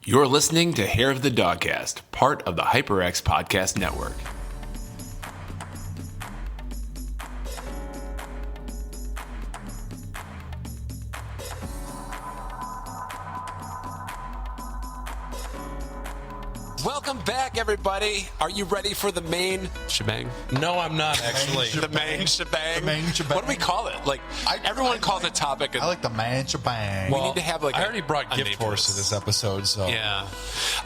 You're listening to Hair of the Dogcast, part of the HyperX podcast network. Welcome back, everybody. Are you ready for the main shebang? No, I'm not actually. The main shebang? The main shebang. What do we call it? Like, everyone calls it topic. I like the man shebang. We need to have like I already brought gift horse to this episode, so yeah.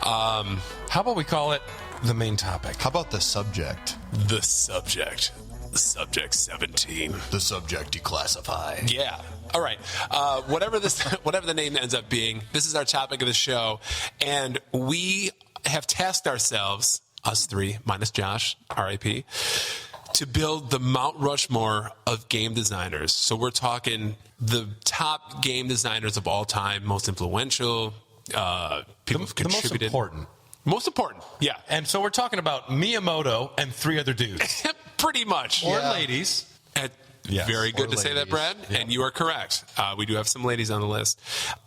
How about we call it the main topic? How about the subject? The subject. Subject 17. The subject declassified. Yeah. All right. Whatever the name ends up being, this is our topic of the show, and we have tasked ourselves, us three minus Josh, R.I.P., to build the Mount Rushmore of game designers. So we're talking the top game designers of all time, most influential, people who've contributed. Most important, yeah. And so we're talking about Miyamoto and three other dudes. Pretty much. Or ladies. Yes. Very good to say that, Brad. Yeah. And you are correct. We do have some ladies on the list.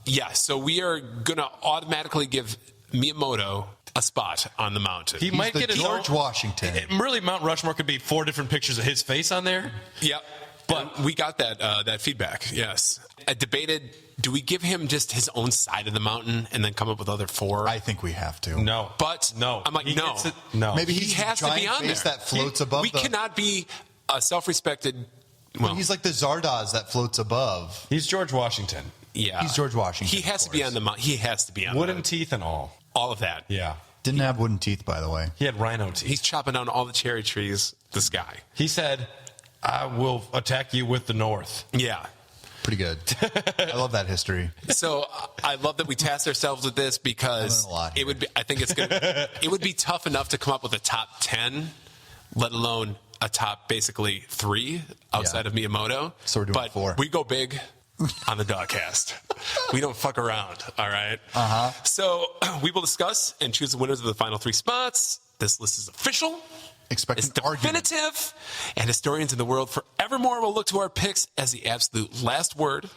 Yeah, so we are going to automatically give Miyamoto a spot on the mountain. He might get George Washington. Really, Mount Rushmore could be 4 different pictures of his face on there. Yep. But we got that feedback, yes. I debated, do we give him just his own side of the mountain and then come up with other 4? I think we have to. No. But no. I'm like, no. No. Maybe he has to be on there. That floats above. We cannot be a self-respected. Well, he's like the Zardoz that floats above. He's George Washington. Yeah. He's George Washington. He has to be on the mountain. He has to be on wooden teeth and all. All of that. Yeah. Didn't have wooden teeth, by the way. He had rhino teeth. He's chopping down all the cherry trees. This guy. He said, I will attack you with the north. Yeah. Pretty good. I love that history. So I love that we tasked ourselves with this because it would be. I think it's good. It would be tough enough to come up with a top 10, let alone a top basically 3 outside of Miyamoto. So we're doing but 4. We go big on the Dogcast. We don't fuck around. All right. So we will discuss and choose the winners of the final 3 spots. This list is official. Expect It's an argument. definitive, and historians in the world forevermore will look to our picks as the absolute last word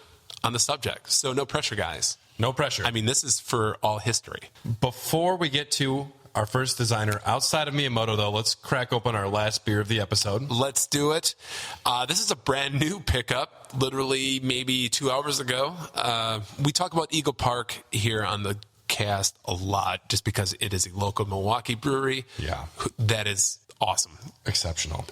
on the subject. So no pressure, guys. No pressure. I mean, this is for all history. Before we get to our first designer outside of Miyamoto, though, let's crack open our last beer of the episode. Let's do it. This is a brand new pickup, literally maybe 2 hours ago. We talk about Eagle Park here on the cast a lot just because it is a local Milwaukee brewery. Yeah. That is awesome. Exceptional.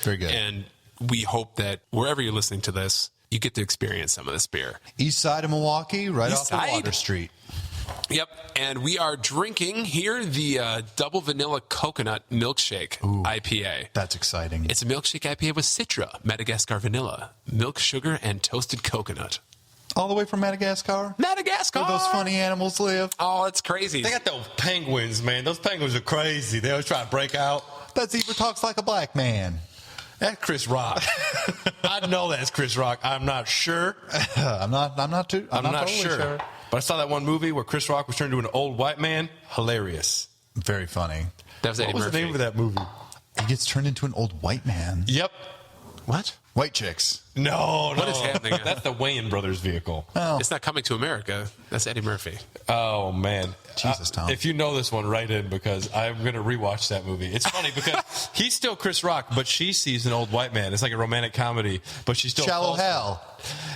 Very good. And we hope that wherever you're listening to this, you get to experience some of this beer. East side of Milwaukee, right East off side? of Water Street. Yep, and we are drinking here the double vanilla coconut milkshake IPA. That's exciting. It's a milkshake IPA with Citra, Madagascar vanilla, milk, sugar, and toasted coconut. All the way from Madagascar? Madagascar! Where those funny animals live? Oh, it's crazy. They got those penguins, man. Those penguins are crazy. They always try to break out. That zebra talks like a black man. That's Chris Rock. I know that's Chris Rock. I'm not sure. I'm not totally sure. But I saw that one movie where Chris Rock was turned into an old white man. Hilarious. Very funny. That was Eddie What was Murphy. the name of that movie? He gets turned into an old white man. Yep. What? White chicks. No. What is happening? That's the Wayans brothers vehicle. Oh, It's not coming to America. That's Eddie Murphy. Oh, man. Jesus, Tom. If you know this one, write in because I'm going to rewatch that movie. It's funny because he's still Chris Rock, but she sees an old white man. It's like a romantic comedy, but she's still Shallow falls- Hell.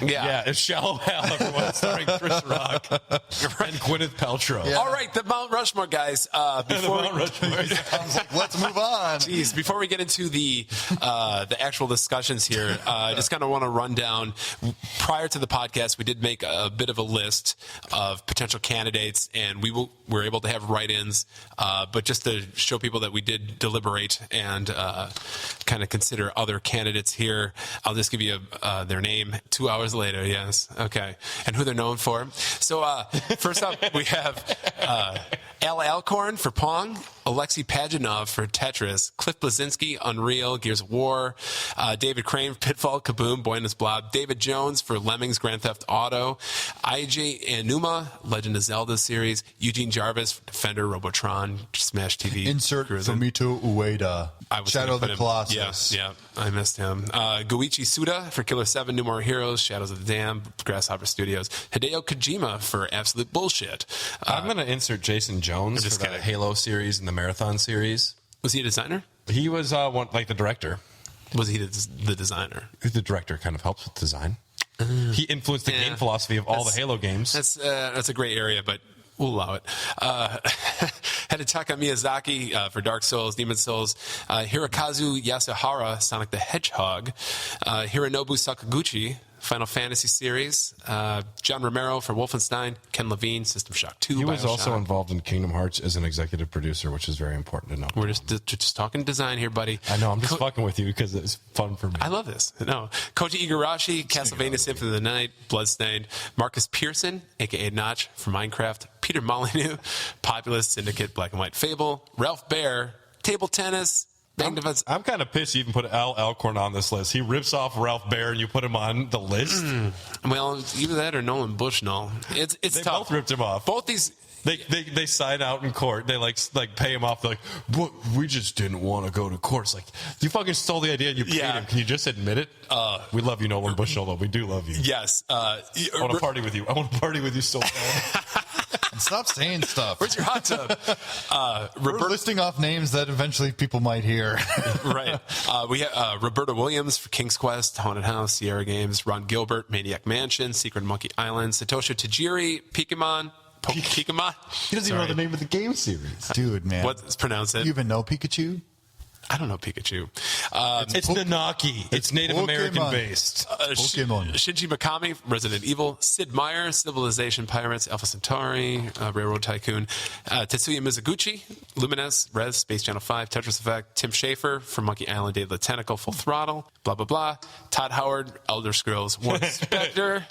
Yeah, it's Shallow Hell, everyone, starring Chris Rock and Gwyneth Paltrow. Yeah. All right, the Mount Rushmore, guys. Before Mount Rushmore. Tom's like, let's move on. Jeez, before we get into the actual discussions here, I just kind of want to run down. Prior to the podcast, we did make a bit of a list of potential candidates, and we were able to have write-ins. But just to show people that we did deliberate and kind of consider other candidates here, I'll just give you their name. 2 hours later, yes. Okay. And who they're known for. So first up, we have Al Alcorn for Pong, Alexei Pajitnov for Tetris, Cliff Bleszinski, Unreal, Gears of War, David Crane, Pitfall, Kaboom, Boy and His Blob, David Jones for Lemmings, Grand Theft Auto, IJ Aonuma, Legend of Zelda series, Eugene Jarvis for Defender, Robotron, Smash TV. Insert Fumito Ueda. Shadow of the Colossus. Yeah, I missed him. Goichi Suda for Killer 7, No More Heroes, Shadows of the Dam, Grasshopper Studios. Hideo Kojima for Absolute Bullshit. I'm going to insert Jason Jones for the Halo series and the Marathon series. Was he a designer? He was the director. Was he the designer? The director kind of helps with design. He influenced the game philosophy of all the Halo games. That's a great area, but we'll allow it. Hidetaka Miyazaki for Dark Souls, Demon Souls. Hirokazu Yasuhara, Sonic the Hedgehog. Hironobu Sakaguchi, Final Fantasy series. John Romero for Wolfenstein. Ken Levine, System Shock 2. He was Bioshock. also involved in Kingdom Hearts as an executive producer, which is very important to know. We're just talking design here, buddy. I know, I'm just fucking with you because it's fun for me. I love this. No, Koji Igarashi, Castlevania Symphony of the Night, Bloodstained. Marcus Pearson, a.k.a. Notch, for Minecraft. Peter Molyneux, Populous, Syndicate, Black and White Fable. Ralph Baer, Table Tennis. I'm kind of pissed you even put Al Alcorn on this list. He rips off Ralph Baer and you put him on the list. Well, either that or Nolan Bushnell. It's they tough. both ripped him off. Both these. They sign out in court. They like pay him off. They're like, "What? We just didn't want to go to court." It's like, you fucking stole the idea and you paid him. Can you just admit it? We love you, Nolan Bushnell, though. We do love you. Yes. I want to party with you. I want to party with you so bad. Stop saying stuff. Where's your hot tub? We're listing off names that eventually people might hear. Right. We have Roberta Williams for King's Quest, Haunted House, Sierra Games, Ron Gilbert, Maniac Mansion, Secret Monkey Island, Satoshi Tajiri, Pokemon. Pokemon? He doesn't even know the name of the game series. Dude, man. What's pronounce it? You even know Pikachu? I don't know Pikachu. It's Nanaki. It's Native Pokemon. American based. Pokemon. Shinji Mikami, Resident Evil. Sid Meier, Civilization Pirates, Alpha Centauri, Railroad Tycoon. Tetsuya Mizuguchi, Lumines, Rez, Space Channel 5, Tetris Effect. Tim Schafer from Monkey Island, Day of the Tentacle, Full Throttle. Blah, blah, blah. Todd Howard, Elder Scrolls 1 Spectre.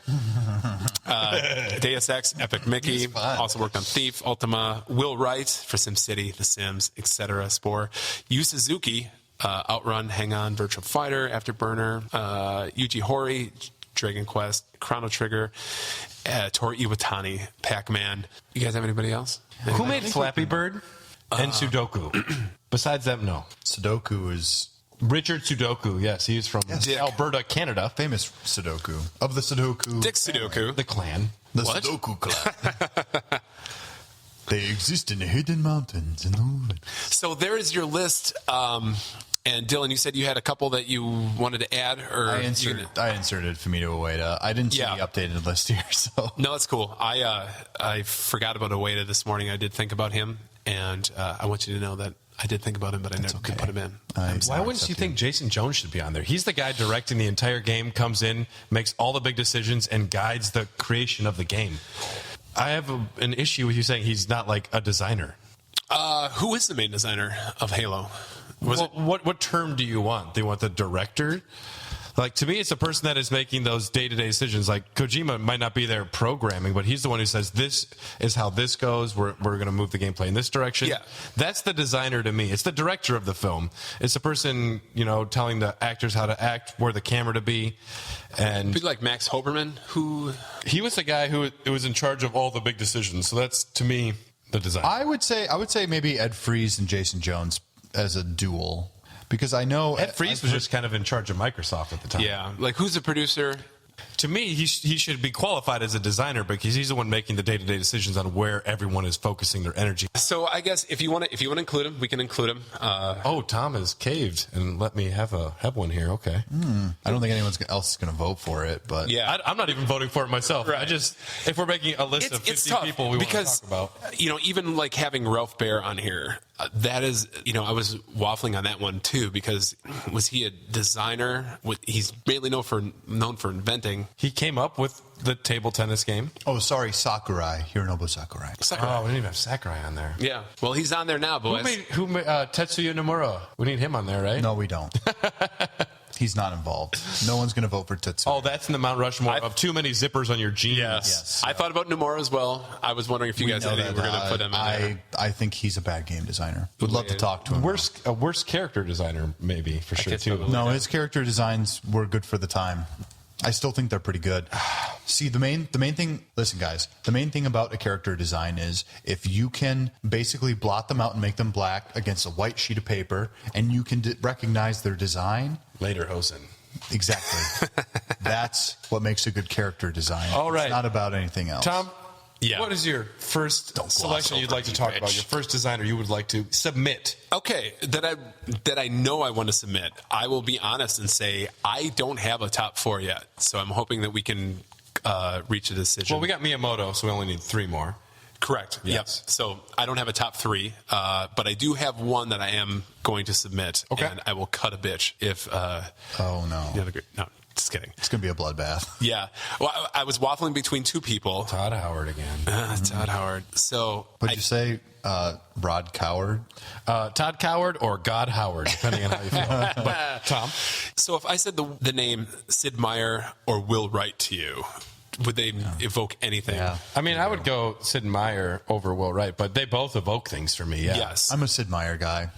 Deus Ex, Epic Mickey. Also worked on Thief, Ultima. Will Wright for SimCity, The Sims, etc. Spore. Yu Suzuki, Outrun, Hang On, Virtual Fighter, Afterburner, Yuji Horii, Dragon Quest, Chrono Trigger, Toru Iwatani, Pac-Man. You guys have anybody else? Who made Flappy Bird and Sudoku? Besides them, no. Sudoku is Richard Sudoku, yes. He's from Alberta, Canada. famous Sudoku. Of the Sudoku. Dick Sudoku. The clan. The What? Sudoku clan. They exist in the hidden mountains in the woods. So there is your list. And Dylan, you said you had a couple that you wanted to add, or I inserted Fumito Ueda. I didn't see the updated list here, so No, that's cool. I forgot about Ueda this morning. I did think about him, and I want you to know that I did think about him, but I never could put him in. Why wouldn't you think Jason Jones should be on there? He's the guy directing the entire game, comes in, makes all the big decisions, and guides the creation of the game. I have an issue with you saying he's not like a designer. Who is the main designer of Halo? What term do you want? Do you want the director? Like, to me, it's the person that is making those day-to-day decisions. Like, Kojima might not be there programming, but he's the one who says, this is how this goes. We're going to move the gameplay in this direction. Yeah. That's the designer to me. It's the director of the film. It's the person, telling the actors how to act, where the camera to be. And People like Max Hoberman, who... he was the guy who was in charge of all the big decisions. So that's, to me, the designer. I would say maybe Ed Freese and Jason Jones as a duel. Because I know Ed Freese was just kind of in charge of Microsoft at the time. Yeah, like who's the producer? To me, he should be qualified as a designer because he's the one making the day-to-day decisions on where everyone is focusing their energy. So I guess if you want to include him, we can include him. Tom has caved and let me have one here. Okay. I don't think anyone else is going to vote for it, but Yeah, I'm not even voting for it myself. Right. If we're making a list of 50 tough people we want to because, talk about. Even like having Ralph Baer on here, that is, I was waffling on that one too because was he a designer? He's mainly known for inventing. He came up with the table tennis game. oh, sorry, Sakurai, Hironobu Sakurai. Oh, we didn't even have Sakurai on there. Yeah, well, he's on there now, boys. Who made Tetsuya Nomura? We need him on there, right? No, we don't. He's not involved. No one's going to vote for Tetsuya. Oh, that's in the Mount Rushmore of too many zippers on your jeans. Yes. I thought about Nomura as well. I was wondering if you guys were going to put him in there. I think he's a bad game designer. Would love to talk to him. A worse character designer, maybe, for sure, too. No, his character designs were good for the time. I still think they're pretty good. See, the main thing, listen, guys, the main thing about a character design is if you can basically blot them out and make them black against a white sheet of paper, and you can recognize their design. Later, Hosen. Exactly. That's what makes a good character design. All right. It's not about anything else. Tom, Yeah. what is your first selection you'd like to talk about? Your first designer you would like to submit? Okay, that I know I want to submit. I will be honest and say I don't have a top 4 yet, so I'm hoping that we can reach a decision. Well, we got Miyamoto, so we only need 3 more. Correct. Yes. Yep. So I don't have a top 3, but I do have one that I am going to submit. Okay. And I will cut a bitch if. Oh no. No, just kidding. It's going to be a bloodbath. Yeah. Well, I was waffling between 2 people. Todd Howard again. Todd Howard. So. What'd you say? Rod Coward? Todd Coward or God Howard, depending on how you feel. But, Tom? So if I said the name Sid Meier or Will Wright to you, would they evoke anything? Yeah. I mean, I would go Sid Meier over Will Wright, but they both evoke things for me. Yeah. Yes. I'm a Sid Meier guy.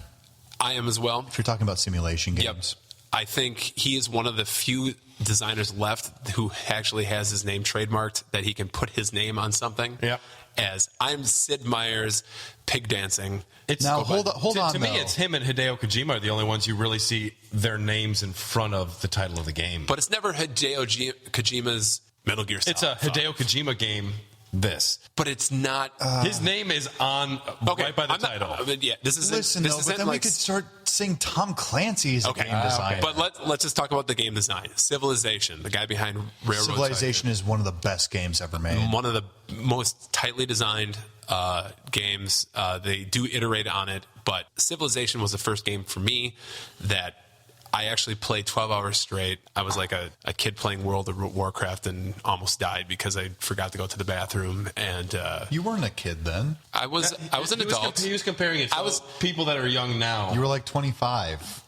I am as well. If you're talking about simulation games. Yep. I think he is one of the few designers left who actually has his name trademarked, that he can put his name on something. Yeah. As I'm Sid Meier's pig dancing. Now, hold on. To me, it's him and Hideo Kojima are the only ones you really see their names in front of the title of the game. But it's never Hideo Kojima's Metal Gear Solid. It's a Hideo Kojima game. But it's not. His name is on right by the title. Yeah, this is. Listen, this though, isn't but then we could start saying Tom Clancy is a game designer. But let's just talk about the game design. Civilization, the guy behind Railroad. Civilization is one of the best games ever made. One of the most tightly designed games. They do iterate on it, but Civilization was the first game for me that I actually played 12 hours straight. I was like a kid playing World of Warcraft and almost died because I forgot to go to the bathroom. And you weren't a kid then. I was an adult. He was comparing it to people that are young now. You were like 25.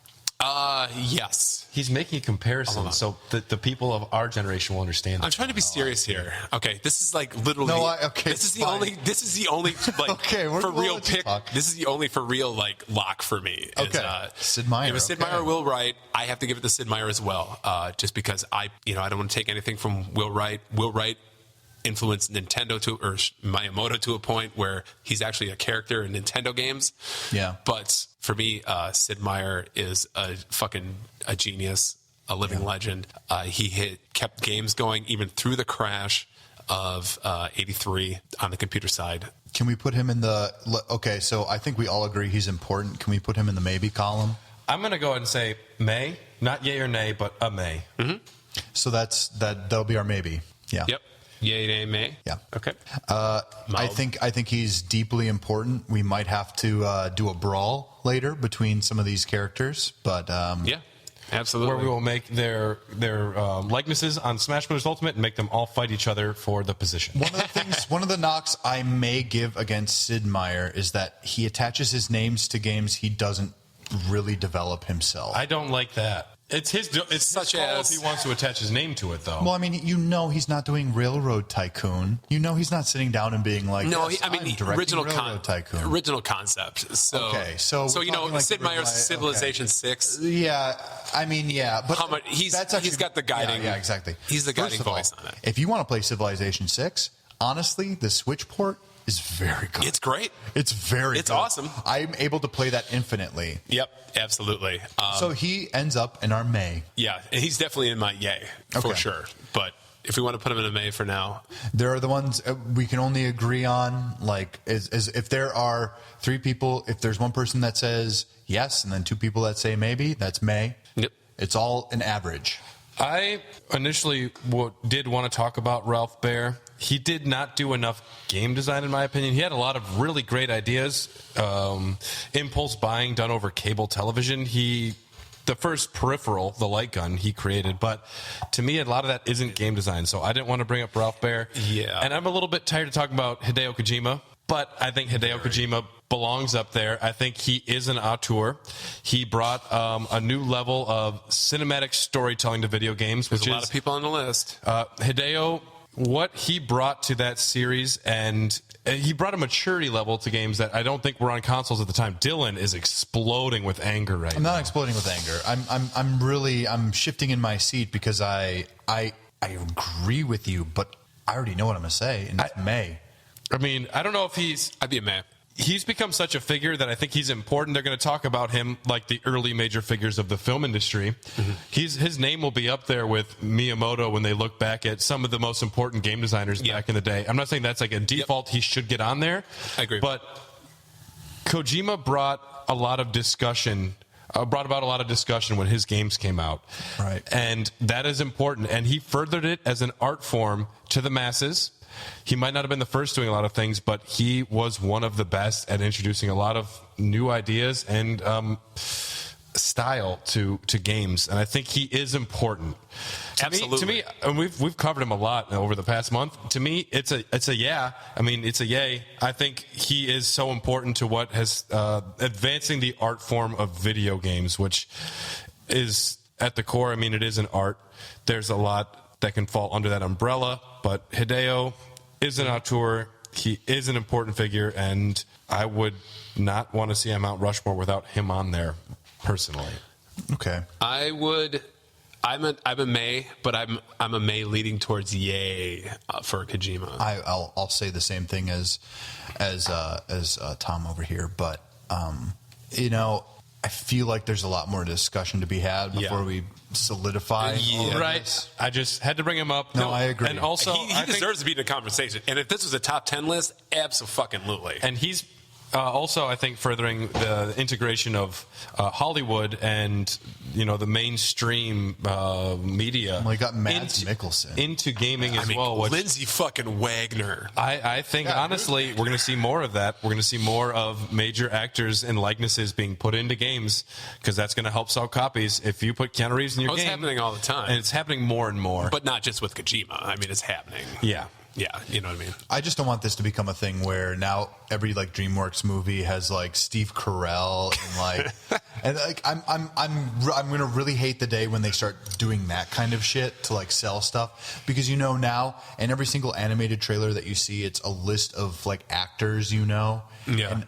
Yes. He's making a comparison so that the people of our generation will understand. I'm trying to be serious here. Okay, this is like literally. This is the only like okay, for real pick. This is the only for real like lock for me. Okay. Sid Meier. It was Sid Meier or Will Wright. I have to give it to Sid Meier as well, just because I don't want to take anything from Will Wright. Will Wright influenced Nintendo or Miyamoto to a point where he's actually a character in Nintendo games. Yeah. But for me, Sid Meier is a genius, a living legend. He kept games going even through the crash of 83 on the computer side. Can we put him in the... Okay, so I think we all agree he's important. Can we put him in the maybe column? I'm going to go ahead and say may. Not yay or nay, but a may. Mm-hmm. So that'll be our maybe. Yeah. Yep. Yay, nay, may. Yeah. Okay. I think he's deeply important. We might have to do a brawl later between some of these characters, but yeah, absolutely. Where we will make their likenesses on Smash Bros. Ultimate and make them all fight each other for the position. One of the knocks I may give against Sid Meier is that he attaches his names to games he doesn't really develop himself. I don't like that. It's his call if he wants to attach his name to it, though. Well, I mean, he's not doing Railroad Tycoon. He's not sitting down and being like, no, yes, original Tycoon. Original concept. So, okay, so like Sid Meier's Civilization 6. Yeah, I mean, yeah, but he's got the guiding. Yeah, exactly. He's the guiding voice on it. If you want to play Civilization 6, honestly, the Switch port is very good. It's great. It's good. Awesome. I'm able to play that infinitely. Yep, absolutely. So he ends up in our May. Yeah, and he's definitely in my yay for sure. But if we want to put him in a May for now, there are the ones we can only agree on. Like, is if there are 3 people, if there's one person that says yes, and then 2 people that say maybe, that's May. Yep. It's all an average. I initially did want to talk about Ralph Baer. He did not do enough game design, in my opinion. He had a lot of really great ideas. Impulse buying done over cable television. The first peripheral, the light gun, he created. But to me, a lot of that isn't game design. So I didn't want to bring up Ralph Baer. Yeah. And I'm a little bit tired of talking about Hideo Kojima. But I think Hideo Kojima belongs up there. I think he is an auteur. He brought a new level of cinematic storytelling to video games. There's a lot of people on the list. Hideo, what he brought to that series, and he brought a maturity level to games that I don't think were on consoles at the time. Dylan is exploding with anger right now. I'm not exploding with anger. I'm shifting in my seat because I agree with you, but I already know what I'm going to say, and it's May. I mean, I don't know if I'd be a man. He's become such a figure that I think he's important. They're going to talk about him like the early major figures of the film industry. Mm-hmm. His name will be up there with Miyamoto when they look back at some of the most important game designers back in the day. I'm not saying that's like a default. He should get on there. I agree. But Kojima brought a lot of discussion. Brought about a lot of discussion when his games came out. Right. And that is important. And he furthered it as an art form to the masses. He might not have been the first doing a lot of things, but he was one of the best at introducing a lot of new ideas and style to games. And I think he is important. Absolutely. To me, and we've covered him a lot over the past month. To me, it's a yeah. I mean, it's a yay. I think he is so important to what has advancing the art form of video games, which is at the core. I mean, it is an art. There's a lot that can fall under that umbrella, but Hideo is an auteur. He is an important figure, and I would not want to see a Mount Rushmore without him on there, personally. Okay. I'm a May, but I'm a May leading towards yay for Kojima. I'll say the same thing as Tom over here, but I feel like there's a lot more discussion to be had before we solidify. Yeah. Right. I just had to bring him up. No, I agree. And also, he deserves to be in the conversation. And if this was a top 10 list, absolutely. And he's also, I think, furthering the integration of Hollywood and the mainstream media. Well, you got Mads Mikkelsen into gaming as well. Which Lindsay fucking Wagner. I think honestly, we're going to see more of that. We're going to see more of major actors and likenesses being put into games because that's going to help sell copies. If you put Keanu Reeves in your game, it's happening all the time, and it's happening more and more. But not just with Kojima. I mean, it's happening. Yeah. Yeah, you know what I mean. I just don't want this to become a thing where now every DreamWorks movie has Steve Carell and I'm gonna really hate the day when they start doing that kind of shit to sell stuff because now in every single animated trailer that you see it's a list of actors and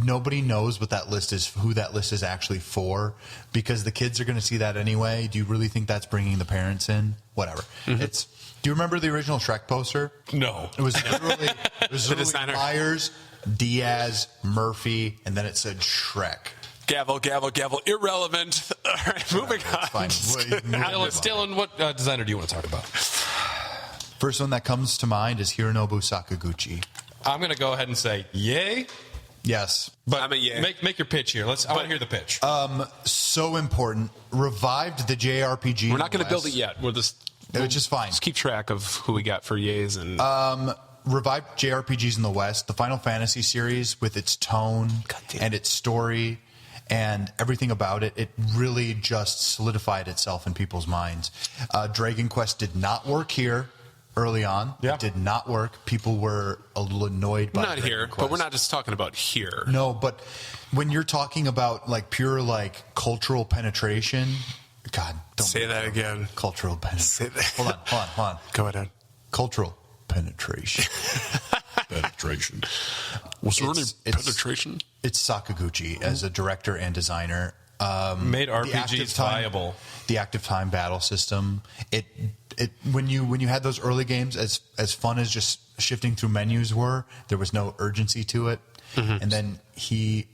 nobody knows what that list is, who that list is actually for, because the kids are going to see that anyway. Do you really think that's bringing the parents in? Whatever. Mm-hmm. Do you remember the original Shrek poster? No. It was literally Myers, Diaz, Murphy, and then it said Shrek. Gavel, gavel, gavel. Irrelevant. All right, moving on. Fine. Dylan, what designer do you want to talk about? First one that comes to mind is Hironobu Sakaguchi. I'm going to go ahead and say yay. Yes. But I'm a yay. Make your pitch here. I want to hear the pitch. So important. Revived the JRPG. We're not going to build it yet. Which is fine. Just keep track of who we got for yays and revived JRPGs in the West. The Final Fantasy series with its tone and its story and everything about it, it really just solidified itself in people's minds. Dragon Quest did not work here early on. Yeah. It did not work. People were a little annoyed by not Dragon here, Quest. but we're not just talking about here. No, but when you're talking about pure cultural penetration. God, don't say that again. Cultural penetration. Hold on. Go ahead. Cultural penetration. Penetration. Was there any penetration? It's Sakaguchi as a director and designer. Made RPGs viable. The active time battle system. It when you had those early games, as fun as just shifting through menus were, there was no urgency to it. Mm-hmm. And then he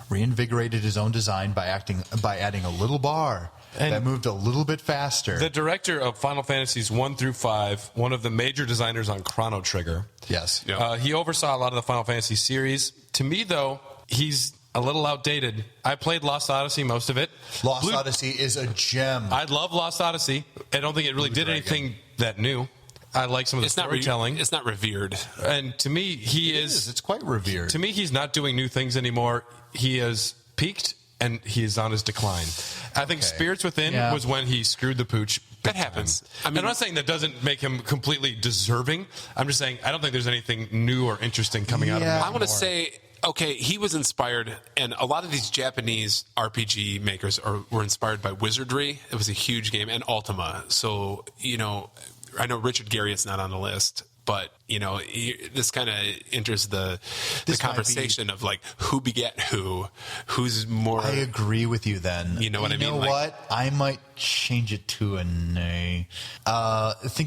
reinvigorated his own design by adding a little bar that moved a little bit faster. The director of Final Fantasies 1 through 5, one of the major designers on Chrono Trigger. Yes. Yeah. He oversaw a lot of the Final Fantasy series. To me, though, he's a little outdated. I played Lost Odyssey, most of it. Lost Odyssey is a gem. I love Lost Odyssey. I don't think it really did anything that new. I like some of the storytelling. It's not revered. And to me, he is. It's quite revered. To me, he's not doing new things anymore. He has peaked, and he is on his decline. I think Spirits Within was when he screwed the pooch That happens. I mean, I'm not saying that doesn't make him completely deserving. I'm just saying I don't think there's anything new or interesting coming out of him. I want to say, okay, he was inspired, and a lot of these Japanese RPG makers were inspired by Wizardry. It was a huge game, and Ultima. So, I know Richard Garriott's not on the list, but, this kind of enters the conversation of, like, who beget who's more... I agree with you then. You know what I mean? You know what? I might change it to a nay.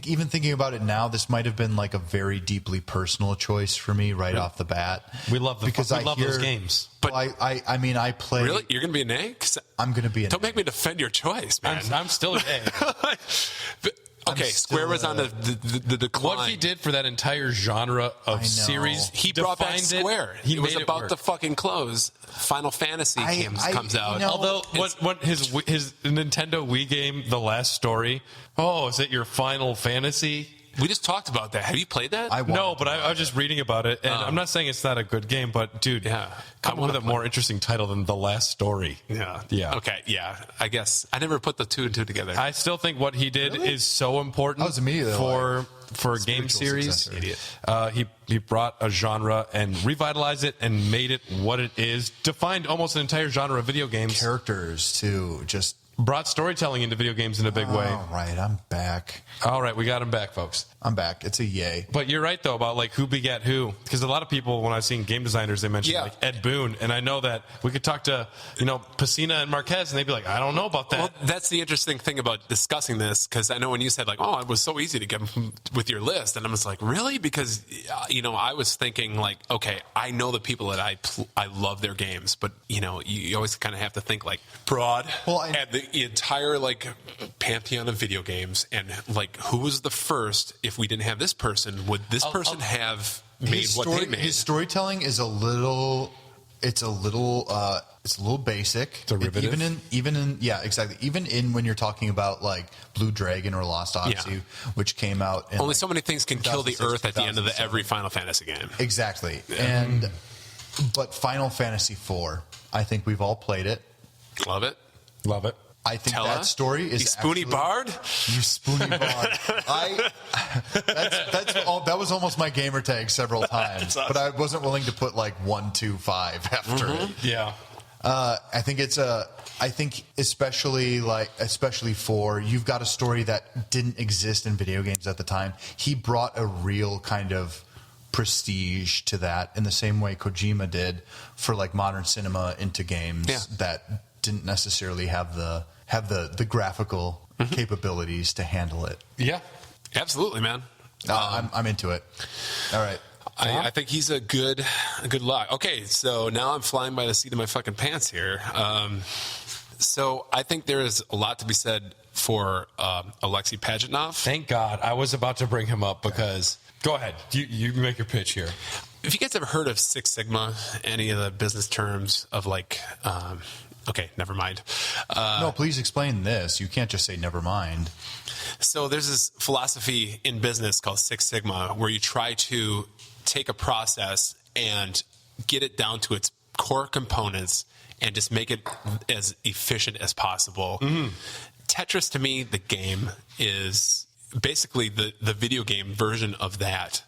Even thinking about it now, this might have been, like, a very deeply personal choice for me right off the bat. We love those games. But I mean, I play... Really? You're going to be an A? I'm going to be an Don't make me defend your choice, man. I'm still an A. Okay, Square was on the decline. What he did for that entire genre of series, he brought back Square. It was about to fucking close. Final Fantasy comes out. Although what his Nintendo Wii game, The Last Story. Oh, is it your Final Fantasy? We just talked about that. Have you played that? No, but I was just reading about it, and I'm not saying it's not a good game, but dude, come up with a more interesting title than The Last Story. Yeah. Okay, yeah. I guess I never put the two and two together. I still think what he did is so important for a game series. He brought a genre and revitalized it and made it what it is. Defined almost an entire genre of video games. Characters too, just brought storytelling into video games in a big way. All right, I'm back. All right, we got him back, folks. I'm back. It's a yay. But you're right, though, about like who begat who. Because a lot of people, when I've seen game designers, they mention like Ed Boon. And I know that we could talk to, Pacina and Marquez, and they'd be like, I don't know about that. Well, that's the interesting thing about discussing this. Because I know when you said, like, it was so easy to get them with your list. And I'm just like, really? Because, I was thinking, like, okay, I know the people that I love their games. But, you always kind of have to think, like, broad. Well, and the entire, like, pantheon of video games. And, like, who was the first? If we didn't have this person, would this person have made what they made? His storytelling is a little basic. Derivative. Even in when you're talking about like Blue Dragon or Lost Odyssey, which came out in only so many things can kill the earth at the end of every Final Fantasy game. Exactly. But Final Fantasy IV, I think we've all played it. Love it. I think that story is Spoony Bard. You Spoony Bard. That was almost my gamer tag several times, but I wasn't willing to put like 1, 2, 5 after it. Yeah. I think especially for you've got a story that didn't exist in video games at the time. He brought a real kind of prestige to that in the same way Kojima did for like modern cinema into games that didn't necessarily have the graphical capabilities to handle it. Yeah, absolutely, man. I'm into it. All right. I think he's a good lock. Okay, so now I'm flying by the seat of my fucking pants here. So I think there is a lot to be said for Alexei Pajitnov. Thank God. I was about to bring him up because... Go ahead. You make your pitch here. If you guys ever heard of Six Sigma, any of the business terms of like... okay, never mind. No, please explain this. You can't just say never mind. So there's this philosophy in business called Six Sigma where you try to take a process and get it down to its core components and just make it as efficient as possible. Mm-hmm. Tetris, to me, the game, is basically the video game version of that,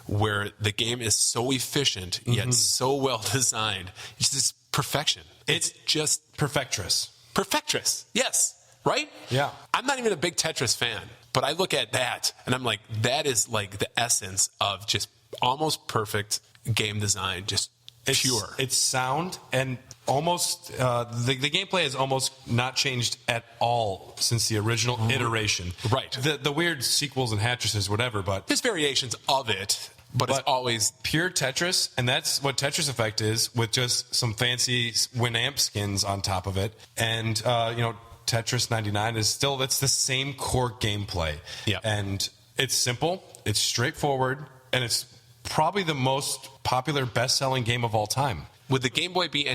where the game is so efficient yet so well designed. It's just perfection. It's just perfectress. Perfectress, yes. Right? Yeah. I'm not even a big Tetris fan, but I look at that and I'm like, that is like the essence of just almost perfect game design, just pure. It's sound and almost the gameplay has almost not changed at all since the original iteration. Right. The weird sequels and hatresses, whatever, but there's variations of it. But it's always pure Tetris, and that's what Tetris Effect is, with just some fancy Winamp skins on top of it. And Tetris 99 is still, it's the same core gameplay. Yeah. And it's simple, it's straightforward, and it's probably the most popular best-selling game of all time. Would the Game Boy be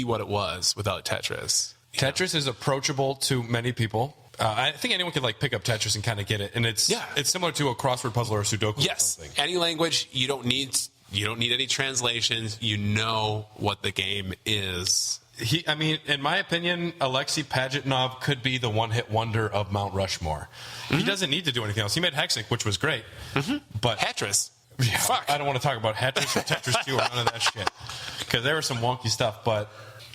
what it was without Tetris? Tetris is approachable to many people. I think anyone could pick up Tetris and kind of get it, and it's similar to a crossword puzzle or a Sudoku. Yes, or something. Any language, you don't need any translations. You know what the game is. I mean, in my opinion, Alexei Pajitnov could be the one-hit wonder of Mount Rushmore. He doesn't need to do anything else. He made Hexic, which was great. But Tetris. yeah, Fuck. I don't want to talk about Tetris or Tetris 2 or none of that shit. Because there was some wonky stuff. But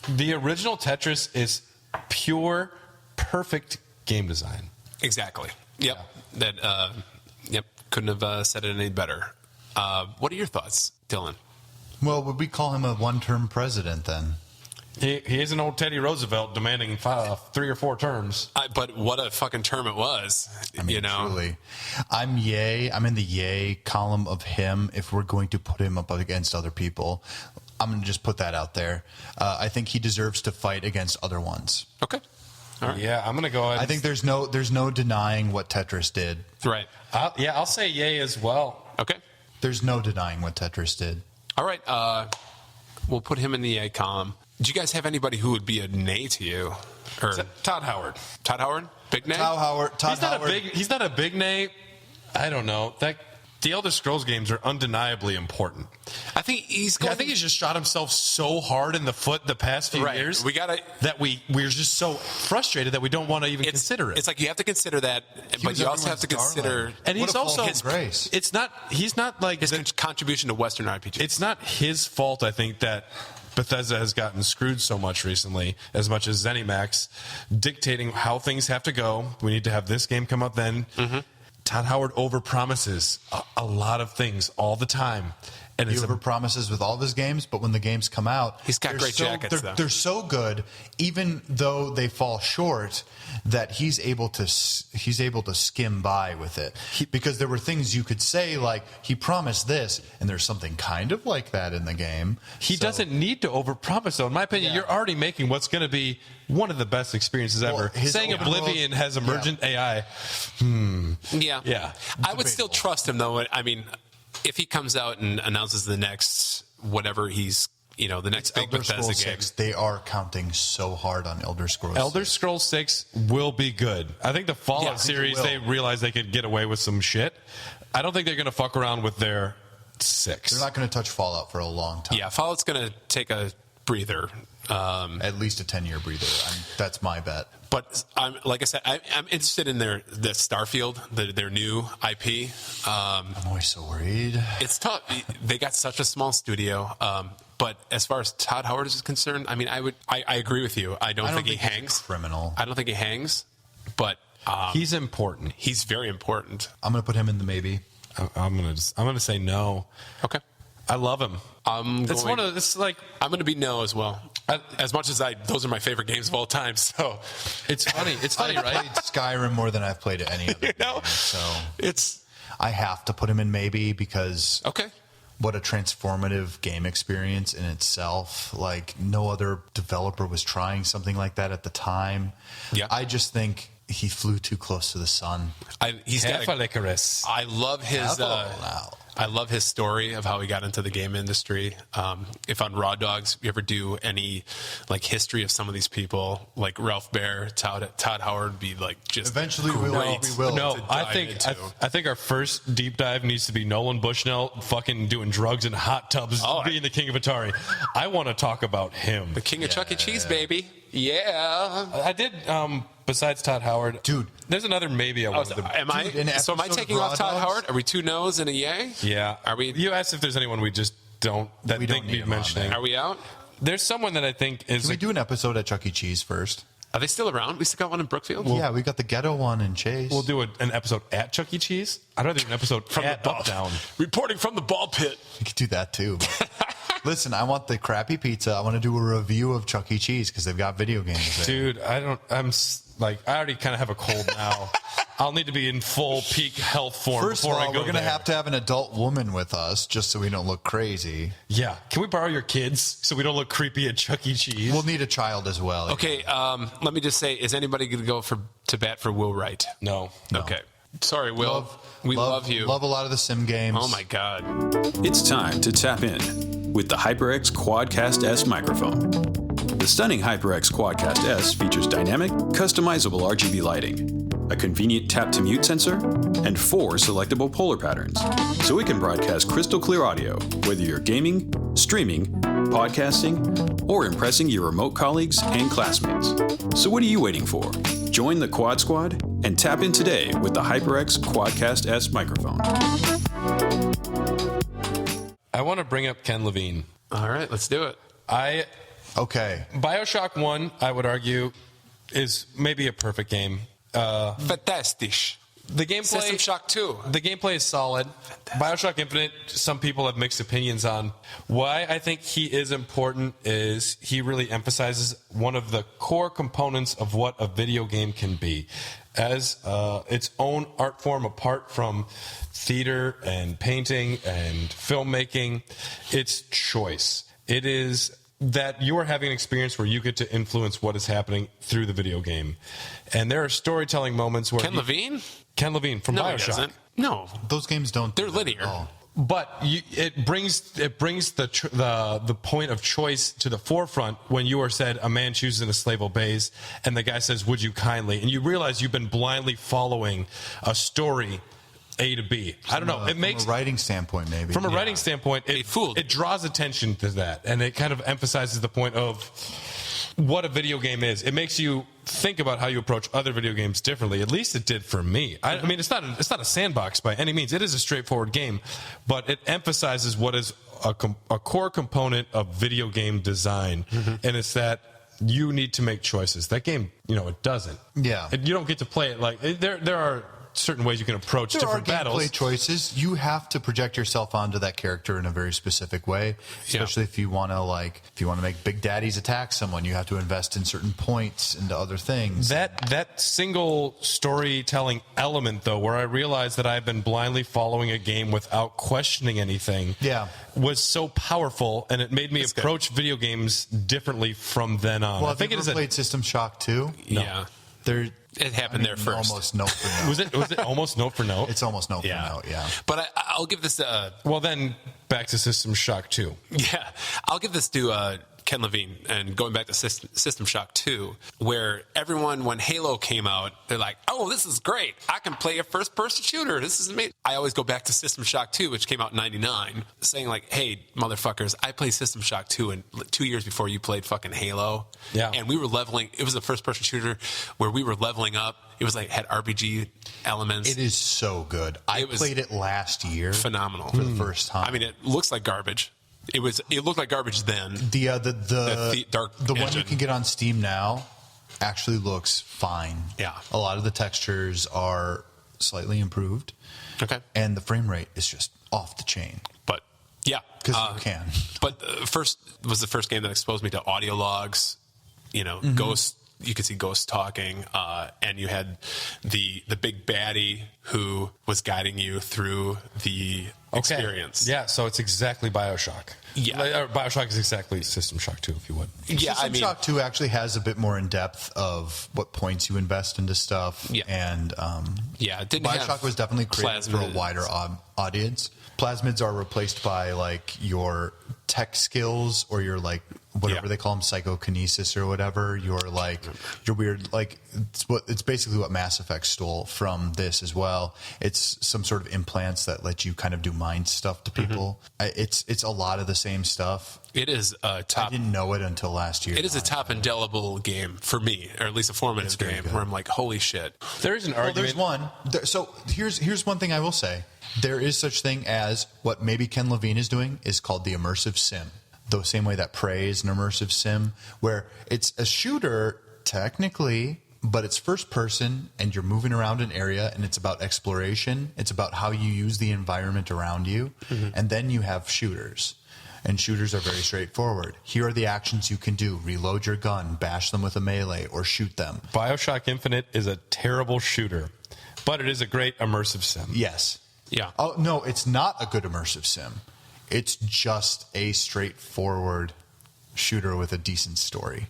the original Tetris is pure, perfect game design. Exactly. Yep. That. Yep. Couldn't have said it any better. What are your thoughts, Dylan? Well, would we call him a one-term president then? He is an old Teddy Roosevelt demanding 3 or 4 terms. But what a fucking term it was. I mean, truly. I'm in the yay column of him if we're going to put him up against other people. I'm going to just put that out there. I think he deserves to fight against other ones. Okay. All right. Yeah, I'm going to go ahead. I think there's no denying what Tetris did. Right. I'll say yay as well. Okay. There's no denying what Tetris did. All right. We'll put him in the A column. Do you guys have anybody who would be a nay to you? Or Todd Howard. Todd Howard? Big nay? Todd Howard. He's not a big nay. I don't know. The Elder Scrolls games are undeniably important. I think he's just shot himself so hard in the foot the past few years. We're just so frustrated that we don't want to even consider it. It's like you have to consider that, but you also have to consider. And he's also his grace. He's not like his contribution to Western RPG. It's not his fault, I think, that Bethesda has gotten screwed so much recently, as much as ZeniMax dictating how things have to go. We need to have this game come out then. Todd Howard overpromises a lot of things all the time. And he overpromises with all of his games, but when the games come out, he's got great jackets. They're so good, even though they fall short, that he's able to skim by with it. Because there were things you could say like he promised this, and there's something kind of like that in the game. He doesn't need to overpromise, though. In my opinion, you're already making what's going to be one of the best experiences ever. Saying Oblivion has emergent AI. Yeah. I would still trust him, though. I mean, if he comes out and announces the next whatever he's, the next big Bethesda game. They are counting so hard on Elder Scrolls 6. Elder Scrolls 6 will be good. I think the Fallout series, they realized they could get away with some shit. I don't think they're going to fuck around with their 6. They're not going to touch Fallout for a long time. Yeah, Fallout's going to take a breather. At least a 10-year breather. That's my bet. But like I said, I'm interested in the Starfield, their new IP. I'm always so worried. It's tough. They got such a small studio. But as far as Todd Howard is concerned, I mean, I agree with you. I don't think he hangs. Criminal. I don't think he hangs. But he's important. He's very important. I'm going to put him in the maybe. I'm gonna say no. Okay. I love him. I'm going to be no as well. As much as those are my favorite games of all time. So it's funny. It's funny, right? I played Skyrim more than I've played any other game. So I have to put him in maybe because what a transformative game experience in itself. Like no other developer was trying something like that at the time. Yeah. I just think he flew too close to the sun. I love his. I love his story of how he got into the game industry. If on Raw Dogs you ever do any history of some of these people, like Ralph Baer, Todd Howard, would be just eventually we will. No, I think our first deep dive needs to be Nolan Bushnell fucking doing drugs in hot tubs, being the king of Atari. I want to talk about him, the king of Chuck E. Cheese, baby. Yeah, I did. Besides Todd Howard, dude, there's another maybe I wanted to. Am I taking off Todd Howard? Are we 2 no's and a yay? Yeah. Are we? You asked if there's anyone we just don't need mentioning. Are we out? There's someone that I think is. Can we do an episode at Chuck E. Cheese first? Are they still around? We still got one in Brookfield? Yeah, we got the ghetto one in Chase. We'll do an episode at Chuck E. Cheese. I'd rather do an episode from the ball down. Reporting from the ball pit. We could do that too. Listen, I want the crappy pizza. I want to do a review of Chuck E. Cheese because they've got video games there. Dude, I already kind of have a cold now. I'll need to be in full peak health form First before of all, I go we're going to have an adult woman with us just so we don't look crazy. Yeah. Can we borrow your kids so we don't look creepy at Chuck E. Cheese? We'll need a child as well. Okay, let me just say, is anybody going to go to bat for Will Wright? No. Okay. Sorry, Will. We love you. Love a lot of the sim games. Oh, my God. It's time to tap in with the HyperX Quadcast S microphone. The stunning HyperX Quadcast S features dynamic, customizable RGB lighting, a convenient tap-to-mute sensor, and 4 selectable polar patterns, so we can broadcast crystal clear audio, whether you're gaming, streaming, podcasting, or impressing your remote colleagues and classmates. So what are you waiting for? Join the Quad Squad and tap in today with the HyperX Quadcast S microphone. I want to bring up Ken Levine. All right, let's do it. Okay. Bioshock 1, I would argue, is maybe a perfect game. Fantastic. The gameplay, System Shock 2. The gameplay is solid. Bioshock Infinite, some people have mixed opinions on. Why I think he is important is he really emphasizes one of the core components of what a video game can be. As its own art form apart from theater and painting and filmmaking, it's choice. It is that you are having an experience where you get to influence what is happening through the video game. And there are storytelling moments where... Ken Levine from no, Bioshock. He doesn't. No. Those games don't. They're linear. But it brings the point of choice to the forefront when you are said, a man chooses and a slave obeys, and the guy says, would you kindly? And you realize you've been blindly following a story A to B. I don't know. It makes from a writing standpoint, maybe. From a writing standpoint, it draws attention to that, and it kind of emphasizes the point of what a video game is. It makes you think about how you approach other video games differently. At least it did for me. I mean, it's not a sandbox by any means. It is a straightforward game, but it emphasizes what is a core component of video game design, and it's that you need to make choices. That game, it doesn't. Yeah. You don't get to play it like there are certain ways you can approach different battles. There are gameplay choices. You have to project yourself onto that character in a very specific way, especially if you want to make Big Daddies attack someone. You have to invest in certain points into other things. That single storytelling element, though, where I realized that I've been blindly following a game without questioning anything, was so powerful, and it made me approach video games differently from then on. Well, I think have you ever played System Shock 2? No. Yeah. It happened there first. Almost note for note. Was it almost note for note? It's almost note for note, yeah. But I'll give this well, then back to System Shock 2. Yeah. I'll give this to Ken Levine, and going back to System Shock 2, where everyone, when Halo came out, they're like, oh, this is great. I can play a first-person shooter. This is amazing. I always go back to System Shock 2, which came out in 99, saying like, hey, motherfuckers, I played System Shock 2 and 2 years before you played fucking Halo. Yeah. And we were leveling. It was a first-person shooter where we were leveling up. It was like, had RPG elements. It is so good. I played it last year. Phenomenal. For the first time. I mean, it looks like garbage. It looked like garbage then. The dark one engine. you can get on Steam now actually looks fine. Yeah. A lot of the textures are slightly improved. Okay. And the frame rate is just off the chain. But yeah, because you can. But first was the first game that exposed me to audio logs. Ghosts. You could see ghosts talking, and you had the big baddie who was guiding you through the experience. Yeah, so it's exactly Bioshock. Yeah. Bioshock is exactly System Shock 2, if you would. System Shock 2 actually has a bit more in depth of what points you invest into stuff. Yeah. And it didn't Bioshock was definitely created for a wider audience. Plasmids are replaced by like your tech skills or your like whatever they call them, psychokinesis or whatever. Your weird it's basically what Mass Effect stole from this as well. It's some sort of implants that let you kind of do mind stuff to people. It's a lot of the same stuff. It is a top. I didn't know it until last year. It is a top indelible game for me, or at least a formative game where I'm like, holy shit. There is an argument. There's one. So here's one thing I will say. There is such thing as what maybe Ken Levine is doing is called the immersive sim. The same way that Prey is an immersive sim, where it's a shooter technically, but it's first person and you're moving around an area and it's about exploration. It's about how you use the environment around you. And then you have shooters. And shooters are very straightforward. Here are the actions you can do. Reload your gun, bash them with a melee, or shoot them. Bioshock Infinite is a terrible shooter, but it is a great immersive sim. Yes. Yeah. Oh, no, it's not a good immersive sim. It's just a straightforward shooter with a decent story.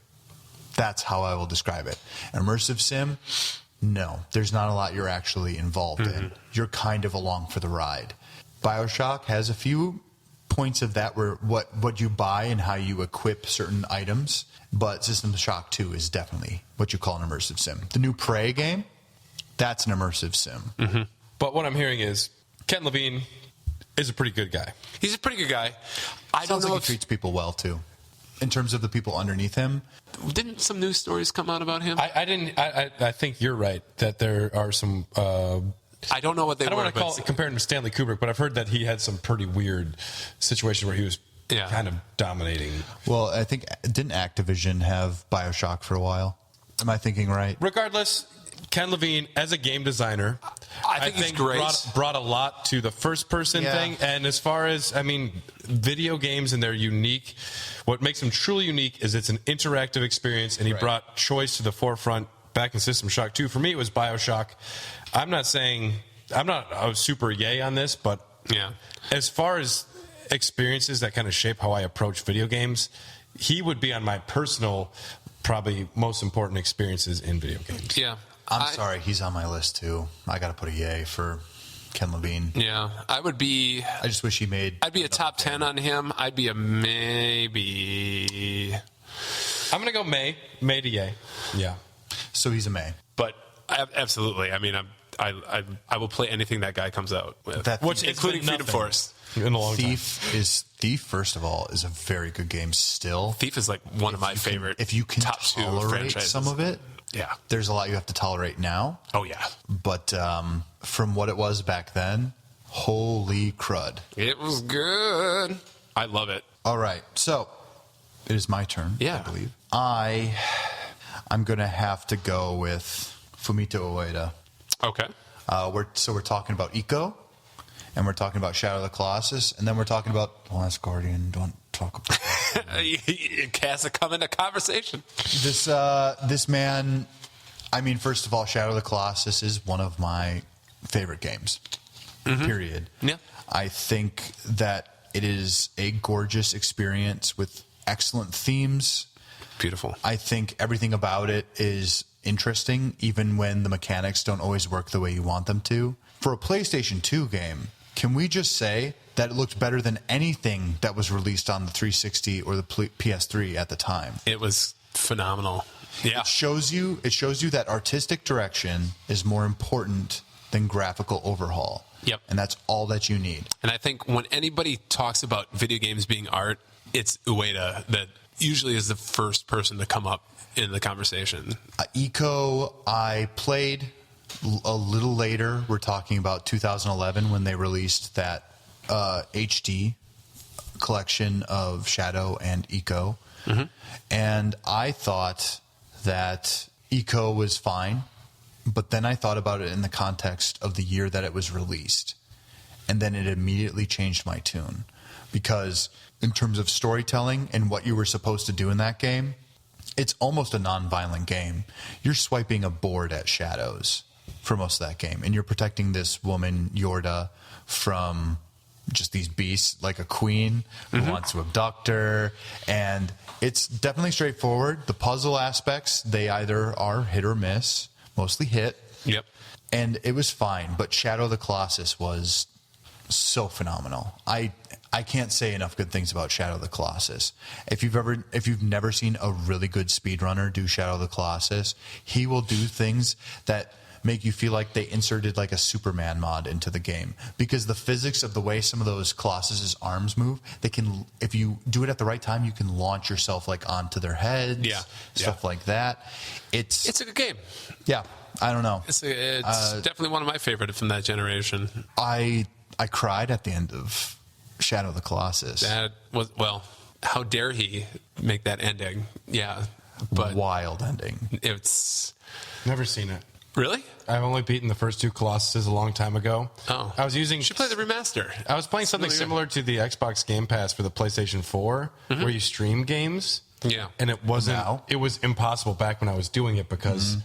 That's how I will describe it. Immersive sim, no. There's not a lot you're actually involved in. You're kind of along for the ride. Bioshock has a few points of that where what you buy and how you equip certain items, but System Shock 2 is definitely what you call an immersive sim. The new Prey game, that's an immersive sim. But what I'm hearing is Ken Levine is a pretty good guy. He's a pretty good guy. I don't Sounds know like if he treats people well too. in terms of the people underneath him. Didn't some news stories come out about him? I think you're right that there are some. I don't know what they I don't were. want to compare him to Stanley Kubrick, but I've heard that he had some pretty weird situations where he was kind of dominating. Well, I think, didn't Activision have Bioshock for a while? Am I thinking right? Regardless, Ken Levine, as a game designer, I think he's great. Brought a lot to the first-person thing. And as far as, video games and their unique, what makes them truly unique is it's an interactive experience, and he brought choice to the forefront back in System Shock 2. For me, it was Bioshock. I'm not a super yay on this, but as far as experiences that kind of shape how I approach video games, he would be on my personal, probably most important experiences in video games. Yeah. I'm sorry, he's on my list too. I got to put a yay for Ken Levine. Yeah, I just wish he made. I'd be a top 10 on him. I'd be a maybe. I'm gonna go May to yay. Yeah. So he's a May. But absolutely. I mean, I will play anything that guy comes out with, including Freedom Force. In a long time. Thief, first of all, is a very good game still. Thief is like one of my favorite. If you can top tolerate 2 franchises. some of it, there's a lot you have to tolerate now. Oh yeah. But from what it was back then, holy crud. It was good. I love it. All right, so it is my turn. Yeah. I believe I'm gonna have to go with Fumito Ueda. Okay. We're talking about Eco, and we're talking about Shadow of the Colossus, and then we're talking about The Last Guardian. Don't talk about that. It has to come into conversation. This man, first of all, Shadow of the Colossus is one of my favorite games. Period. Yeah. I think that it is a gorgeous experience with excellent themes. Beautiful. I think everything about it is interesting, even when the mechanics don't always work the way you want them to. For a PlayStation 2 game, can we just say that it looked better than anything that was released on the 360 or the PS3 at the time? It was phenomenal. Yeah. It shows you that artistic direction is more important than graphical overhaul. Yep. And that's all that you need. And I think when anybody talks about video games being art, it's Ueda that usually is the first person to come up in the conversation. Eco, I played a little later. We're talking about 2011 when they released that HD collection of Shadow and Eco. And I thought that Eco was fine, but then I thought about it in the context of the year that it was released. And then it immediately changed my tune. Because in terms of storytelling and what you were supposed to do in that game, it's almost a non-violent game. You're swiping a board at shadows for most of that game. And you're protecting this woman, Yorda, from just these beasts, like a queen who wants to abduct her. And it's definitely straightforward. The puzzle aspects, they either are hit or miss, mostly hit. Yep. And it was fine. But Shadow of the Colossus was so phenomenal. I can't say enough good things about Shadow of the Colossus. If you've never seen a really good speedrunner do Shadow of the Colossus, he will do things that make you feel like they inserted like a Superman mod into the game, because the physics of the way some of those Colossus's arms move, they can, if you do it at the right time, you can launch yourself like onto their heads, stuff like that. It's a good game. Yeah, I don't know. It's definitely one of my favorites from that generation. I cried at the end of Shadow of the Colossus. That was, well, how dare he make that ending? Yeah, but wild ending. It's never seen it. Really? I've only beaten the first 2 Colossuses a long time ago. Oh, I was using. You should play the remaster. I was playing something similar to the Xbox Game Pass for the PlayStation 4, where you stream games. Yeah, and it wasn't. It was impossible back when I was doing it because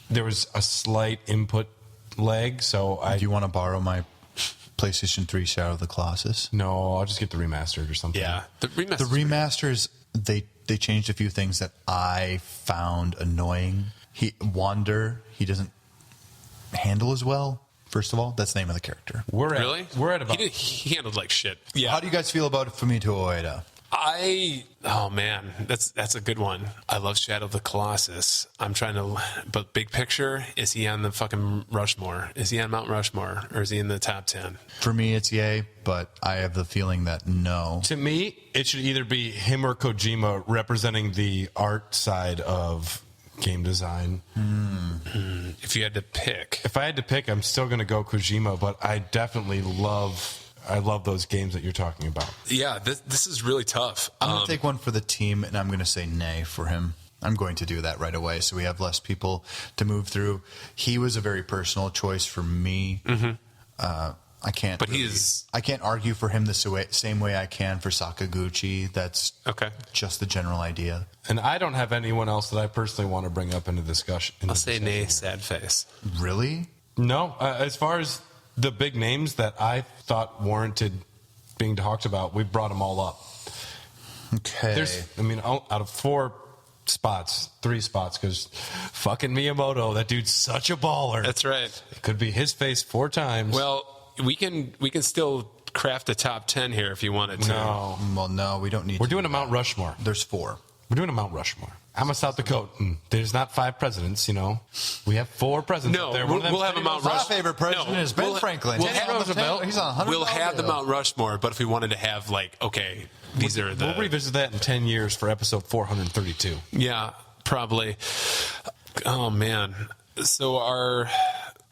there was a slight input lag. So do you want to borrow my PlayStation 3 Shadow of the Colossus? No, I'll just get the remastered or something. Yeah, the remasters, they changed a few things that I found annoying. Wander, he doesn't handle as well. First of all, that's the name of the character. We're at about. He handled like shit. Yeah. How do you guys feel about Fumito Ueda? Oh man, that's a good one. I love Shadow of the Colossus. I'm trying to, but big picture, is he on the fucking Rushmore? Is he on Mount Rushmore, or is he in the top 10? For me, it's yay, but I have the feeling that no. To me, it should either be him or Kojima representing the art side of game design. If you had to pick, If I had to pick, I'm still going to go Kojima, but I definitely love those games that you're talking about. yeah, this is really tough. I'm going to take one for the team, and I'm going to say nay for him. I'm going to do that right away, so we have less people to move through. He was a very personal choice for me. I can't. But I can't argue for him the same way I can for Sakaguchi. That's Okay. just the general idea. And I don't have anyone else that I personally want to bring up into discussion. I'll say nay, sad face. Really? No, as far as the big names that I thought warranted being talked about, we brought them all up. Okay. Out of 4 spots, 3 spots, because fucking Miyamoto, that dude's such a baller. That's right. It could be his face 4 times. Well, we can still craft a top 10 here if you wanted to. No. Well, no, we don't need We're to doing do a Mount that. Rushmore. There's 4. We're doing a Mount Rushmore. I'm a South Dakotan. There's not 5 presidents, We have 4 presidents No, up there. we'll One of them's have a Mount My Rushmore. favorite president No, is Ben we'll- Franklin. we'll Teddy have Roosevelt. He's on $100. We'll have the Mount Rushmore, but if we wanted to have these are the We'll revisit that in 10 years for episode 432. Yeah, probably. Oh man. So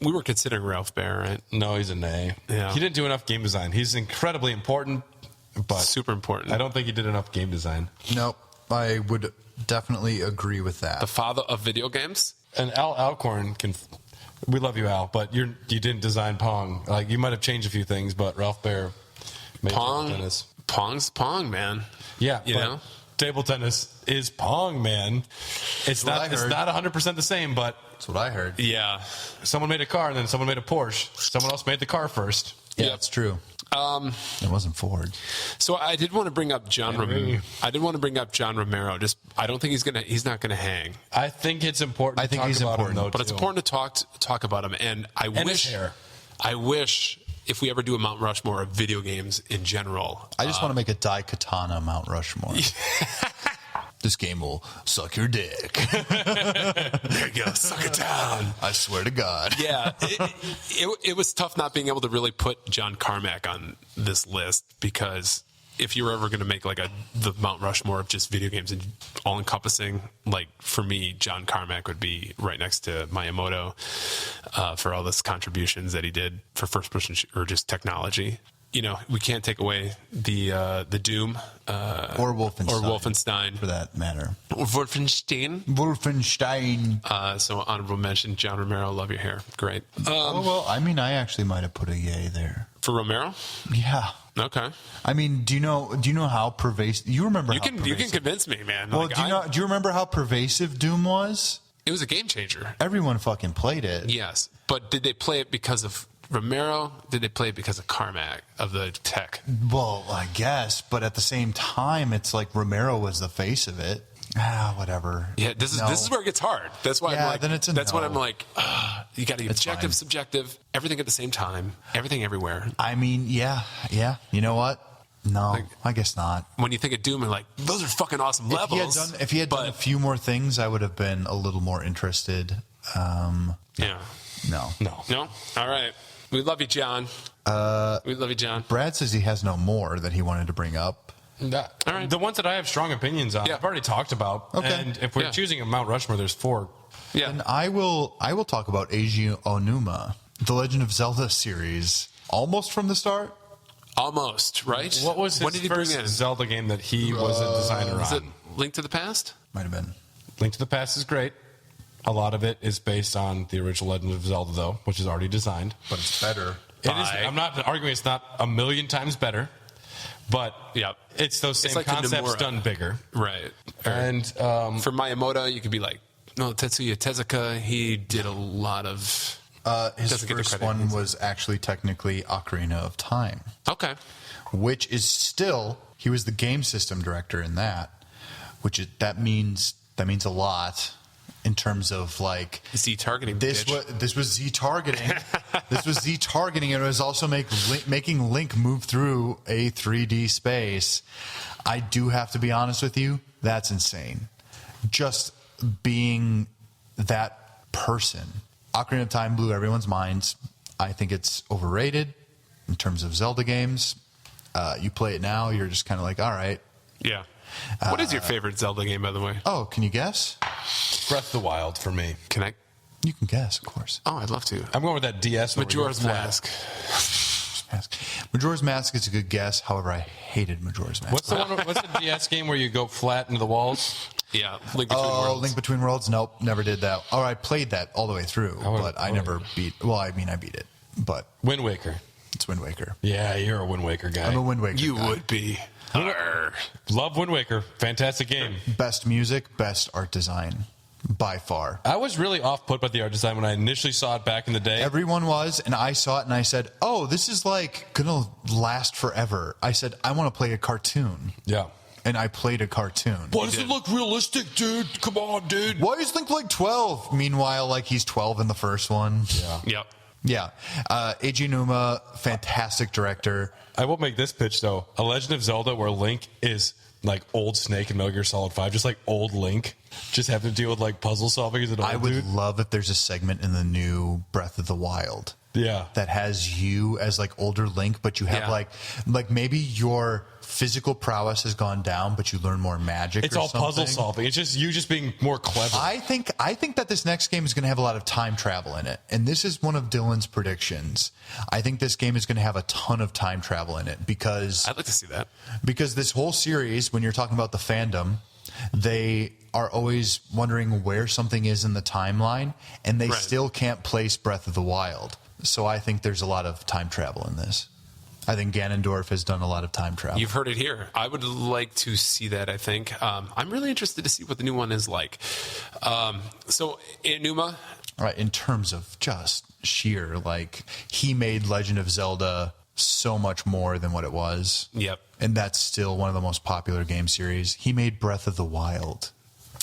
we were considering Ralph Baer, right? No, he's a nay. Yeah. He didn't do enough game design. He's incredibly important, but Super important. I don't think he did enough game design. Nope. I would definitely agree with that. The father of video games. And Al Alcorn can. We love you, Al, but you didn't design Pong. You might have changed a few things, but Ralph Baer made table tennis. Pong's Pong, man. Yeah, You but know? table tennis is Pong, man. It's what I not. It's heard. not 100% the same, but That's what I heard. Yeah. someone made a car and then someone made a Porsche. Someone else made the car first. Yeah, Yep. that's true. It wasn't Ford. So I did want to bring up John Romero. I did want to bring up John Romero. I don't think he's not gonna hang. I think it's important. I think to talk he's about important. him, though, But it's too. important to talk about him. And I And his wish hair. if we ever do a Mount Rushmore of video games in general. I just want to make a Daikatana Mount Rushmore. This game will suck your dick. There you go, suck it down. I swear to God. Yeah, it was tough not being able to really put John Carmack on this list, because if you were ever going to make the Mount Rushmore of just video games and all encompassing, for me, John Carmack would be right next to Miyamoto for all those contributions that he did for first person or just technology. We can't take away the Doom Or Wolfenstein. For that matter. or Wolfenstein. Wolfenstein. So honorable mention, John Romero. Love your hair, great. I actually might have put a yay there. For Romero, Yeah. okay. Do you know how pervasive? You remember? You how can pervasive, convince me, man. Well, do you remember how pervasive Doom was? It was a game changer. Everyone fucking played it. Yes, but did they play it because of Romero? Did they play it because of Carmack, of the tech? Well, I guess, but at the same time, it's like Romero was the face of it. Whatever. Yeah, this is where it gets hard. That's why Yeah, I'm then it's a that's no. when I'm like, you got to be It's objective, fine. subjective, everything at the same time, everything everywhere. Yeah. You know what? No, I guess not. When you think of Doom, you're like, those are fucking awesome levels. If he had done a few more things, I would have been a little more interested. Yeah. No. No? All right. We love you, John. We love you, John. Brad says he has no more that he wanted to bring up. All right. The ones that I have strong opinions on, Yeah. I've already talked about. Okay. And if we're Yeah. choosing a Mount Rushmore, there's 4. Yeah. And I will talk about Eiji Onuma, the Legend of Zelda series, almost from the start. Almost, right? What was his when did he bring first in? Zelda game that he was a designer Is on? it Link to the Past? Might have been. Link to the Past is great. A lot of it is based on the original Legend of Zelda, though, which is already designed. But it's better. It is. I'm not arguing it's not a million times better, but Yep. it's those same like the concepts Nomura. done bigger. Right. And For Miyamoto, you could be like, no, Tetsuya Tezuka, he did a lot of... His Doesn't get the first credit. one was actually technically Ocarina of Time, Okay. which is still, he was the game system director in that, that means a lot. in terms of like Z targeting. this was Z targeting. This was Z targeting, and it was also making Link move through a 3D space. I do have to be honest with you, that's insane. Just being that person. Ocarina of Time blew everyone's minds. I think it's overrated in terms of Zelda games. You play it now, you're just kind of like, all right. Yeah. What is your favorite Zelda game, by the way? Oh, can you guess? Breath of the Wild for me. Can I? You can guess, of course. Oh, I'd love to. I'm going with that DS. Majora's Mask. Majora's Mask is a good guess. However, I hated Majora's Mask. What's the DS game where you go flat into the walls? Yeah, Link Between Worlds. Link Between Worlds? Nope, never did that. Or I played that all the way through, but I never beat. Well, I mean, I beat it, but Wind Waker. it's Wind Waker. Yeah, you're a Wind Waker guy. I'm a Wind Waker You guy. would be. Love Wind Waker. Fantastic game. Best music, best art design, by far. I was really off-put by the art design when I initially saw it back in the day. Everyone was, and I saw it, and I said, "Oh, this is like gonna last forever." I said, "I want to play a cartoon," Yeah. and I played a cartoon. Why does it look realistic, dude? Come on, dude. Why is Link like 12? Meanwhile, like he's 12 in the first one. Yeah. Yep. Yeah. Eiji Numa, fantastic director. I will make this pitch, though. A Legend of Zelda where Link is like old Snake in Metal Gear Solid 5, just like old Link, just having to deal with like puzzle solving as an old I would dude. love if there's a segment in the new Breath of the Wild Yeah. that has you as like older Link, but you have Yeah. like maybe your physical prowess has gone down, but you learn more magic. It's or all puzzle something. solving. It's just you just being more clever. I think that this next game is going to have a lot of time travel in it, and this is one of Dylan's predictions. I think this game is going to have a ton of time travel in it because I'd like to see that. this whole series, when you're talking about the fandom, they are always wondering where something is in the timeline, and they Right. still can't place Breath of the Wild. So I think there's a lot of time travel in this. I think Ganondorf has done a lot of time travel. You've heard it here. I would like to see that, I think. I'm really interested to see what the new one is like. So, Enuma, Right, in terms of just sheer, like, he made Legend of Zelda so much more than what it was. Yep. And that's still one of the most popular game series. He made Breath of the Wild,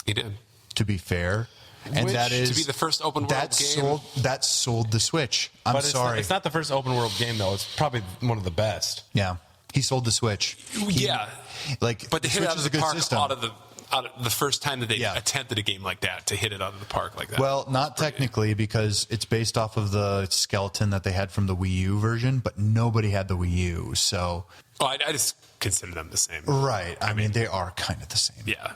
he did. to be fair. And that is to be the first open world game. That sold the Switch. I'm but sorry. It's not the first open world game, though. It's probably one of the best. Yeah, he sold the Switch. Yeah. Like, But to the hit it Switch out is of a the good park system. out of the first time that they Yeah. attempted a game like that, to hit it out of the park like that. Well, not technically, because it's based off of the skeleton that they had from the Wii U version, but nobody had the Wii U. So, I just consider them the same. right. I mean, they are kind of the same. Yeah.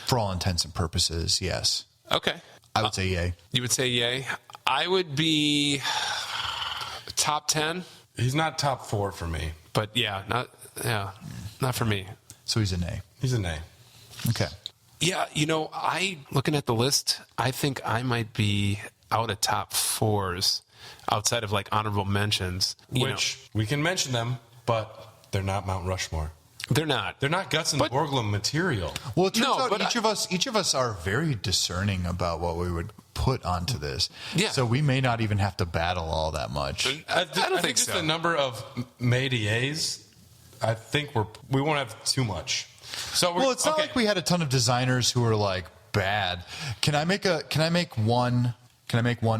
For all intents and purposes, yes. Okay. I would say yay. You would say yay. I would be top 10, He's not top 4 for me. but not for me. So he's a nay. He's an A. Okay. Yeah, looking at the list, I think I might be out of top 4s outside of like honorable mentions. Which we can mention them, but they're not Mount Rushmore. They're not. They're not Guts and Borglum material. Well, it turns No, out but each of us are very discerning about what we would put onto this. Yeah. So we may not even have to battle all that much. I don't think just so. the number of made EAs, I think we won't have too much. So Well, it's not like we had a ton of designers who were like bad. Can I make one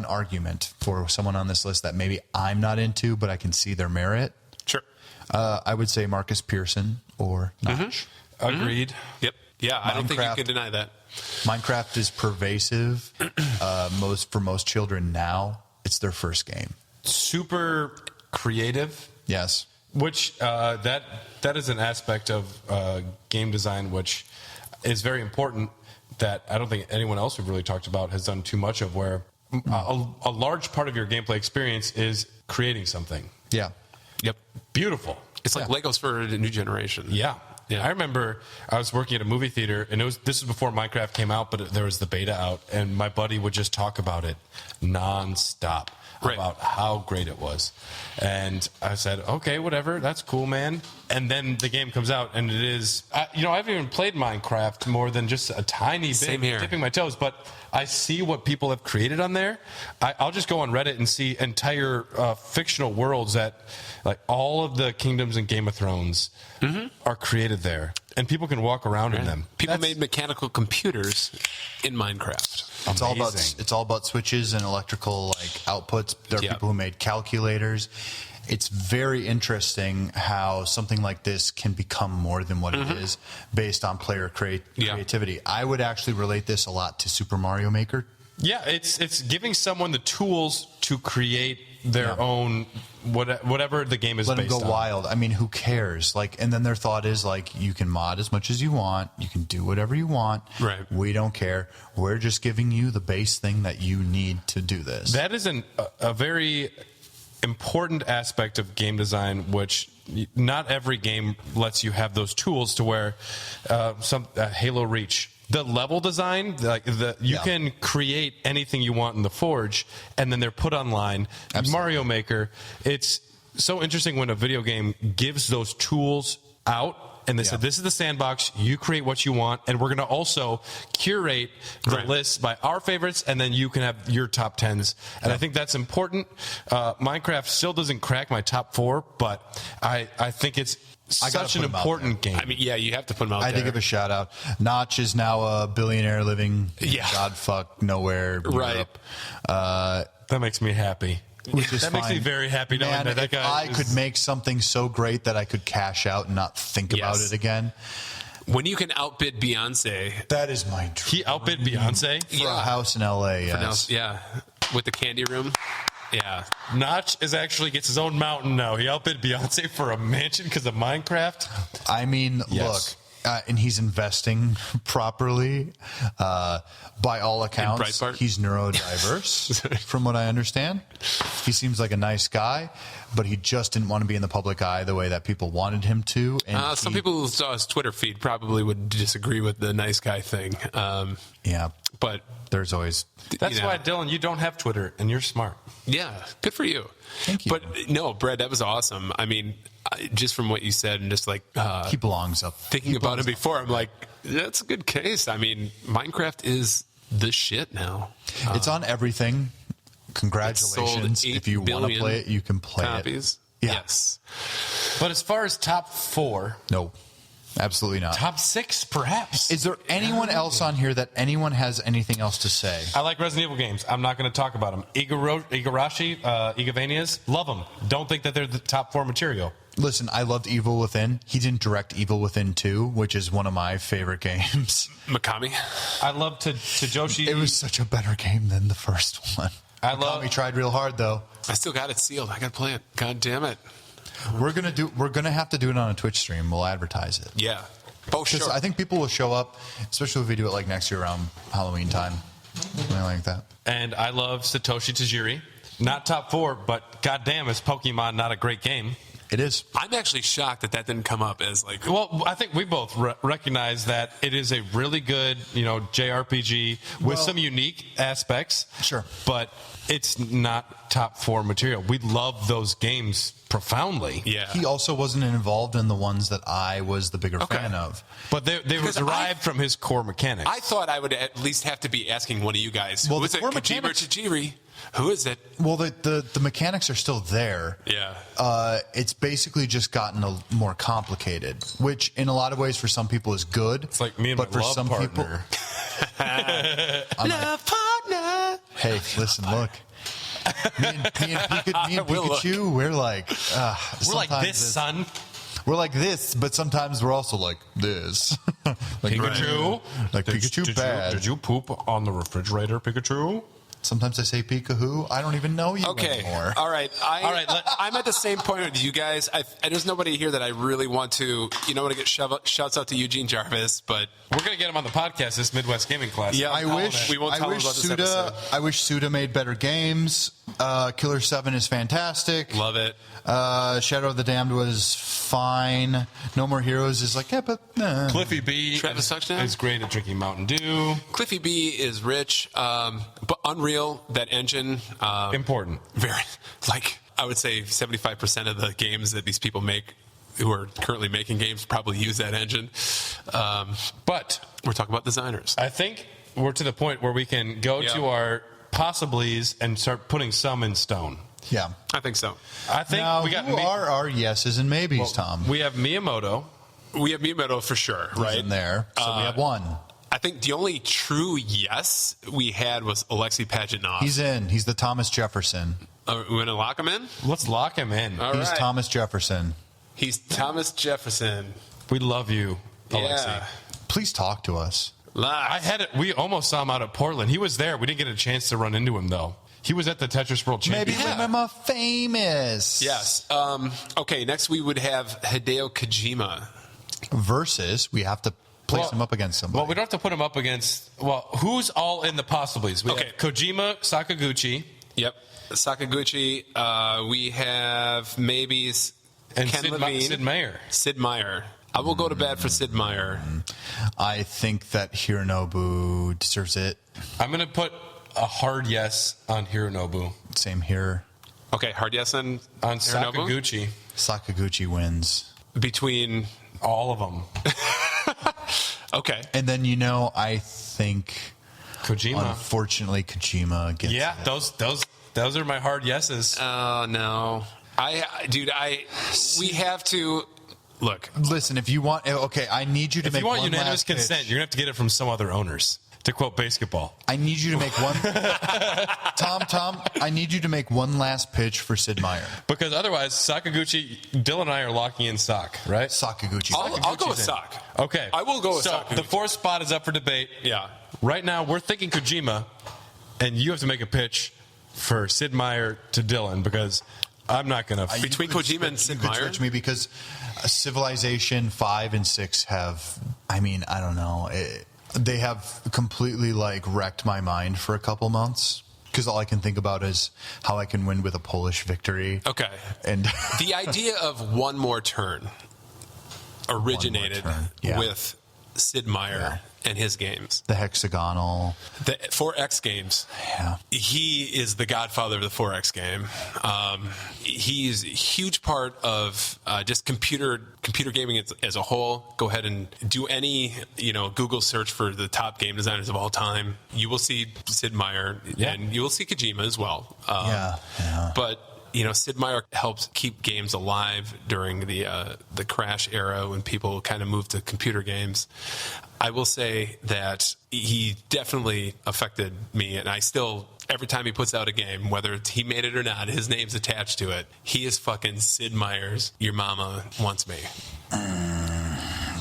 argument for someone on this list that maybe I'm not into, but I can see their merit? Sure. I would say Marcus Pearson or Notch. Agreed. Yep. Yeah, I don't think you Minecraft. can deny that. Minecraft is pervasive. For most children now, it's their first game. Super creative. Yes. Which that is an aspect of game design which is very important that I don't think anyone else we've really talked about has done too much of, where a large part of your gameplay experience is creating something. Yeah. Yep. Beautiful. It's like Legos for the new generation. Yeah. Yeah. I remember I was working at a movie theater, and this was before Minecraft came out, but there was the beta out, and my buddy would just talk about it nonstop. Right. About how great it was. And I said, okay, whatever, that's cool, man. And then the game comes out, and it is, I haven't even played Minecraft more than just a tiny bit, Same here. dipping my toes, but I see what people have created on there. I'll just go on Reddit and see entire fictional worlds that, like, all of the kingdoms in Game of Thrones are created there, and people can walk around in them. People made mechanical computers in Minecraft. It's all about switches and electrical outputs. There are people who made calculators. It's very interesting how something like this can become more than what it is based on player creativity. I would actually relate this a lot to Super Mario Maker. Yeah, it's giving someone the tools to create their own whatever the game is based on. Let them go wild. I mean, who cares? And then their thought is you can mod as much as you want, you can do whatever you want. Right. We don't care. We're just giving you the base thing that you need to do this. That is a very important aspect of game design, which not every game lets you have those tools to where Halo Reach. The level design, you can create anything you want in the Forge, and then they're put online. Absolutely. Mario Maker, it's so interesting when a video game gives those tools out, and they said, this is the sandbox, you create what you want, and we're going to also curate the list by our favorites, and then you can have your top 10s. And I think that's important. Minecraft still doesn't crack my top 4, but I think it's such an important game. I mean, you have to put them out there. I had to give a shout out. Notch is now a billionaire living in Godfuck nowhere, Europe. That makes me happy. That makes me very happy knowing that guy. I could make something so great that I could cash out and not think about it again. When you can outbid Beyonce. That is my dream. He outbid Beyonce? For a house in L.A., yes. With the candy room. Yeah. Notch gets his own mountain now. He outbid Beyonce for a mansion because of Minecraft. I mean, look, and he's investing properly. By all accounts, he's neurodiverse, from what I understand. He seems like a nice guy, but he just didn't want to be in the public eye the way that people wanted him to. And some people who saw his Twitter feed probably would disagree with the nice guy thing. But there's always... That's why, Dylan, you don't have Twitter, and you're smart. Yeah, good for you. Thank you. But no, Brad, that was awesome. I mean, just from what you said and just he belongs up. Thinking about it before, I'm like, that's a good case. I mean, Minecraft is the shit now. It's on everything. Congratulations. If you want to play it, you can play copies. it. Yes. But as far as top 4... No. Absolutely not. Top 6, perhaps. Is there anyone else on here that anyone has anything else to say? I like Resident Evil games. I'm not going to talk about them. Igavanias, love them. Don't think that they're the top 4 material. Listen, I loved Evil Within. He didn't direct Evil Within 2, which is one of my favorite games. Mikami. I love Tajoshi. It was such a better game than the first one. Mikami tried real hard, though. I still got it sealed. I got to play it. God damn it. We're gonna have to do it on a Twitch stream. We'll advertise it. Yeah. Oh, sure. I think people will show up, especially if we do it next year around Halloween time. Something like that. And I love Satoshi Tajiri. Not top 4, but goddamn, is Pokemon not a great game? It is. I'm actually shocked that didn't come up as Well, I think we both recognize that it is a really good, JRPG with some unique aspects. Sure. But it's not top 4 material. We love those games profoundly. Yeah. He also wasn't involved in the ones that I was the bigger fan of. But they were derived from his core mechanics. I thought I would at least have to be asking one of you guys. Well, who is it? Kojima or Tajiri? Who is it? Well, the mechanics are still there. Yeah. It's basically just gotten more complicated, which in a lot of ways for some people is good. It's like me and my love partner. Love partner. Hey, listen, look. Me and Pikachu, we're like this, son. We're like this, but sometimes we're also like this. Pikachu? Pikachu bad. Did you poop on the refrigerator, Pikachu? Sometimes I say Pika-hoo. I don't even know you anymore. All right. I'm at the same point with you guys. There's nobody here that I really want to, want to get shouts out to Eugene Jarvis, but we're going to get him on the podcast, this Midwest Gaming Class. Yeah, I wish Suda made better games. Killer 7 is fantastic. Love it. Shadow of the Damned was fine. No More Heroes is Cliffy B Travis Touchdown is great at drinking Mountain Dew. Cliffy B is rich, but Unreal, that engine. Important. Very, I would say 75% of the games that these people make who are currently making games probably use that engine. But we're talking about designers. I think we're to the point where we can go to our possiblies and start putting some in stone. Yeah. I think so. I think we got who are our yeses and maybes, Tom? We have Miyamoto. We have Miyamoto for sure, right? In there. So we have one. I think the only true yes we had was Alexei Pajitnov. He's in. He's the Thomas Jefferson. We're going to lock him in? Let's lock him in. He's right. Thomas Jefferson. He's Thomas Jefferson. We love you, Alexei. Yeah. Please talk to us. Lock. We almost saw him out at Portland. He was there. We didn't get a chance to run into him, though. He was at the Tetris World Maybe Championship. remember famous. Yes. Okay, next we would have Hideo Kojima. Versus, we have to place him up against somebody. Well, we don't have to put him up against. Well, who's all in the possibilities? We Okay. have Kojima, Sakaguchi, Yep. Sakaguchi. We have maybe and Ken Levine. Sid Meier. Sid Meier. I will go to bat for Sid Meier. I think that Hironobu deserves it. I'm going to put a hard yes on Hironobu. Same here. Okay, hard yes on On Hironobu? Sakaguchi. Sakaguchi wins. Between. All of them. Okay. And then, I think, Kojima. unfortunately, Kojima gets Yeah, it. those are my hard yeses. Oh, no. We have to. Look. Listen, if you want, okay, I need you to If make you want one unanimous last pitch. consent, you're going to have to get it from some other owners. To quote basketball. I need you to make one. Tom, I need you to make one last pitch for Sid Meier. Because otherwise, Sakaguchi, Dylan and I are locking in Sock, right? Sakaguchi. I'll go with in. Sock. Okay. I will go with so Sakaguchi. the fourth spot is up for debate. Yeah. Right now, we're thinking Kojima, and you have to make a pitch for Sid Meier to Dylan because I'm not going to. Between Kojima and Sid Meier? Switch me because Civilization 5 and 6 have, I don't know. They have completely wrecked my mind for a couple months because all I can think about is how I can win with a Polish victory. Okay. And The idea of one more turn originated turn, yeah. with Sid Meier and his games. the hexagonal. The 4X games. Yeah. He is the godfather of the 4X game. He's a huge part of just computer gaming as a whole. Go ahead and do any Google search for the top game designers of all time. You will see Sid Meier, and you will see Kojima as well. But Sid Meier helped keep games alive during the crash era when people kind of moved to computer games. I will say that he definitely affected me, and I still, every time he puts out a game, whether he made it or not, his name's attached to it. He is fucking Sid Meier's Your Mama Wants Me.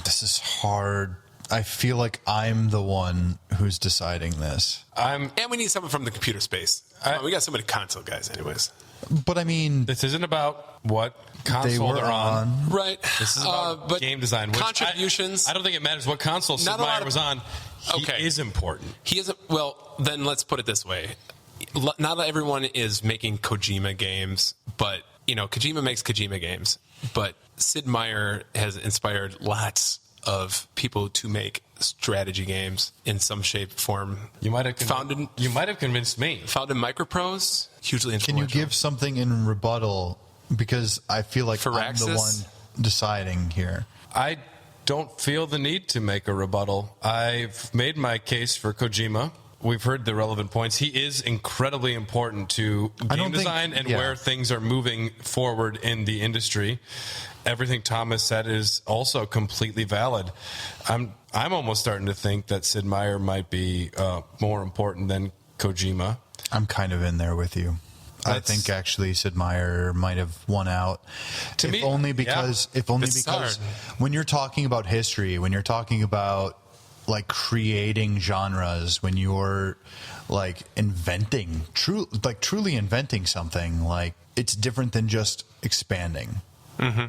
This is hard. I feel like I'm the one who's deciding this. And we need someone from the computer space. We got so many console guys anyways. But This isn't about what console they were they're on. Right. This is about but game design. Which contributions. I don't think it matters what console Sid Not a lot Meier of- was on. He is important. He isn't. Well, then let's put it this way: not everyone is making Kojima games, but Kojima makes Kojima games. But Sid Meier has inspired lots of people to make strategy games in some shape, form. You might have convinced me. Found in Microprose, hugely influential. Can you give something in rebuttal? Because I feel like I'm the Firaxis? one deciding here. I don't feel the need to make a rebuttal. I've made my case for Kojima. We've heard the relevant points. He is incredibly important to game design and where things are moving forward in the industry. Everything Thomas said is also completely valid. I'm almost starting to think that Sid Meier might be more important than Kojima. I'm kind of in there with you. I think actually Sid Meier might have won out. If only because when you're talking about history, when you're talking about creating genres, when you're inventing, truly inventing something, it's different than just expanding. Mm-hmm.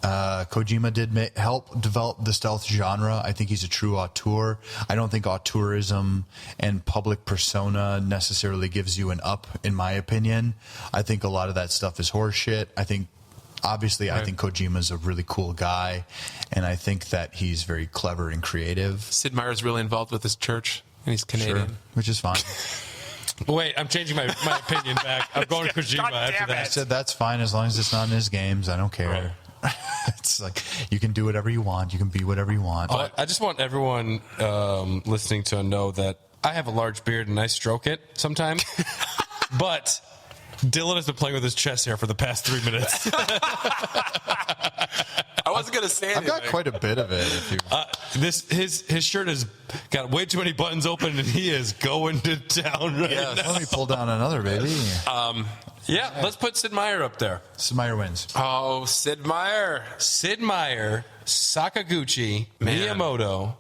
Kojima did help develop the stealth genre. I think he's a true auteur. I don't think auteurism and public persona necessarily gives you an up, in my opinion. I think a lot of that stuff is horseshit. I think Kojima's a really cool guy, and I think that he's very clever and creative. Sid Meier's really involved with his church, and he's Canadian. Sure, which is fine. Wait, I'm changing my opinion back. I'm going to Kojima after I that. said that's fine as long as it's not in his games. I don't care. Right. It's you can do whatever you want. You can be whatever you want. I just want everyone listening to know that I have a large beard and I stroke it sometimes. But Dylan has been playing with his chest hair for the past 3 minutes. I wasn't going to say I've anything. got quite a bit of it. If you... His shirt has got way too many buttons open, and he is going to town right Yes. now. Let me pull down another, baby. Yeah, let's put Sid Meier up there. Sid Meier wins. Oh, Sid Meier. Sid Meier, Sakaguchi, Man. Miyamoto.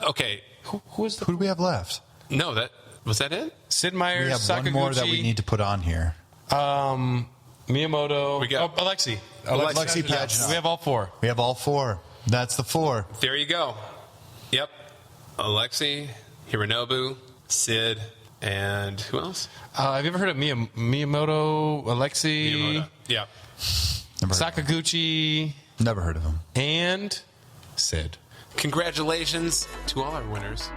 Okay. Who is the Who do we have left? No, was that it? Sid Meier, We have Sakaguchi, one more that we need to put on here. Miyamoto. We got- Alexi. Alexi Pageant. We have all four. We have all four. That's the four. There you go. Yep. Alexi, Hironobu, Sid, and who else? Have you ever heard of Miyamoto, Alexi, Miyamoto. Yeah. Sakaguchi, Never heard of him. and Sid? Congratulations to all our winners.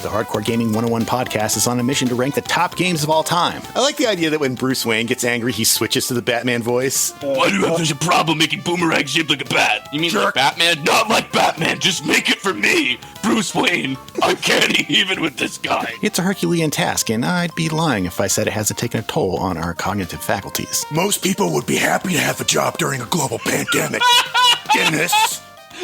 The Hardcore Gaming 101 podcast is on a mission to rank the top games of all time. I like the idea that when Bruce Wayne gets angry, he switches to the Batman voice. Why do you have such a problem making Boomerang shaped like a bat? You mean like Batman? Not like Batman, just make it for me! Bruce Wayne, I can't even with this guy. It's a Herculean task, and I'd be lying if I said it hasn't taken a toll on our cognitive faculties. Most people would be happy to have a job during a global pandemic. Dennis!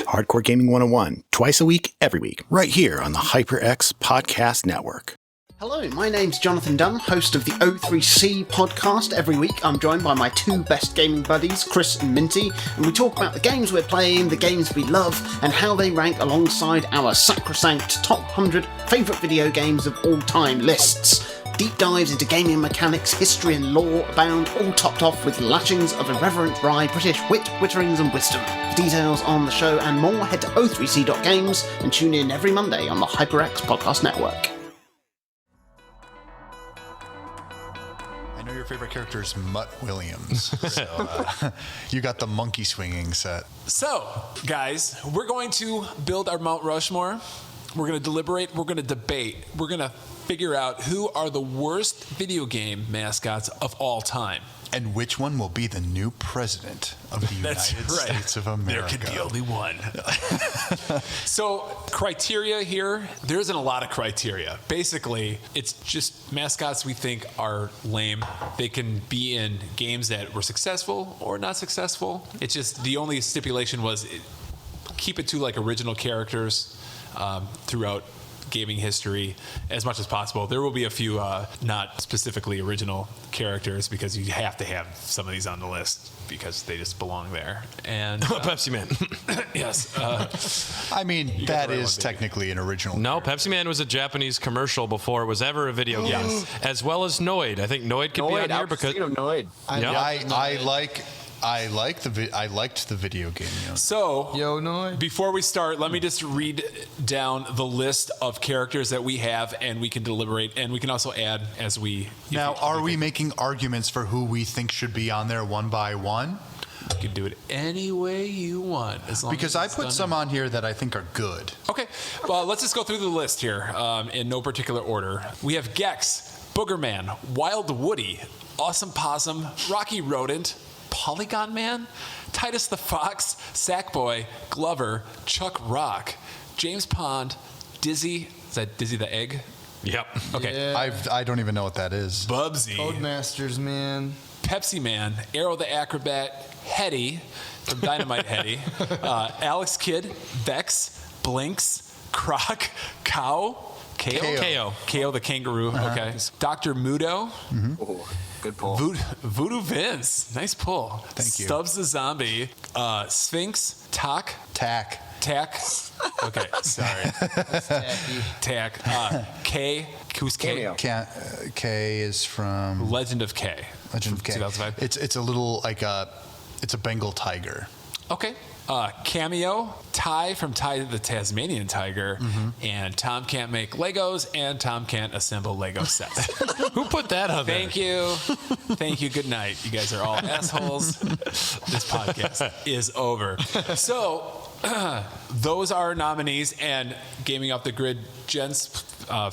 Hardcore Gaming 101, twice a week, every week, right here on the HyperX Podcast Network. Hello, my name's Jonathan Dunn, host of the O3C podcast. Every week I'm joined by my two best gaming buddies, Chris and Minty, and we talk about the games we're playing, the games we love, and how they rank alongside our sacrosanct top 100 favourite video games of all time lists. Deep dives into gaming mechanics, history and lore abound, all topped off with lashings of irreverent dry British wit, witterings and wisdom. For details on the show and more, head to o3c.games and tune in every Monday on the HyperX Podcast Network. I know your favorite character is Mutt Williams. So you got the monkey swinging set. So, guys, we're going to build our Mount Rushmore. We're going to deliberate. We're going to debate. We're going to figure out who are the worst video game mascots of all time. And which one will be the new president of the United States of America? There can be only one. So, criteria here, there isn't a lot of criteria. Basically, it's just mascots we think are lame. They can be in games that were successful or not successful. It's just the only stipulation was keep it to like original characters throughout gaming history as much as possible. There will be a few not specifically original characters because you have to have some of these on the list because they just belong there. And Pepsi Man. yes. I mean, got that the right is one, baby. technically an original. No, Pepsi Man was a Japanese commercial before it was ever a video game, as well as Noid. I think Noid could be on here because Noid. I liked the video game. You know. So, before we start, let me just read down the list of characters that we have, and we can deliberate, and we can also add as we. Now, are we making arguments for who we think should be on there one by one? You can do it any way you want, as long Because as I it's put done some on here that I think are good. Okay, well, let's just go through the list here in no particular order. We have Gex, Boogerman, Wild Woody, Awesome Possum, Rocky Rodent, Polygon Man, Titus the Fox, Sackboy, Glover, Chuck Rock, James Pond, Dizzy. Is that Dizzy the Egg? Yep. Okay. Yeah. I don't even know what that is. Bubsy, Codemasters, man. Pepsi Man, Arrow the Acrobat, Hetty from Dynamite Hetty, Alex Kidd, Vex, Blinks, Croc, Cow, KO the kangaroo. Okay. Dr. Mudo. Oh, good pull. Voodoo Vince. Nice pull. Thank you. Stubbs the Zombie. Sphinx. Tack. Okay, sorry. Tack. K. Who's K? K is from Legend of K. Legend of K. 2005. It's a little like it's a Bengal tiger. Okay. Cameo, Ty from Ty the Tasmanian Tiger, and Tom Can't Make Legos, and Tom Can't Assemble Lego Sets. Who put that on there? Thank you. Thank you. Good night. You guys are all assholes. This podcast is over. So, those are nominees, and Gaming Off the Grid, gents,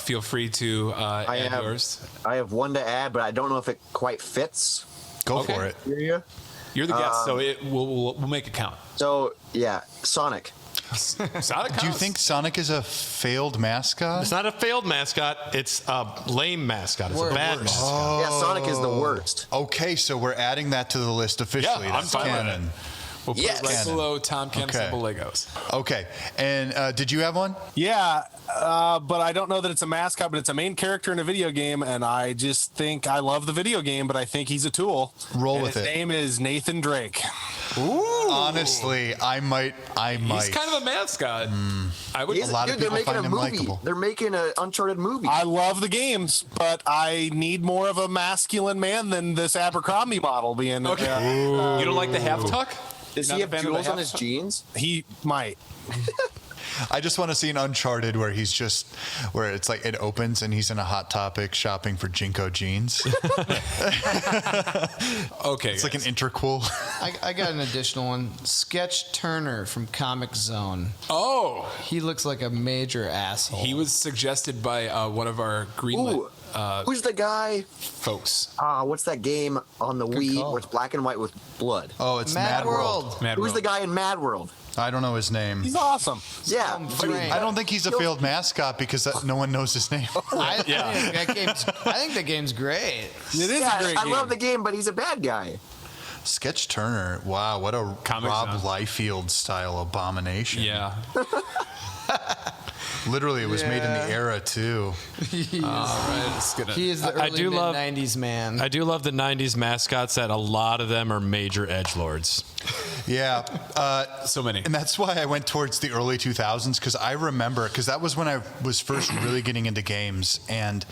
feel free to add yours. I have one to add, but I don't know if it quite fits. Go for it. You're the guest, so we'll make it count. So, yeah, Sonic. Sonic Do you counts. think Sonic is a failed mascot? It's not a failed mascot. It's a lame mascot. It's a bad mascot. Yeah, Sonic is the worst. Okay, so we're adding that to the list officially. Yeah, I'm That's fine with canon. We'll put Yes. it right Canon. below Tom can Okay. assemble Legos. Okay, and did you have one? Yeah, but I don't know that it's a mascot, but it's a main character in a video game, and I just think I love the video game, but I think he's a tool. Roll And with his it. name is Nathan Drake. Honestly, I might. He's kind of a mascot. I would. He's, A lot of dude, they're people making a find him movie. likable. They're making an Uncharted movie. I love the games, but I need more of a masculine man than this Abercrombie model being. Okay. You don't like the half tuck? Does Not he a have fan of the jewels on half his tuck? jeans? He might. I just want to see an Uncharted where he's just where it's like it opens and he's in a Hot Topic shopping for Jinko jeans. Okay. It's like an interquel. I got an additional one. Sketch Turner from Comic Zone. Oh, He looks like a major asshole. he was suggested by one of our greenlit Ooh, who's the guy? folks. What's that game on the Wii call. where it's black and white with blood? Oh, it's Mad World. Mad Who's World. the guy in Mad World? I don't know his name. He's awesome. Yeah, Frank. I don't think he's a failed mascot because no one knows his name. I think the game's great. It is yeah, a great I game. love the game, but he's a bad guy. Sketch Turner. Wow, what a Comic Rob Zone. Liefeld style abomination. Yeah. Literally, it was made in the era too. Right. It's gonna. He is the I early do love- mid-90s man. I do love the 90s mascots that a lot of them are major edgelords. Yeah. So many. And that's why I went towards the early 2000s because I remember, because that was when I was first really getting into games, and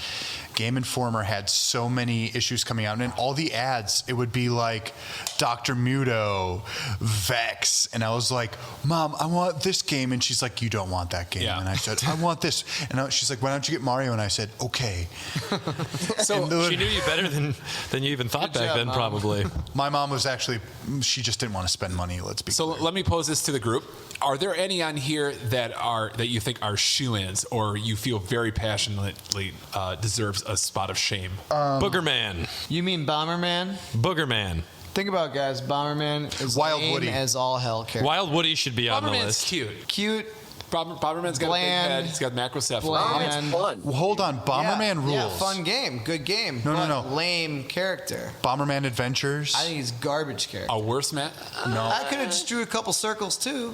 Game Informer had so many issues coming out, and in all the ads, it would be like Dr. Muto, Vex, and I was like, Mom, I want this game, and she's like, you don't want that game. Yeah. And I said, I want this. And she's like, why don't you get Mario? And I said, okay. So She knew you better than you even thought Good back job, then, Mom. probably. My mom was actually, she just didn't want to spend money, let's be So clear. let me pose this to the group. Are there any on here that you think are shoe-ins or you feel very passionately deserves a spot of shame? Booger Man. You mean Bomberman? Booger Man. Think about it, guys. Bomberman is Wild lame Woody. as all hell character. Wild Woody should be on the Bomberman's list. cute. Cute. Bomberman's got a big Bland. head. He's got macrocephaly. Bland. It's fun. Well, hold on, Bomberman rules. Yeah, fun game. Good game. No, no, but no. Lame character. Bomberman Adventures. I think he's garbage character. A worse man? I could have just drew a couple circles too.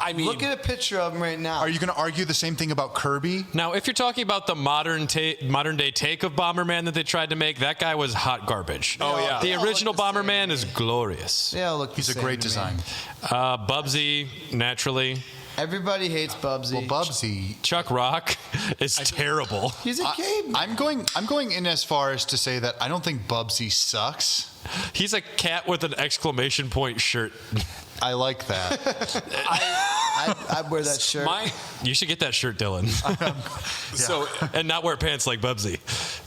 I mean, Look at a picture of him right now. Are you going to argue the same thing about Kirby? Now, if you're talking about the modern day take of Bomberman that they tried to make, that guy was hot garbage. Oh, yeah. The They all original look the same Bomberman to is me. glorious. Yeah, look. He's the a same great to me. design. Bubsy, naturally. Everybody hates Bubsy. Well, Bubsy. Chuck Rock is terrible. He's a caveman. I'm going in as far as to say that I don't think Bubsy sucks. He's a cat with an exclamation point shirt. I like that. I'd wear that shirt. You should get that shirt, Dylan. So, And not wear pants like Bubsy.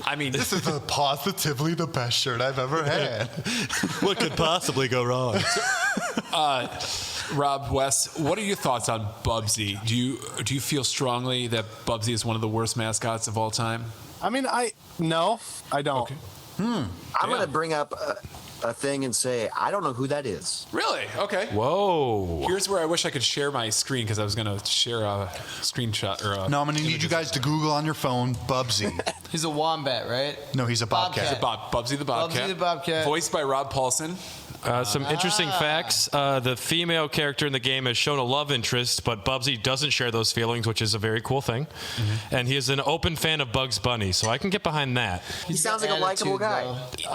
I mean, This is positively the best shirt I've ever had. What could possibly go wrong? Rob, Wes, what are your thoughts on Bubsy? Do you feel strongly that Bubsy is one of the worst mascots of all time? I mean, no, I don't. Okay. I'm going to bring up a thing and say, I don't know who that is. Really? Okay. Whoa. Here's where I wish I could share my screen because I was going to share a screenshot or a. No, I'm going to need you guys to Google on your phone Bubsy. He's a wombat, right? No, he's a bobcat. Bubsy the Bobcat. Bubsy the Bobcat. Voiced by Rob Paulson. Some interesting facts. The female character in the game has shown a love interest, but Bubsy doesn't share those feelings, which is a very cool thing. And he is an open fan of Bugs Bunny, so I can get behind that. He sounds like a likable guy.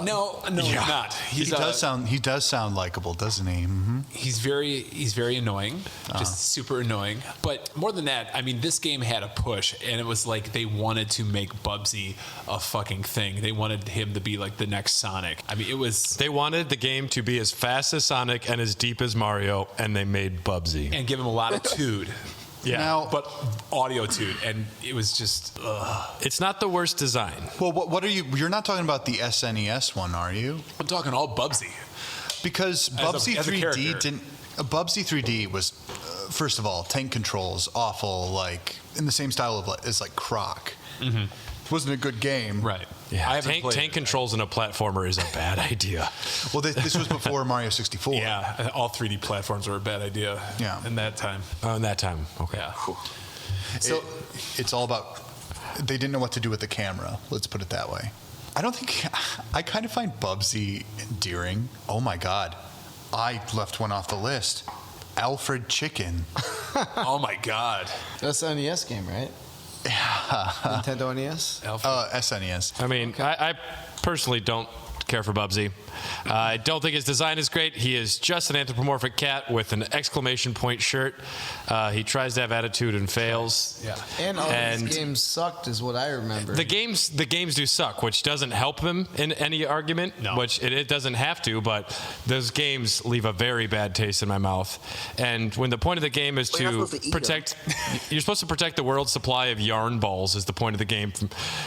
No, he's not. He does sound likable, doesn't he? Mm-hmm. He's very annoying, just super annoying. But more than that, I mean, this game had a push, and it was like they wanted to make Bubsy a fucking thing. They wanted him to be like the next Sonic. I mean, it was. They wanted the game to be as fast as Sonic and as deep as Mario, and they made Bubsy. And give him a lot of tood. Yeah. Now, But audio tood, and it was just. It's not the worst design. well, what are you? You're not talking about the SNES one, are you? I'm talking all Bubsy. Because Bubsy as a 3D character. didn't. Bubsy 3D was, first of all, tank controls awful, like in the same style of as like Croc. wasn't a good game. Right. Yeah, I haven't tank played it. controls in a platformer is a bad idea. Well, this was before Mario 64. Yeah, all 3D platforms were a bad idea. Yeah. In that time. Oh, in that time. Okay. Yeah. So it's all about, they didn't know what to do with the camera. Let's put it that way. I kind of find Bubsy endearing. Oh my God. I left one off the list. Alfred Chicken. Oh my God. That's an NES game, right? Yeah. Nintendo NES? SNES. I mean, I personally don't care for Bubsy. I don't think his design is great. He is just an anthropomorphic cat with an exclamation point shirt. He tries to have attitude and fails. Yeah. And all these games sucked is what I remember. The games do suck, which doesn't help him in any argument, which it doesn't have to, but those games leave a very bad taste in my mouth. And when the point of the game is to protect, you're supposed to protect the world's supply of yarn balls is the point of the game.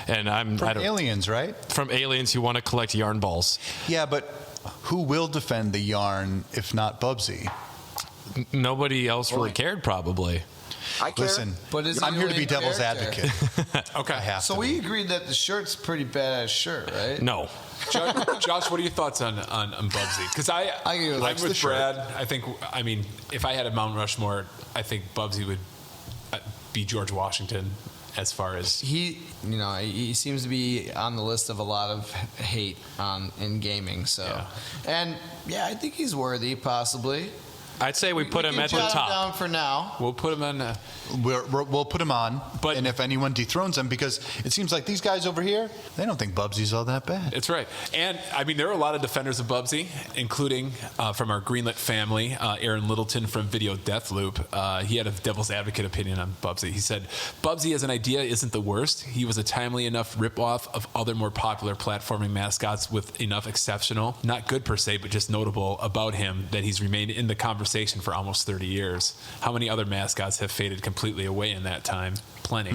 And From aliens, right? From aliens who want to collect yarn balls. Yeah, but who will defend the yarn if not Bubsy? Nobody else really cared, probably. I care. Listen, But is I'm he here to really be a devil's character? advocate. Okay. I have So to we be. agreed that the shirt's pretty badass shirt, right? No. Josh, what are your thoughts on Bubsy? Because I'm with Brad. I mean, if I had a Mount Rushmore, I think Bubsy would be George Washington as far as he seems to be on the list of a lot of hate in gaming. So, and I think he's worthy, possibly. I'd say we put him at the top. Down for now. We'll put him on. We'll put him on. And if anyone dethrones him, because it seems like these guys over here, they don't think Bubsy's all that bad. That's right. And I mean, there are a lot of defenders of Bubsy, including from our Greenlit family, Aaron Littleton from Video Deathloop. He had a devil's advocate opinion on Bubsy. He said, Bubsy as an idea isn't the worst. He was a timely enough ripoff of other more popular platforming mascots with enough exceptional, not good per se, but just notable about him that he's remained in the conversation for almost 30 years. How many other mascots have faded completely away in that time? Plenty.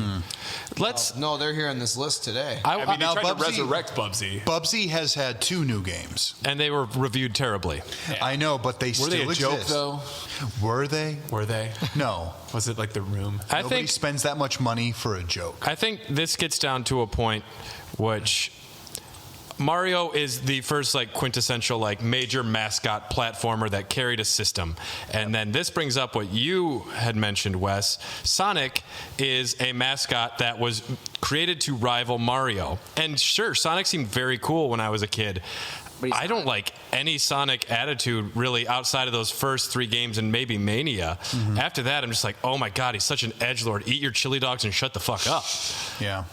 No, they're here on this list today. I mean, they now tried to Bubsy- resurrect Bubsy. Bubsy has had 2 new games. And they were reviewed terribly. I know, but they Were still they a exist. joke, though? Were they? Were they? No. Was it like The Room? Nobody spends that much money for a joke. I think this gets down to a point which Mario is the first quintessential major mascot platformer that carried a system. And then this brings up what you had mentioned, Wes. Sonic is a mascot that was created to rival Mario. And sure, Sonic seemed very cool when I was a kid. I don't like any Sonic attitude really outside of those first 3 games and maybe Mania. Mm-hmm. After that, I'm just like, oh my God, he's such an edgelord. Eat your chili dogs and shut the fuck up. Yeah.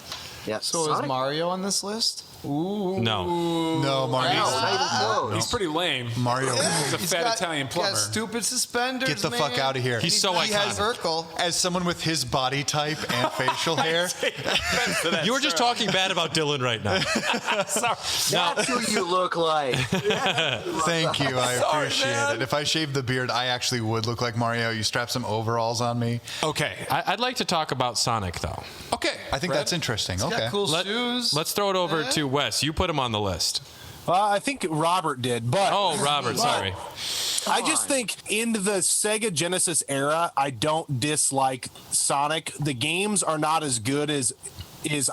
So is Mario on this list? Ooh. No, Mario. He's pretty lame. Mario. He's a fat Italian plumber. Got stupid suspenders. Get the fuck out of here. He's so iconic. As someone with his body type and facial hair. You were just talking bad about Dylan right now. Sorry. That's who you look like. Thank you. I appreciate it. If I shaved the beard, I actually would look like Mario. You strap some overalls on me. Okay. I'd like to talk about Sonic, though. Okay. I think that's interesting. He's got cool shoes. Let's throw it over to Wes. You put him on the list. I think Robert did, but Robert, sorry. I just think in the Sega Genesis era, I don't dislike Sonic. The games are not as good as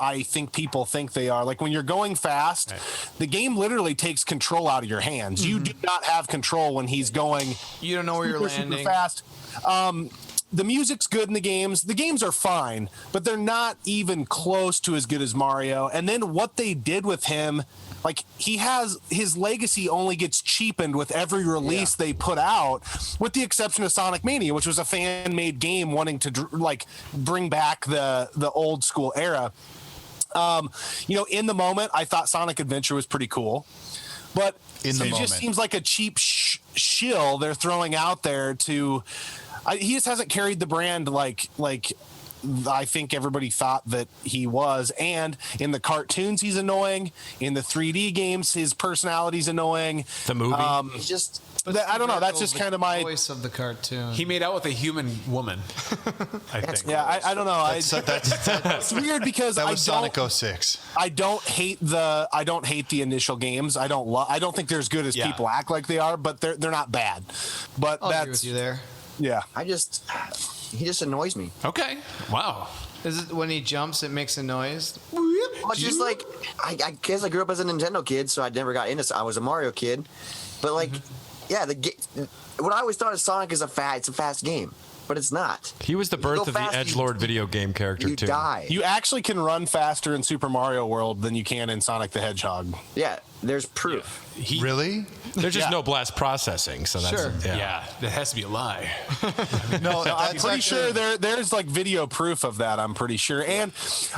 I think people think they are. Like when you're going fast, the game literally takes control out of your hands. You do not have control when he's going. You don't know where you're super landing. Fast. The music's good in the games. The games are fine, but they're not even close to as good as Mario. And then what they did with him, his legacy only gets cheapened with every release they put out, with the exception of Sonic Mania, which was a fan-made game wanting to bring back the old school era. In the moment, I thought Sonic Adventure was pretty cool, but it just seems like a cheap shill they're throwing out there to. He just hasn't carried the brand like I think everybody thought that he was. And in the cartoons, he's annoying. In the 3D games, his personality's annoying. The movie, he's just. I don't know. That's just kind of my voice of the cartoon. He made out with a human woman. I think. Yeah, I don't know. It's weird because that was Sonic 06. I don't hate the initial games. I don't think they're as good as people act like they are, but they're not bad. But I'll agree with you there. Yeah. He just annoys me. Okay. Wow. Is it when he jumps, it makes a noise? Well, it's just like I guess I grew up as a Nintendo kid, so I never got into. I was a Mario kid, but like, yeah, what I always thought of Sonic is it's a fast game, but it's not. He was the birth of the edgelord video game character you too. Die. You actually can run faster in Super Mario World than you can in Sonic the Hedgehog. Yeah, there's proof. Really? There's just no blast processing, so that's Sure. Yeah, that has to be a lie. No, I'm pretty sure there's like video proof of that. I'm pretty sure. And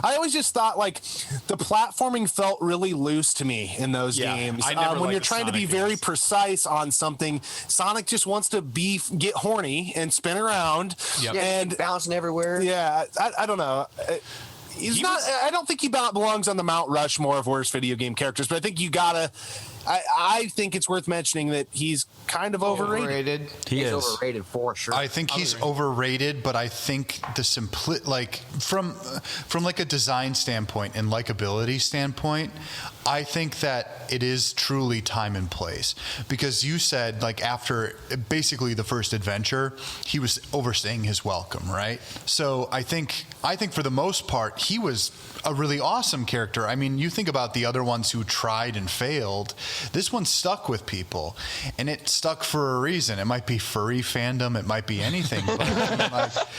I always just thought like the platforming felt really loose to me in those games. I never when liked you're the trying to be Sonic very games. precise on something, Sonic just wants to get horny and spin around. Yep. And bouncing everywhere. Yeah, I don't know. I don't think he belongs on the Mount Rushmore of worst video game characters, but I think you gotta. I think it's worth mentioning that he's kind of overrated. He's overrated for sure. I think he's overrated, but I think from like a design standpoint and likability standpoint, I think that it is truly time and place. Because you said like after basically the first adventure, he was overstaying his welcome, right? So I think for the most part, he was a really awesome character. I mean, you think about the other ones who tried and failed. This one stuck with people, and it stuck for a reason. It might be furry fandom, it might be anything.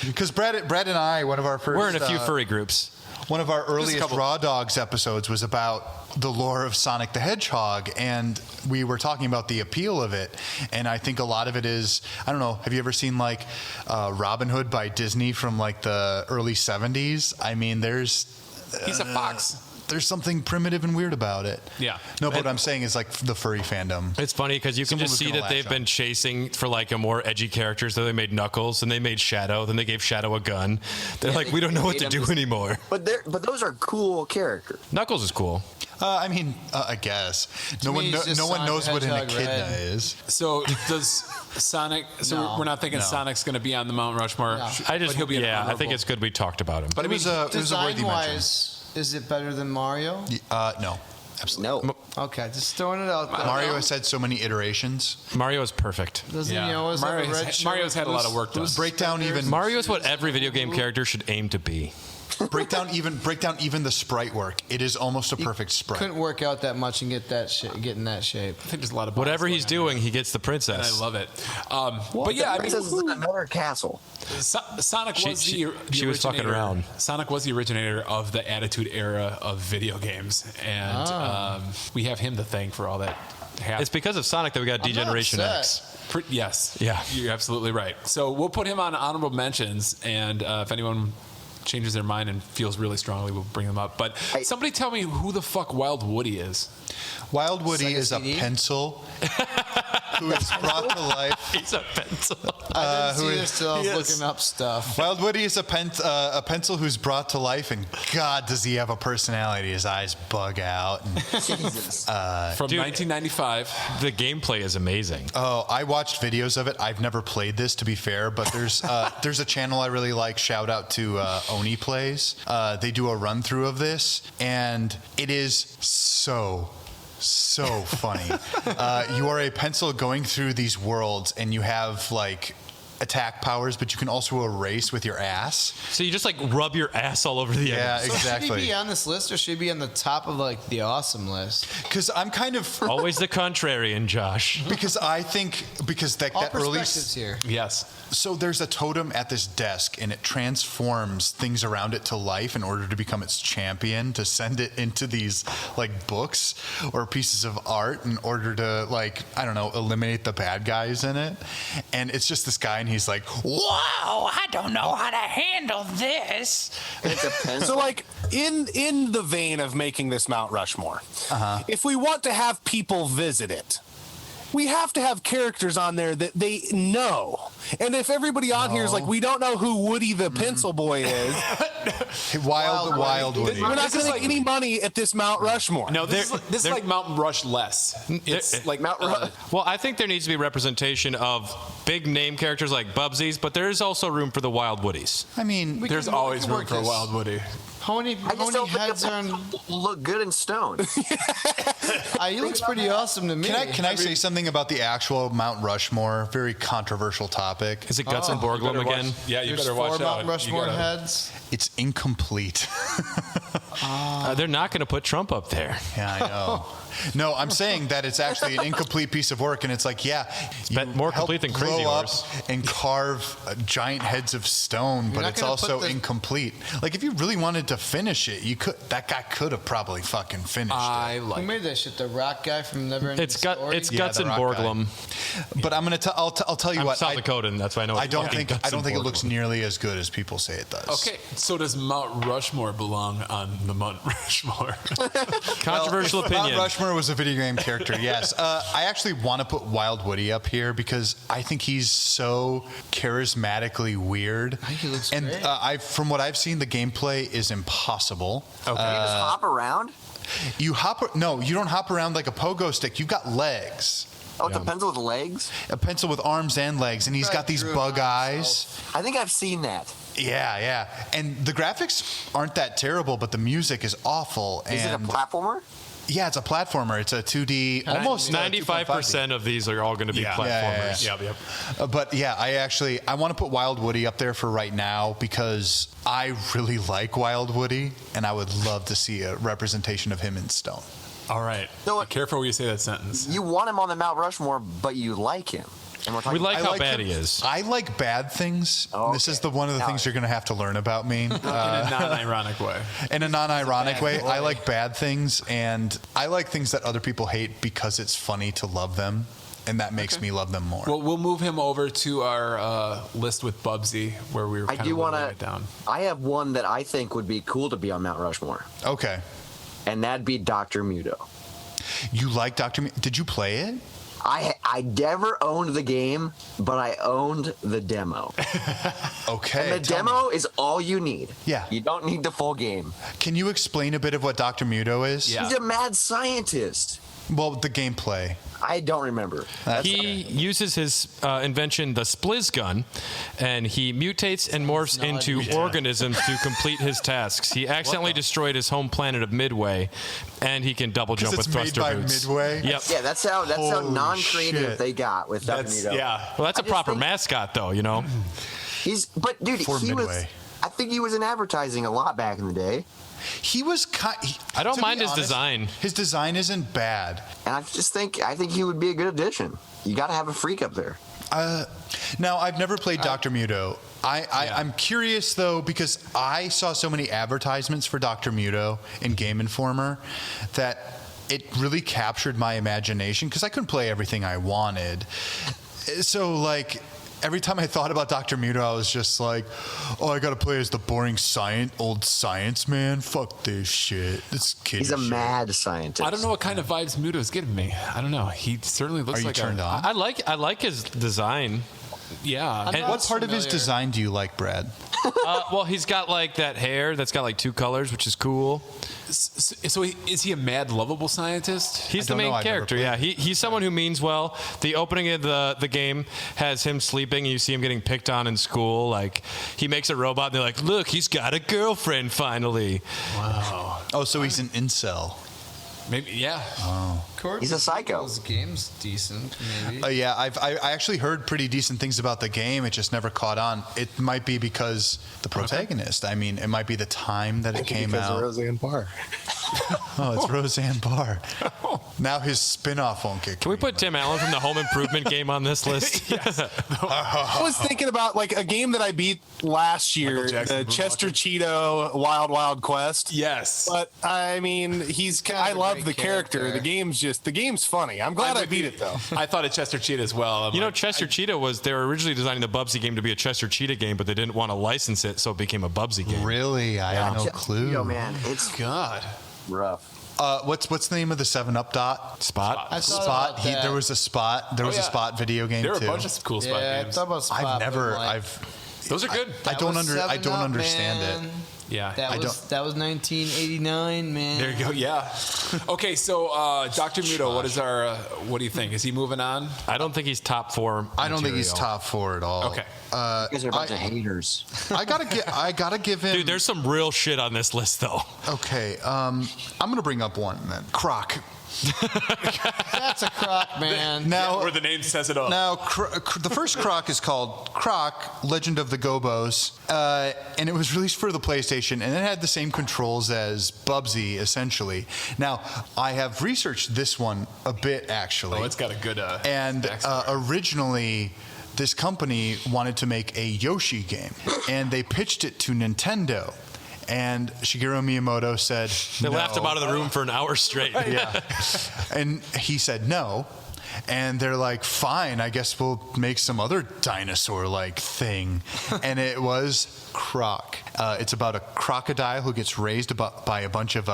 Because Brad and I, one of our first, we're in a few furry groups. One of our earliest Raw Dogs episodes was about the lore of Sonic the Hedgehog, and we were talking about the appeal of it. And I think a lot of it is, I don't know, have you ever seen like Robin Hood by Disney from like the early 70s? I mean, He's a fox. There's something primitive and weird about it. Yeah. No, but what I'm saying is like the furry fandom. It's funny because you can just see that they've been chasing for like a more edgy character. So they made Knuckles and they made Shadow. Then they gave Shadow a gun. They're like, we don't know what to do anymore. But those are cool characters. Knuckles is cool. I guess no one knows what an echidna is. So does Sonic? So we're not thinking Sonic's going to be on the Mount Rushmore. No. But he'll be I think it's good we talked about him. But it was a worthy mention. Is it better than Mario? No. Absolutely. No. Okay, just throwing it out there. Mario has had so many iterations. Mario is perfect. Doesn't he always have a red shirt? Mario's had a lot of work done. Mario is what every video game character should aim to be. break down even the sprite work. It is almost a perfect sprite. Couldn't work out that much and get in that shape. I think there's a lot of whatever he's doing, he gets the princess. And I love it. But yeah, the princess is in another castle. Sonic was the she was fucking around. Sonic was the originator of the Attitude Era of video games, and we have him to thank for all that. It's because of Sonic that we got Degeneration X. Yes. Yeah. You're absolutely right. So we'll put him on honorable mentions, and if anyone changes their mind and feels really strongly, we'll bring them up. But somebody tell me who the fuck Wild Woody is. Wild Woody is a pencil who is brought to life. He's a pencil. I didn't see this till I was looking up stuff. Wild Woody is a pencil who's brought to life, and God, does he have a personality. His eyes bug out. And, Jesus. From 1995. The gameplay is amazing. Oh, I watched videos of it. I've never played this, to be fair, but there's a channel I really like. Shout out to Oni Plays. They do a run through of this, and it is so funny. You are a pencil going through these worlds, and you have like attack powers, but you can also erase with your ass. So you just like rub your ass all over the enemies. So Exactly. should he be on this list, or should he be on the top of like the awesome list? Because I'm kind of always the contrarian, Josh. Because I think that early here. Yes. So there's a totem at this desk, and it transforms things around it to life in order to become its champion, to send it into these like books or pieces of art in order to like, I don't know, eliminate the bad guys in it. And it's just this guy, and he's like, "Wow, I don't know how to handle this." So like in the vein of making this Mount Rushmore, if we want to have people visit it, we have to have characters on there that they know. And if everybody on here is like, we don't know who Woody the Pencil Boy is, Wild Woody. We're not going to make any money at this Mount Rushmore. No, this is like Mountain Rush less. It's like Mount Rush. Well, I think there needs to be representation of big name characters like Bubsies, but there is also room for the Wild Woodies. I mean, there's always room for a Wild Woody. How many heads are on? Look good in stone. He looks pretty awesome to me. Can I say something about the actual Mount Rushmore? Very controversial topic. Is it Guts and Borglum again? Yeah, you There's better watch 4 out. Mount Rushmore You gotta- heads. It's incomplete. They're not going to put Trump up there. Yeah, I know. No, I'm saying that it's actually an incomplete piece of work, and it's like, yeah, you more complete than help Crazy blow up Horse. and carve giant heads of stone, but not it's gonna also put the- incomplete. Like, if you really wanted to finish it, you could. That guy could have probably fucking finished it. Who made that shit? The rock guy from Never Ending It's Story? Guts the and rock Borglum. But I'm gonna. I'll tell you I'm what. South Dakotan. That's why I know. I it's don't fucking think. Guts I don't and think it Borglum. looks nearly as good as people say it does. Okay, so does Mount Rushmore belong on the Mount Rushmore? Controversial Well, if opinion. Mount Rushmore was a video game character, yes. I actually want to put Wild Woody up here because I think he's so charismatically weird. I think he looks and great. from what I've seen, the gameplay is impossible. You just hop around. You hop. No, you don't hop around like a pogo stick. You've got legs. Oh, it's a pencil with legs. A pencil with arms and legs, and he's got these drew it bug by eyes. I think I've seen that. Yeah. And the graphics aren't that terrible, but the music is awful. Is it a and platformer? Yeah, it's a platformer. It's a 2D, almost 95% of these are all going to be platformers. Yeah. But yeah, I want to put Wild Woody up there for right now because I really like Wild Woody, and I would love to see a representation of him in stone. All right. So Be careful where you say that sentence. You want him on the Mount Rushmore, but you like him. And we're talking We like I how like bad him. he is. I like bad things. Oh, This okay. is one of the Now things you're going to have to learn about me. In a non-ironic way. In a non-ironic way, boy. I like bad things, and I like things that other people hate because it's funny to love them, and that makes me love them more. Well, we'll move him over to our list with Bubsy, where we were I kind do of want lowering it to. down. I have one that I think would be cool to be on Mount Rushmore, Okay. and that'd be Dr. Muto. You like Dr. Did you play it? I never owned the game, but I owned the demo. Okay. And the tell me. demo is all you need. Yeah. You don't need the full game. Can you explain a bit of what Dr. Muto is? Yeah. He's a mad scientist. Well, the gameplay. I don't remember. He uses his invention, the Spliz gun, and he mutates and morphs into organisms to complete his tasks. He accidentally destroyed his home planet of Midway, and he can double jump with it's made thruster by boots. Midway? Yep. Yeah, that's how Holy non-creative shit. they got with Dr. Muto. Yeah. Well, that's a I just proper think- mascot, though. You know. But dude, For he was. Midway. I think he was in advertising a lot back in the day, He was I don't to be mind his honest, design. His design isn't bad. and I think he would be a good addition. You got to have a freak up there. Now, I've never played Dr. Muto. I'm curious, though, because I saw so many advertisements for Dr. Muto in Game Informer that it really captured my imagination because I couldn't play everything I wanted. So, like, every time I thought about Dr. Muto, I was just like, oh, I got to play as the boring old science man. Fuck this shit. This kid. He's a mad scientist. I don't know what kind of vibes Muto's giving me. I don't know. He certainly looks Are you like turned on? I like his design. Yeah. And What part of his design do you like, Brad? Well, he's got like that hair that's got like 2 colors, which is cool. So is he a mad, lovable scientist? He's the don't know. main I've never character. played Yeah, he's someone who means well. The opening of the game has him sleeping, and you see him getting picked on in school. Like he makes a robot, and they're like, "Look, he's got a girlfriend finally." Wow. Oh, so he's an incel. Maybe, yeah. He's a psycho. His game's decent, maybe. Yeah, I actually heard pretty decent things about the game. It just never caught on. It might be because the protagonist. I mean, it might be the time that it came out. Roseanne Barr. Oh, it's Roseanne Barr. Now his spin-off won't get. Can we put Tim Allen from the Home Improvement game on this list? I was thinking about like a game that I beat last year, Michael Jackson, the Boom Chester Walker. Cheeto Wild Wild Quest. Yes. But I mean, I of a love great the character. character. The game's funny. I'm glad I beat it though. I thought of Chester Cheetah as well. I'm You know, like, Chester Cheetah they were originally designing the Bubsy game to be a Chester Cheetah game, but they didn't want to license it, so it became a Bubsy game. Really? I had no clue. Yo, man, it's God. rough. What's the name of the 7-Up dot? Spot. I thought Spot. about that. There was a Spot. There was a yeah. Spot video game There are too. a bunch of cool spot Yeah, I games. thought about Spot. Those are good. I don't understand it. Yeah. That was 1989, man. There you go. Yeah. Okay, so Dr. Muto, what do you think? Is he moving on? I don't think he's top 4. I don't think he's material. top 4 at all. Okay. You guys are a bunch of haters. I gotta give him. Dude, there's some real shit on this list, though. Okay, I'm gonna bring up one then. Croc. That's a Croc, man. Now, Where the name says it all. Now, the first Croc is called Croc, Legend of the Gobos, and it was released for the PlayStation, and it had the same controls as Bubsy, essentially. Now, I have researched this one a bit, actually. Oh, it's got a good And backstory. Originally, this company wanted to make a Yoshi game, and they pitched it to Nintendo. And Shigeru Miyamoto said They no. laughed him out of the room for an hour straight. Yeah. And he said no. And they're like, fine, I guess we'll make some other dinosaur-like thing. And it was Croc. It's about a crocodile who gets raised by a bunch of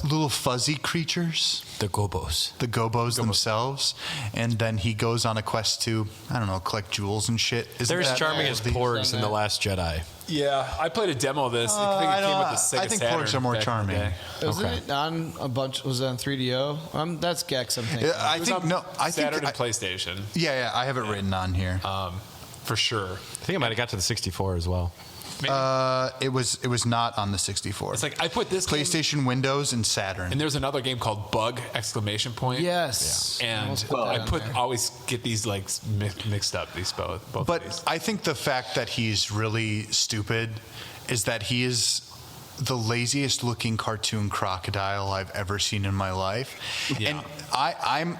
little fuzzy creatures. The Gobos. The Gobos themselves. And then he goes on a quest to, I don't know, collect jewels and shit. They're as charming as porgs in The Last Jedi. Yeah, I played a demo of this. I think it came with the Sega I think Saturn porgs are more back in the charming. day. Wasn't it on a bunch? Was it on 3DO? That's Gex, I'm thinking. I It was think, on no, I Saturn think, and PlayStation. yeah, I have it written on here. For sure. I think I might have got to the 64 as well. Maybe. It was not on the 64. It's like I put this game, PlayStation, Windows, and Saturn. and there's another game called Bug! Yes. And Almost put that I on there. always get these like mixed up. These both. But of these. I think the fact that he's really stupid is that he is the laziest looking cartoon crocodile I've ever seen in my life. Yeah. And I'm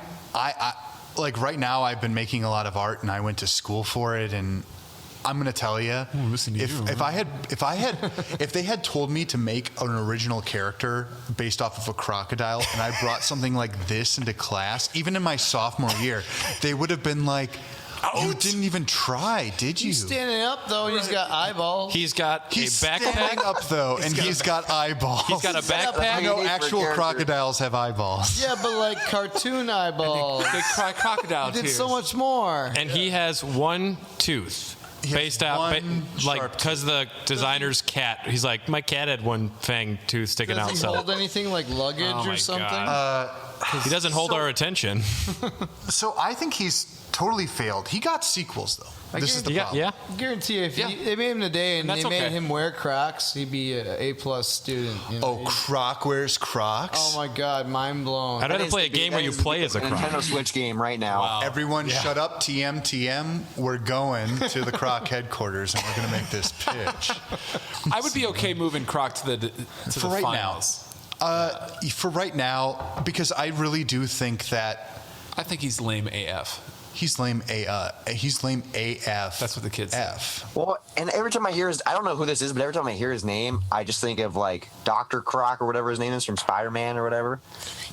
like right now I've been making a lot of art and I went to school for it, and I'm going to tell you, if they had told me to make an original character based off of a crocodile and I brought something like this into class, even in my sophomore year, they would have been like, you didn't even try, did you? He's standing up, though, and he's got eyeballs. He's got He's a backpack. standing up though, and he's got eyeballs. He's got a backpack. I know Need for actual character. crocodiles have eyeballs. Yeah, but like cartoon eyeballs. They cry crocodile He did tears. so much more. And he has one tooth. He has Based out, one like, sharp because the designer's cat, he's like, my cat had one fang tooth sticking Does out. he So hold anything like luggage Oh my or something? God. he doesn't hold our attention. So I think he's totally failed. He got sequels though. This is the problem. Yeah. I guarantee you, if Yeah. they made him today and And they that's made okay. him wear Crocs, he'd be an A+ student. You know? Oh, Croc wears Crocs. Oh my God, mind blown. I'd rather play a game where you play as a croc. Nintendo Switch game right now. Wow. Everyone shut up, TM. We're going to the Croc headquarters and we're going to make this pitch. I would be okay moving Croc to the For right finals. For right now, because I really do think that I think he's lame AF. he's lame AF. That's what the kids say. F. Well, and every time I hear I don't know who this is, but every time I hear his name, I just think of like Dr. Croc or whatever his name is from Spider-Man or whatever.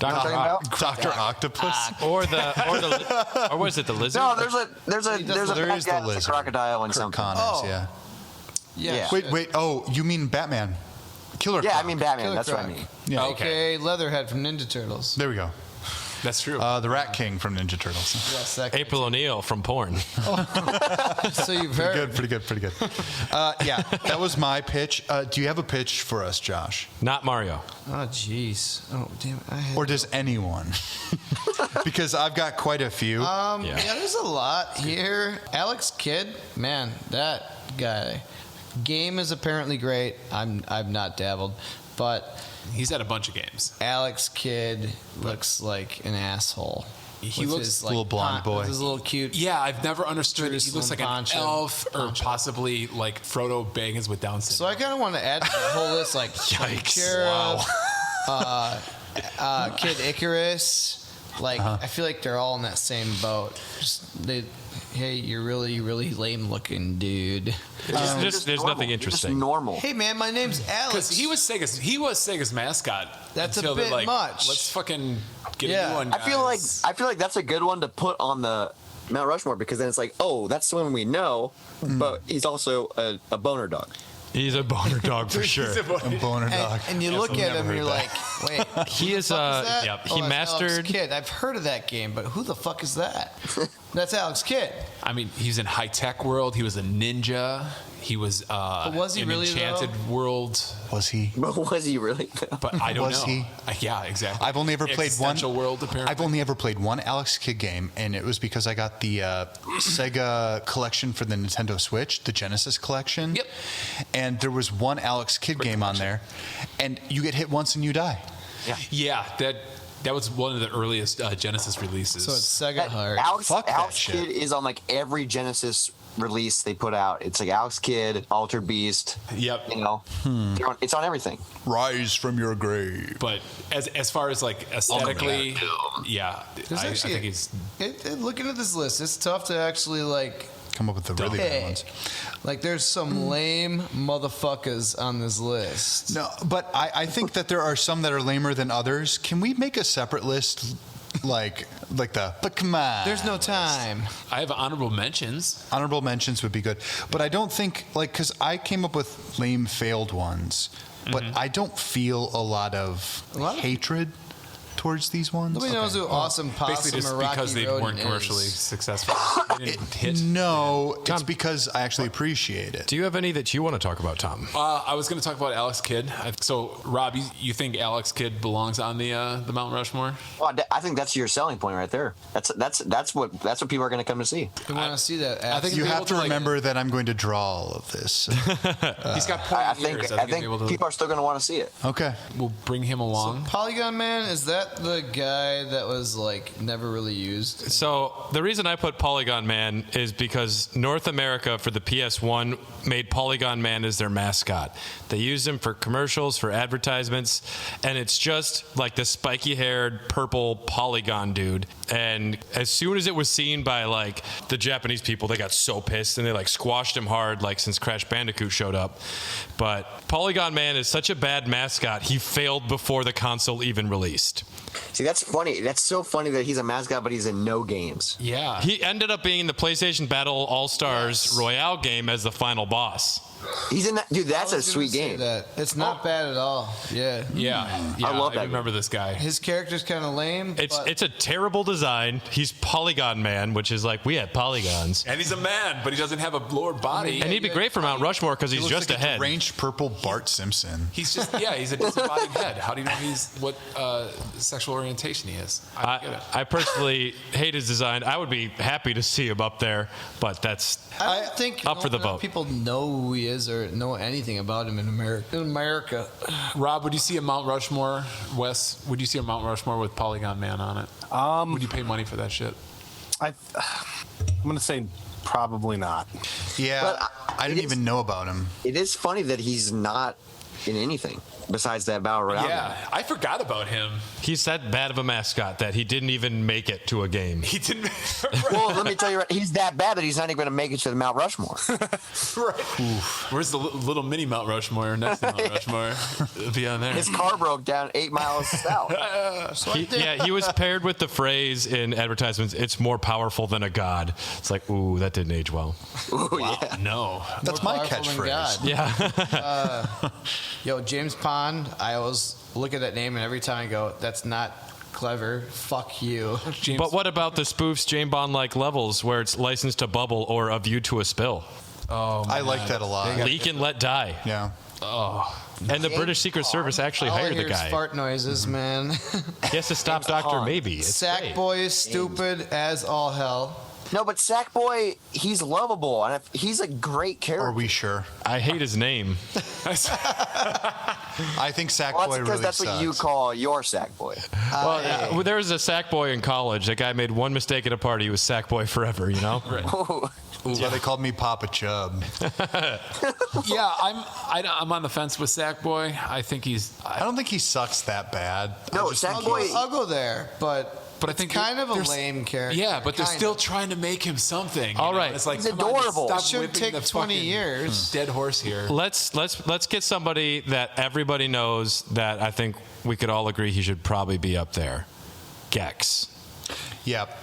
You know what I'm talking about? Dr. Octopus. or was it the lizard? No, there's a there bad is guy the that's a lizard. crocodile and Kirk something. Connors, Oh. yeah. Yeah. Wait. Oh, you mean Batman? Killer Yeah, Croc. I mean Batman. Killer That's what I Croc. mean. Yeah. Okay, Leatherhead from Ninja Turtles. There we go. That's true. The Rat King from Ninja Turtles. Yes, that April O'Neil from porn. So you've heard. Pretty good. Yeah, that was my pitch. Do you have a pitch for us, Josh? Not Mario. Oh, jeez. Oh, damn it. Or does anyone? Because I've got quite a few. Yeah, there's a lot here. Alex Kidd, man, that guy. Game is apparently great. I've not dabbled, but he's had a bunch of games. Alex Kidd looks like an asshole. He With looks his, little blonde boy. With his little cute. Yeah, I've never understood it. He looks like an Poncho. elf or possibly like Frodo Baggins with Down So syndrome. I kind of want to add to the whole list, like Cherub, Kid Icarus. Like I feel like they're all in that same boat. Hey, you're really lame looking, dude. There's normal. nothing You're just interesting. normal. Hey man, my name's Alex. Because he was Sega's mascot. That's a until they're bit like, much. Let's fucking get Yeah. a new one. I feel like that's a good one to put on the Mount Rushmore because then it's like, oh, that's someone we know, but he's also a boner dog. He's a boner dog for sure. A boner dog. And you look at him, and you're like, wait, He is that? yep. Oh, He that's mastered. Alex Kidd. I've heard of that game, but who the fuck is that? That's Alex Kidd. I mean, he's in High Tech World. He was a ninja. He was, was he in really, Enchanted World. Was he? But was he really? But I don't Was know. he? Yeah, exactly. I've only ever played one. Existential World, apparently. I've only ever played one Alex Kidd game, and it was because I got the Sega collection for the Nintendo Switch, the Genesis collection. Yep. And there was one Alex Kidd game on there, and you get hit once and you die. Yeah, That was one of the earliest Genesis releases. So it's Sega Heart. Alex Kidd is on like every Genesis release they put out. It's like Alex Kidd, Altered Beast. Yep. You know, it's on everything. Rise from your grave. But as far as like aesthetically, yeah, There's I actually think he's. Looking at this list, it's tough to actually like Come up with the really bad ones. Like, there's some lame motherfuckers on this list. No, but I think that there are some that are lamer than others. Can we make a separate list? But come on. There's no time. I have honorable mentions. Honorable mentions would be good. But I don't think, because I came up with lame failed ones, but I don't feel a lot of hatred towards these ones. Nobody knows who Awesome Possum Basically, just or Rocky because they Rodent weren't commercially is. successful. They didn't hit. No, it's because I actually appreciate it. Do you have any that you want to talk about, Tom? I was going to talk about Alex Kidd. So, Rob, you think Alex Kidd belongs on the Mount Rushmore? Well, I think that's your selling point right there. That's what people are going to come to see. We want to see that. I think You have to remember that I'm going to draw all of this. He's got pointy ears. I think people are still going to want to see it. Okay. We'll bring him along. Polygon Man, is that the guy that was like never really used? So the reason I put Polygon Man is because North America for the PS1 made Polygon Man as their mascot. They used him for commercials, for advertisements, and it's just like the spiky-haired purple polygon dude. And as soon as it was seen by like the Japanese people, they got so pissed and they like squashed him hard, like since Crash Bandicoot showed up. But Polygon Man is such a bad mascot, he failed before the console even released. See, that's funny. That's so funny that he's a mascot, but he's in no games. Yeah. He ended up being in the PlayStation Battle All-Stars Royale game as the final boss. He's in that, dude. That's a sweet game. It's not bad at all. Yeah. Yeah. I love that. I remember this guy. His character's kind of lame. It's a terrible design. He's Polygon Man, which is like, we had polygons. And he's a man, but he doesn't have a lower body. And he'd be great for Mount Rushmore because he's just like a head. Deranged purple Bart Simpson. He's just, he's a disembodied head. How do you know what sexual orientation he is? I don't get it. I personally hate his design. I would be happy to see him up there, but that's I don't think up for the vote. People know who he is or know anything about him in America. Rob, would you see a Mount Rushmore? Wes, would you see a Mount Rushmore with Polygon Man on it? Would you pay money for that shit? I'm going to say probably not. Yeah, But I didn't even know about him. It is funny that he's not in anything besides that Battle Royale. Yeah, I forgot about him. He's that bad of a mascot that he didn't even make it to a game. He didn't. Well, let me tell you, he's that bad that he's not even going to make it to the Mount Rushmore. Right. Where's the little mini Mount Rushmore next to Mount Rushmore? It'll be on there. His car broke down 8 miles south. He was paired with the phrase in advertisements, "It's more powerful than a god." It's like, ooh, that didn't age well. Ooh, yeah. No. That's More my powerful than catchphrase. God. Yeah. Yo, James Pond, I always look at that name and every time I go, that's not clever. Fuck you. James, But what about the spoofs Jane Bond-like levels where it's licensed to bubble or a view to a spill? oh, I like that a lot. Leak and let die. Yeah. And the British Secret Service actually All I hired the hear is guy. fart noises, man. He has to stop Dr. Maybe. It's great. Sackboy is stupid as all hell. No, but Sackboy, he's lovable, and he's a great character. Are we sure? I hate his name. I think Sackboy Well, that's because really that's sucks. what you call your Sackboy. Well, there was a Sackboy in college. That guy made one mistake at a party. He was Sackboy forever, you know? That's why they called me Papa Chubb. Yeah, I'm on the fence with Sackboy. I think I don't think he sucks that bad. No, I just think Sackboy. I'll go there, but I think kind of a there's- lame character. Yeah, but they're Kind still of. trying to make him something. All you know? right. It's like, He's come on, adorable. stop It shouldn't whipping take the 20 fucking years. Dead horse here. Let's get somebody that everybody knows that I think we could all agree he should probably be up there. Gex. Yep.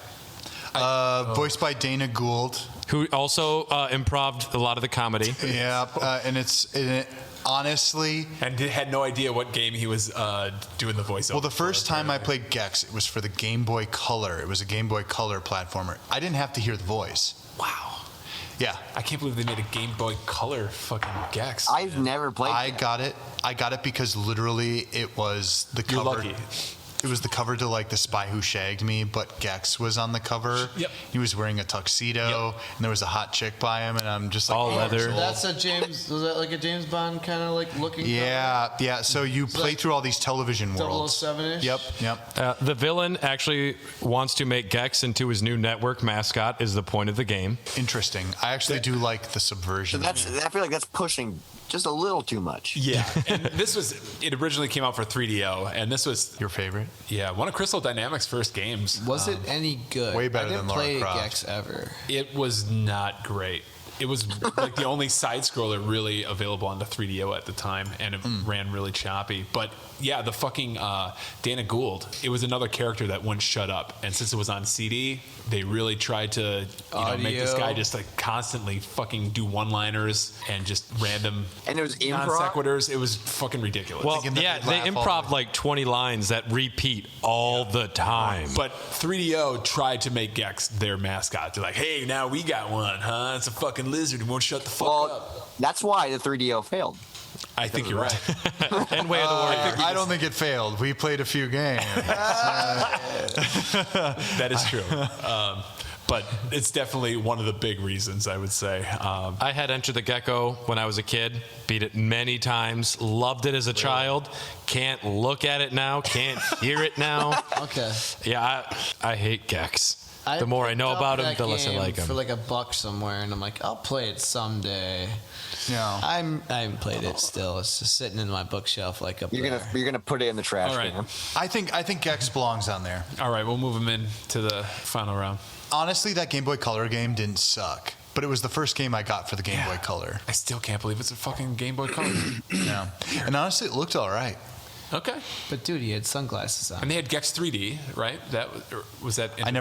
Voiced by Dana Gould. Who also improv'd a lot of the comedy. Yeah, and honestly, And had no idea what game he was doing the voiceover. well, the first for, time I played Gex, it was for the Game Boy Color. It was a Game Boy Color platformer. I didn't have to hear the voice. Wow. Yeah. I can't believe they made a Game Boy Color fucking Gex. I've never played. I got it because literally it was the You're cover. lucky. it was the cover to like The Spy Who Shagged Me, but Gex was on the cover. Yep. He was wearing a tuxedo, and there was a hot chick by him, and I'm just like, All leather. So that's a James. Was that like a James Bond kind of like looking? yeah. So you play like through all these television worlds. 007-ish? Yep. The villain actually wants to make Gex into his new network mascot. Is the point of the game? Interesting. I actually do like the subversion. I feel like that's pushing just a little too much. Yeah, and it originally came out for 3DO, and this was Your favorite? one of Crystal Dynamics' first games. Was it any good? way better I didn't than Lara play Croft. Gex ever. It was not great. It was like the only side scroller really available on the 3DO at the time, and it ran really choppy. But yeah, the fucking Dana Gould, it was another character that wouldn't shut up. And since it was on CD, they really tried to make this guy just like constantly fucking do one-liners and just random And it was non improv? sequiturs. It was fucking ridiculous. Well, Thinking that yeah, they'd they laugh all improv the way. like 20 lines that repeat all the time. But 3DO tried to make Gex their mascot. They're like, hey, now we got one, huh? It's a fucking lizard. He won't shut the fuck up. That's why the 3DO failed. I think you're right. And Way of the Warrior. I don't think it failed. We played a few games. That is true. But it's definitely one of the big reasons, I would say. I had Enter the Gecko when I was a kid. Beat it many times. Loved it as a child. Can't look at it now. Can't hear it now. Okay. Yeah, I hate Gex. The more I know picked about up him, that the less I game like him. For like $1 somewhere, and I'm like, I'll play it someday. Yeah. I haven't played it still. It's just sitting in my bookshelf like up there. You're gonna put it in the trash All right. can. I think Gex belongs on there. All right, we'll move him into the final round. Honestly, that Game Boy Color game didn't suck, but it was the first game I got for the Game Boy Color. I still can't believe it's a fucking Game Boy Color. Yeah. And honestly, it looked all right. Okay. But dude, he had sunglasses on. And they had Gex 3D, right? That was that. I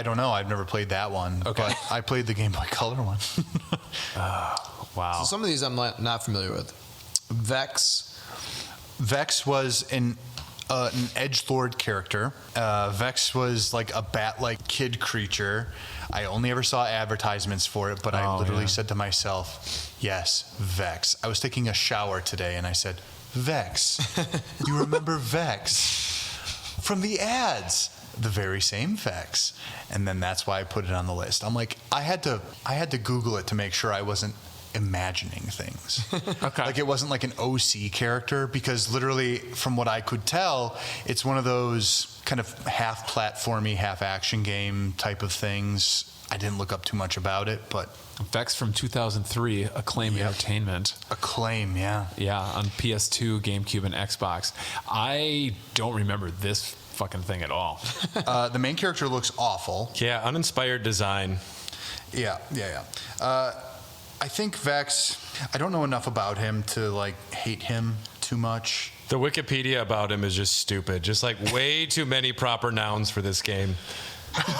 don't know. I've never played that one. Okay. But I played the Game Boy Color one. Wow. So some of these I'm not familiar with. Vex. Vex was an edgelord character. Vex was like a bat-like kid creature. I only ever saw advertisements for it, but I literally said to myself, yes, Vex. I was taking a shower today, and I said, Vex. You remember Vex? From the ads. The very same Vex. And then that's why I put it on the list. I'm like, I had to Google it to make sure I wasn't imagining things. Okay. Like it wasn't like an OC character, because literally from what I could tell, it's one of those kind of half platformy, half action game type of things. I didn't look up too much about it, but Vex from 2003, Acclaim Entertainment. Acclaim, yeah. Yeah, on PS2, GameCube, and Xbox. I don't remember this fucking thing at all. The main character looks awful. Yeah, uninspired design. Yeah. I think Vex, I don't know enough about him to like hate him too much. The Wikipedia about him is just stupid. Just like way too many proper nouns for this game.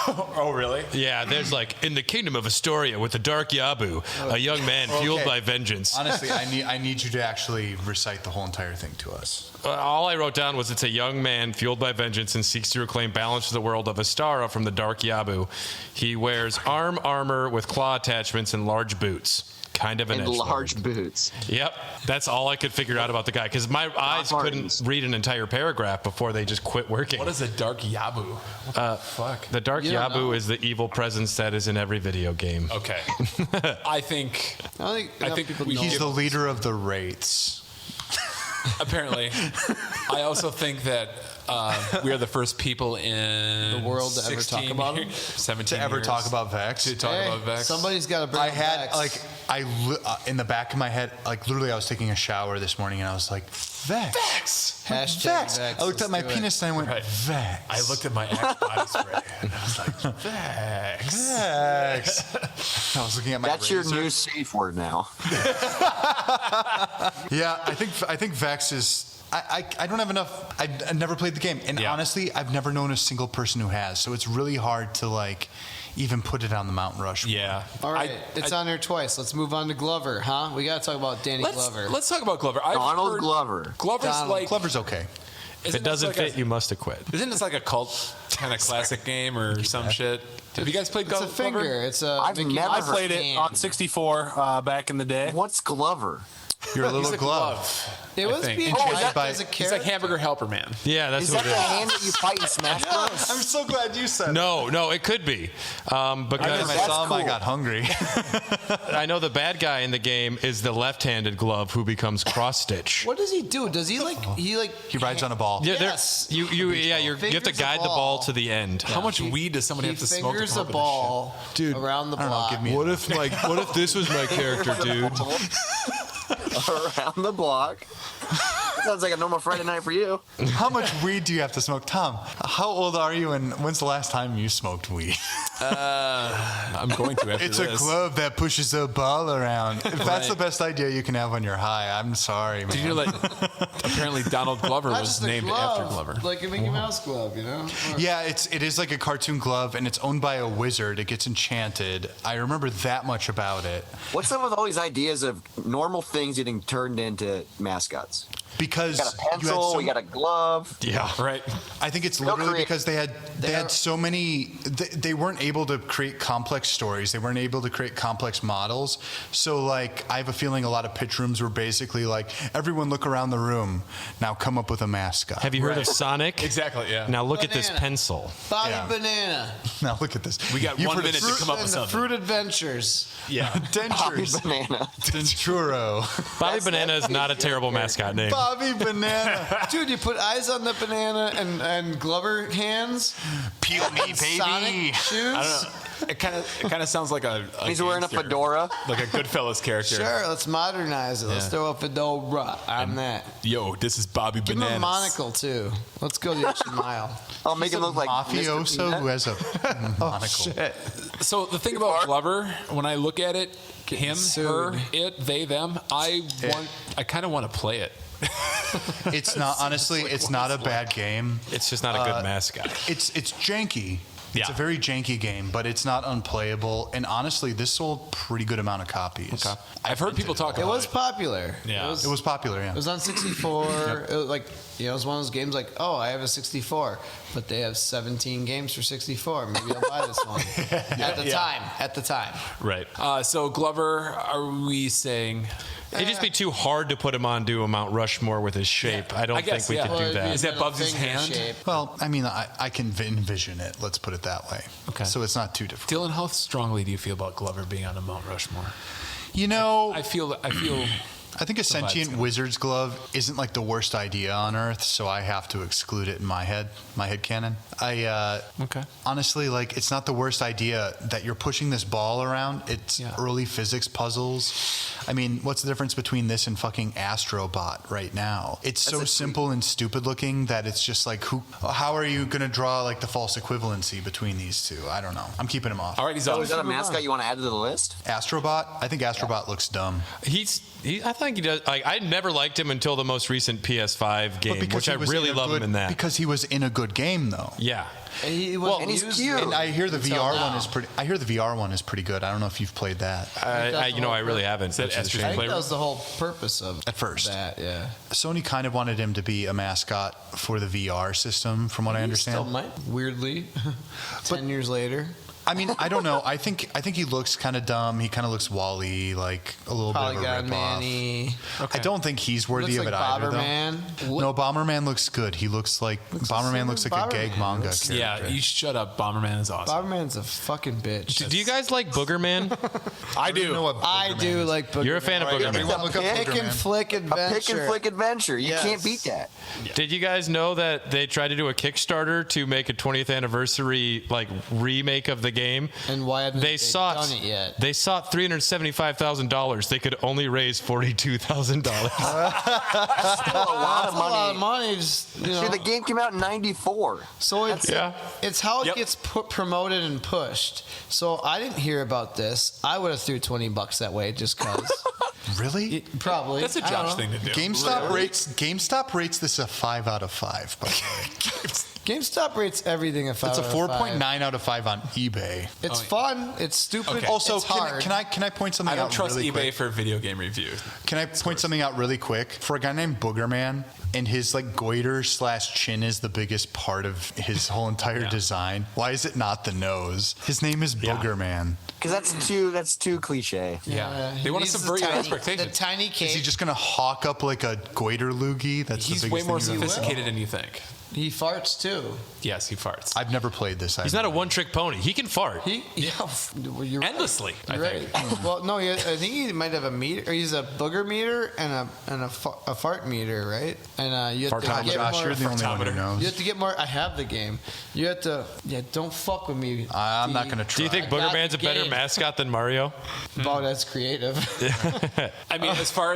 Oh, really? Yeah, there's like, in the kingdom of Astoria with the dark Yabu, a young man fueled by vengeance. Honestly, I need you to actually recite the whole entire thing to us. All I wrote down was it's a young man fueled by vengeance and seeks to reclaim balance to the world of Astara from the dark Yabu. He wears armor with claw attachments and large boots. Kind of an And edgelord. large boots. Yep, that's all I could figure out about the guy, because my eyes couldn't read an entire paragraph before they just quit working. What is a dark Yabu? What the fuck? The dark You don't Yabu know? is the evil presence that is in every video game. Okay. I think I think people know. He's the leader of the Wraiths. apparently. I also think that we are the first people in The world to ever talk about him? 17 To ever years talk about Vex. to talk Hey, about Vex. somebody's got to bring I had Vex. like in the back of my head, like literally, I was taking a shower this morning and I was like, Vex. Hashtag Vex. Vex. I looked at Let's my do it. penis and I went, Right. Vex. I looked at my Axe body spray and I was like, Vex. Vex. I was looking at my That's your razor. new safe word now. Yeah, I think Vex is. I don't have enough. I never played the game, and honestly, I've never known a single person who has. So it's really hard to like even put it on the Mount Rushmore. Yeah. All right, it's on there twice. Let's move on to Glover, huh? We got to talk about Danny Glover. Let's talk about Glover. I've Donald heard Glover. Glover's Donald like Glover's okay. If it doesn't fit, you must have quit. Isn't this like a cult kind of classic game or some shit? Have you guys played It's a Glover? finger. It's a. I've Mickey never I Mouse played it hand. on 64 back in the day. What's Glover? You're a little He's a glove. It was think. being Enchanted tried by- as a He's character. like Hamburger Helper Man. Yeah, that's Is what that it the is. hand that you fight in Smash Bros? I'm so glad you said No, it could be. Every Because time I That's saw him, I cool. got hungry. I know the bad guy in the game is the left-handed glove who becomes cross stitch. What does he do? Does he like He rides on a ball. Yeah, Yes. you have to Fingers a guide the ball. ball to the end. How much weed does somebody he have to smoke to fingers come a up with ball Dude, around the I don't know, block? give me What if this was my character, dude? Around the block. Sounds like a normal Friday night for you. How much weed do you have to smoke? Tom, how old are you and when's the last time you smoked weed? I'm going to after It's this. a glove that pushes a ball around. If that's the best idea you can have when you're high, I'm sorry, man. Did you know that apparently Donald Glover Not was just a named glove, after Glover? like a Mickey Mouse glove, you know? Or- Yeah, it is like a cartoon glove, and it's owned by a wizard. It gets enchanted. I remember that much about it. What's up with all these ideas of normal things getting turned into mascots? Because We got a you had pencil, so- we got a glove. Yeah. Right. I think it's literally create- because they had so many. They weren't able to create complex stories. They weren't able to create complex models. So like, I have a feeling a lot of pitch rooms were basically like, everyone look around the room. Now come up with a mascot. Have you heard of Sonic? Exactly, yeah. Now look at this Banana. pencil. Bobby Yeah. Banana. Now look at this. We got You've 1 heard of minute to fruit- come up with And the something. Fruit Adventures. Yeah. Bobby Dentures. Banana. Denturo. Bobby Banana is not a terrible mascot name. Bobby Banana. Dude, you put eyes on the banana and Glover hands. Peel me, Sonic shoes. I don't know. It kind of sounds like a He's wearing a gangster. fedora. Like a Goodfellas character. Sure, let's modernize it. Let's Yeah. throw a fedora on that. Yo, this is Bobby Give him Bananas. a monocle too. Let's go the extra mile. I'll make him look like Mr. Mafioso Peanut. who has a monocle. So the thing about Glover, when I look at it, him, her, it, they, them, I kind of want to play it. It's not honestly. It's not a bad game. It's just not a good mascot. It's janky. It's Yeah. a very janky game, but it's not unplayable. And honestly, this sold pretty good amount of copies. Okay. I've heard people talk It about was popular. Yeah. It was popular. Yeah. It was on 64. It was like, it was one of those games like, oh, I have a 64, but they have 17 games for 64. Maybe I'll buy this one. At the time. Right. So Glover, are we saying? It'd just be too hard to put him on do a Mount Rushmore with his shape. I don't I guess, think we yeah. could do Well, that. Is that Middle above his finger hand? shape. Well, I mean, I can envision it. Let's put it that way. Okay. So it's not too difficult. Dylan, how strongly do you feel about Glover being on a Mount Rushmore? You know, I feel. I think a vibe's sentient gonna- wizard's glove isn't like the worst idea on earth, so I have to exclude it in my head canon. Okay. Honestly, like, it's not the worst idea that you're pushing this ball around. It's early physics puzzles. I mean, what's the difference between this and fucking Astrobot right now? It's so simple and stupid looking that it's just like, how are you going to draw like the false equivalency between these two? I don't know. I'm keeping him off. All right, he's So up. is that a mascot you want to add to the list? Astrobot? I think Astrobot looks dumb. I think he does. Like, I never liked him until the most recent PS5 game, which I he was really in a love good- him in that. Because he was in a good game, though. Yeah. And he was and he's used cute. And I hear the until VR now. one is pretty. I hear the VR one is pretty good. I don't know if you've played that. I really haven't. that which is a Esther's shame. I think Play- that was the whole purpose of At first. that, yeah. Sony kind of wanted him to be a mascot for the VR system, from what I He understand. still might, weirdly, 10 years later. I mean, I don't know. I think he looks kind of dumb. He kind of looks Wall-E, like a little Polygon bit of a ripoff. Man-y. I don't think he's worthy Looks of like it either, though. Bomberman. No, Bomberman looks good. He looks like Bomberman looks like a gag Bomberman. manga Looks- character. Yeah, you shut up. Bomberman is awesome. Bomberman's a fucking bitch. Do you guys like Booger Man? I do. I do like Booger You're a fan of Booger Man. Everyone look up Pick Booger and Man. flick A adventure. pick and flick adventure. You Yes. can't beat that. Did you guys know that they tried to do a Kickstarter to make a 20th anniversary like remake of the game? And why haven't They sought done it yet? They sought $375,000. They could only raise $42,000. Still a lot of That's a lot of money. money. Just, you know. See, the game came out in '94. So it's Yeah. it's how it Yep. gets promoted and pushed. So I didn't hear about this. I would have threw $20 that way just cause. Really? Probably. That's a I don't Josh know. thing to do. GameStop rates this a 5 out of 5. By the way. GameStop rates everything It's a 4.9 out of 5 on eBay. It's fun. It's stupid. Okay. Also, it's can hard. I point something I don't out trust really eBay quick? for video game reviews. Can I point something out really quick? For a guy named Booger Man, and his like goiter/chin is the biggest part of his whole entire design. Why is it not the nose? His name is Booger Man. Because that's too cliche. Yeah. He They want to needs the subvert your tiny- expectations. The tiny cape. Is he just gonna hawk up like a goiter loogie? That's He's the way biggest more thing. sophisticated than you think. He farts too. Yes, he farts. I've never played this. He's not a one-trick pony. He can fart. Well, you're Endlessly, Right. I You're think. right. Well, no, I think he might have a meter. Or he's a booger meter and a fart meter, right? And you have to get Josh, more. you're the only one who knows. You have to get more. I have the game. You have to. Yeah, don't fuck with me. I'm not gonna Do try. you think I Booger got Man's a the better game. mascot than Mario? Wow, that's creative. I mean, as far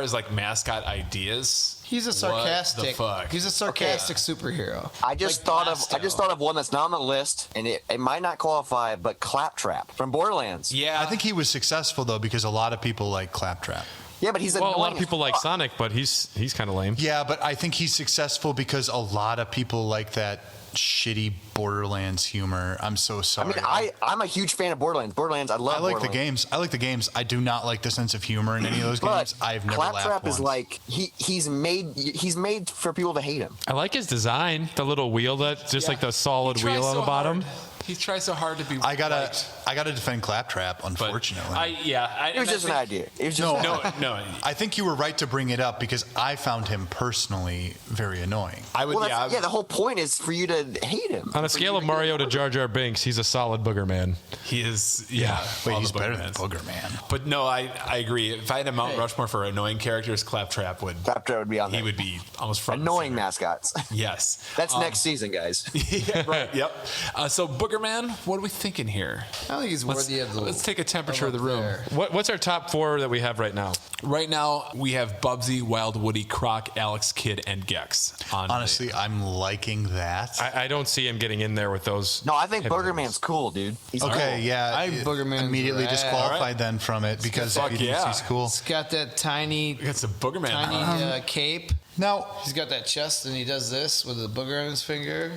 as like mascot ideas, He's a what sarcastic. the fuck? He's a sarcastic superhero. I just thought of one that's not on the list, and it might not qualify, but Claptrap from Borderlands. Yeah, I think he was successful though because a lot of people like Claptrap. Yeah, but he's Well, a lot annoying of as people like fuck. Sonic, but he's kind of lame. Yeah, but I think he's successful because a lot of people like that shitty Borderlands humor. I'm so I sorry. mean, I'm a huge fan of Borderlands. I love. I like the Borderlands. games. I like the games. I do not like the sense of humor in any of those But games. I've never laughed Claptrap once. is like he's made for people to hate him. I like his design. The little wheel that's just like the solid He tries wheel on so the bottom. hard. He tries so hard to be. I gotta liked, defend Claptrap. but Unfortunately, It was just an idea. It was just No. I think you were right to bring it up because I found him personally very annoying. I would. Well, Yeah, the whole point is for you to hate him. On a scale of Mario to Jar Jar Binks, he's a solid Booger Man. he is. Yeah, Wait, all he's the better than Boogermans. Booger Man. But no, I agree. If I had a Mount Rushmore for annoying characters, Claptrap would. Claptrap would be on there. He would be almost front and Annoying center. mascots. Yes, That's next season, guys. Yeah, right. Yep. So Booger Man, what are we thinking here? I think he's worthy of the. Let's take a temperature of the room. there. What's our top 4 that we have right now? Right now, we have Bubsy, Wild Woody, Croc, Alex Kidd, and Gex. Honestly, I'm liking that. I don't see him getting in there with those. No, I think heavy Booger hitters. Man's cool, dude. He's Okay, cool. yeah. I think Booger Man's immediately rad. disqualified Alright. then from it because Fuck he thinks yeah. he's cool. He's got that tiny, We got some Booger Man. tiny cape. Now, He's got that chest, and he does this with a booger on his finger.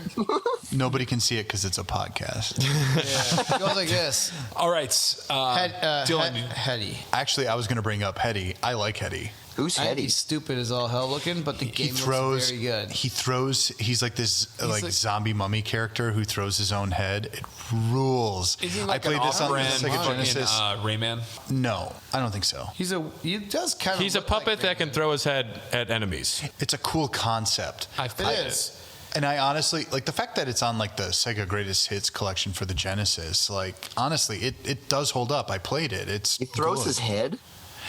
nobody can see it because it's a podcast. Yeah, it goes like this. All right, Dylan. Hetty. Actually, I was going to bring up Hetty. I like Hetty. Who's I think Hetty? he's stupid as all hell looking, but the game He throws. looks very good. He throws. He's like this like like- zombie mummy character who throws his own head. It rules. Is he I like played an this on the off-brand Sega fucking, Genesis. Rayman? No, I don't think so. He does kind of. He's a puppet that can throw his head at enemies. It's a cool concept. I've It played is. And I honestly like the fact that it's on like the Sega Greatest Hits collection for the Genesis. Like honestly, it does hold up. I played it. It's He throws good. his head.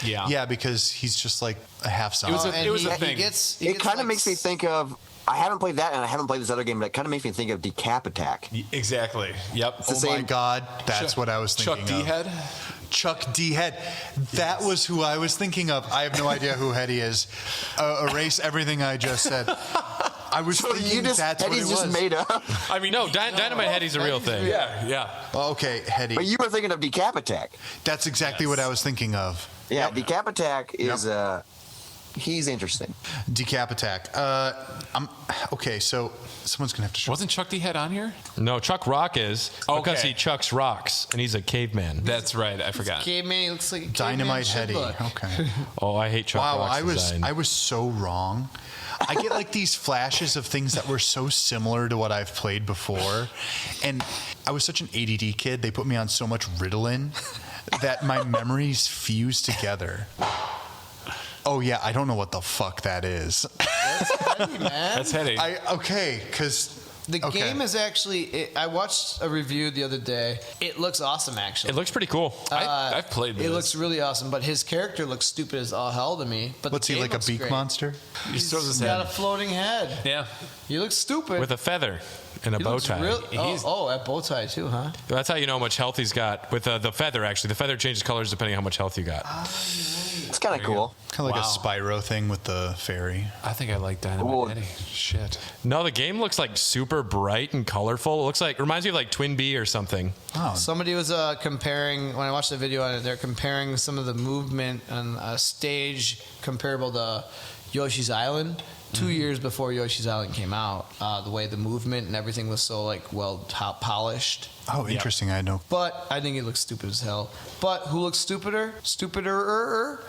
Yeah. Yeah, because he's just like a half zombie. It was a he thing. gets, It kind of makes me think of. I haven't played that, and I haven't played this other game, but it kind of makes me think of Decap Attack. Exactly. Yep. the Oh my same- God, that's what I was thinking Chuck D. of. Head. Chuck D. Head. That was who I was thinking of. I have no idea who Hetty is. Erase everything I just said. I was So thinking you just that's what it Hetty's was. just made up. I mean, No, Dynamite Hetty's a real thing. Yeah, yeah. Okay, Hetty. But you were thinking of Decap Attack. That's exactly what I was thinking of. Yeah, Decap Attack is he's interesting. Decap Attack. Okay, so someone's gonna have to show. Wasn't Chuck D. Head on here? No, Chuck Rock is because Okay. he chucks rocks and he's a caveman. That's right. I forgot. Caveman, he looks like a Dynamite caveman should Hetty. look. Okay. Oh, I hate Chuck Wow, Rock's design. I was so wrong. I get like these flashes of things that were so similar to what I've played before, and I was such an ADD kid. They put me on so much Ritalin that my memories fuse together. Oh yeah, I don't know what the fuck that is. That's Heady. Because The game is actually. I watched a review the other day. It looks awesome, actually. It looks pretty cool. I've played this. It looks really awesome, but his character looks stupid as all hell to me. But What's the he game like, a looks beak great. monster? He just throws his He's got a head. floating head. Yeah. He looks stupid. With a feather and a He bow looks tie. real- He's- a bow tie too, huh? That's how you know how much health he's got. With the feather, actually. The feather changes colors depending on how much health you got. It's kind of cool. Kind of like Wow. a Spyro thing with the fairy. I think I like Dynamite Ooh. Heady. Shit. No, the game looks like super bright and colorful. It looks like, reminds me of like Twin Bee or something. Oh, Somebody was comparing, when I watched the video on it, they're comparing some of the movement on a stage comparable to Yoshi's Island. 2 years before Yoshi's Island came out, the way the movement and everything was so like polished. Oh, interesting. I know. But I think it looks stupid as hell. But who looks stupider? Stupider?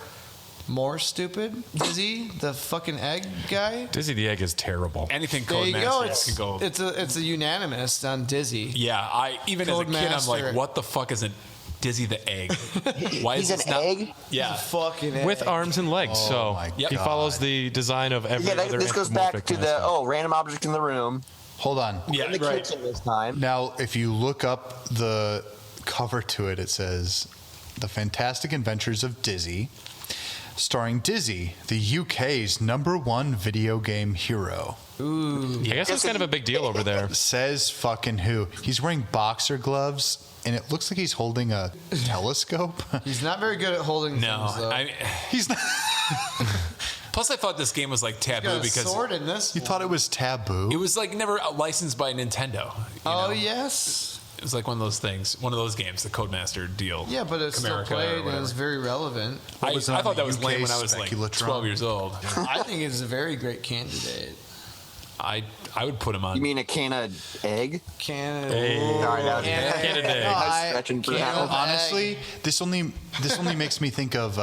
More stupid? Dizzy, the fucking egg guy? Dizzy the egg is terrible. Anything There you go. Codemaster can go. It's a unanimous on Dizzy. Yeah, I even as a kid, I'm like, Codemaster. what the fuck is a Dizzy the egg? Why He's is an egg? Yeah. Fucking egg. With arms and legs, so my he God. follows the design of every other This goes back anthropomorphic to the mascot. random object in the room. Hold on. Yeah, In the right. kitchen this time. Now, if you look up the cover to it, it says The Fantastic Adventures of Dizzy, starring Dizzy, the UK's #1 video game hero. Ooh. I guess it's kind of a big deal over there. Says fucking who? He's wearing boxer gloves, and it looks like he's holding a telescope. He's not very good at holding No, things, though. He's not. Plus, I thought this game was like He's got taboo a because sword in this. You thought it was taboo? it was like never licensed by Nintendo. Oh, know? yes. It was like one of those things, one of those games, the Codemaster deal. Yeah, but it's still Comerica or played and whatever. it's very relevant. I, was it I on thought the that was UK lame when I was like Speculotron? 12 years old. I think it's a very great candidate. I would put him on. You mean a can of egg? Canada. Sorry, that was Candidate. I was stretching for that one. Honestly, this only makes me think of.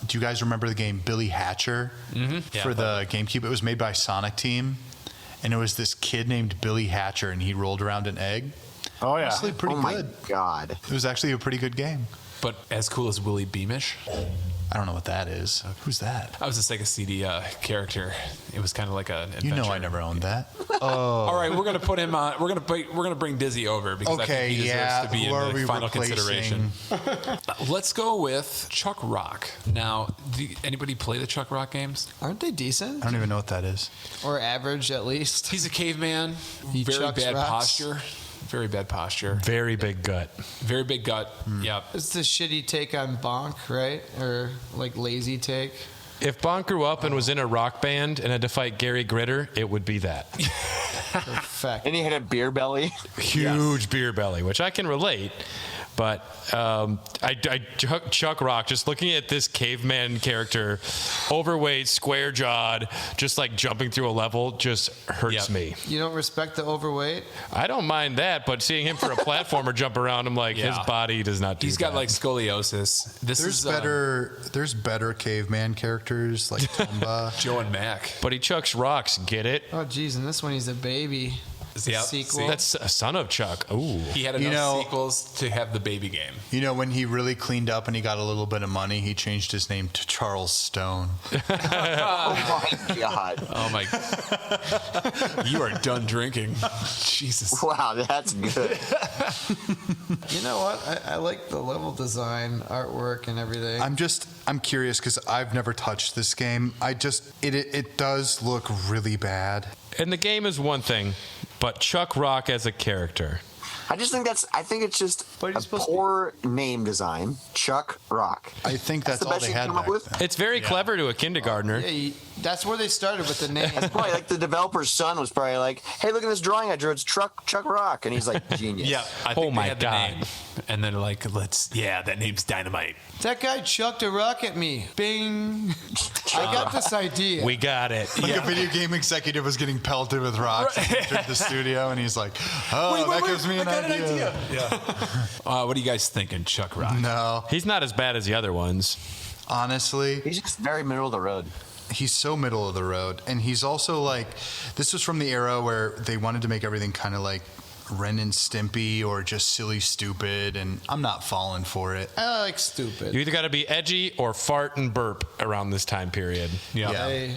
Do you guys remember the game Billy Hatcher for the GameCube? It was made by Sonic Team, and it was this kid named Billy Hatcher, and he rolled around an egg. Oh yeah. Honestly, pretty Oh my good. god. It was actually a pretty good game. But as cool as Willie Beamish. I don't know what that is. Who's that? I was a Sega CD character. It was kind of like an adventure. You know I never owned that. All right, we're gonna put him on. We're gonna bring Dizzy over because I Okay, think he deserves yeah. to be Who are in we the final replacing? consideration. Let's go with Chuck Rock. Now, anybody play the Chuck Rock games? Aren't they decent? I don't even know what that is. Or average, at least? He's a caveman. He Very chucks bad rocks. posture. Very bad posture. Very big gut. Very big gut. Yep. It's the shitty take on Bonk, right? Or like lazy take. If Bonk grew up and was in a rock band and had to fight Gary Gritter, it would be that. Perfect. And he had a beer belly. Huge beer belly, which I can relate. But Chuck Rock, just looking at this caveman character, overweight, square jawed, just like jumping through a level, just hurts me. You don't respect the overweight? I don't mind that, but seeing him for a platformer jump around, I'm like, his body does not do He's that. got like scoliosis. There's better caveman characters like Tomba. Joe and Mac. But he chucks rocks, get it? Oh, geez, and this one he's a baby. Yep. Sequel. That's a son of Chuck. Ooh. He had enough sequels to have the baby game. You know, when he really cleaned up and he got a little bit of money, he changed his name to Charles Stone. Oh my god. Oh my! You are done drinking. Jesus. Wow, that's good. You know what? I like the level design, artwork, and everything. I'm curious because I've never touched this game. It does look really bad. And the game is one thing, but Chuck Rock as a character. I think it's just But a he's supposed to poor name design. Chuck Rock. I think that's the all best they you had can come up back with? then. It's very clever to a kindergartner. Yeah, that's where they started with the name. Probably like the developer's son was probably like, "Hey, look at this drawing I drew. It's Chuck Rock," and he's like, "Genius." Yeah. I think my they had the God. name. And then like, that name's Dynamite. That guy chucked a rock at me. Bing. I got this idea. We got it. Like a video game executive was getting pelted with rocks and he entered the studio and he's like, that gives me an idea. Yeah. What are you guys thinking, Chuck Rock? No, He's not as bad as the other ones. honestly, He's just very middle of the road. he's so middle of the road. And he's also like, this was from the era where they wanted to make everything kind of like Ren and Stimpy or just silly stupid, and I'm not falling for it. I like stupid. You either got to be edgy or fart and burp around this time period. Yeah. Hey,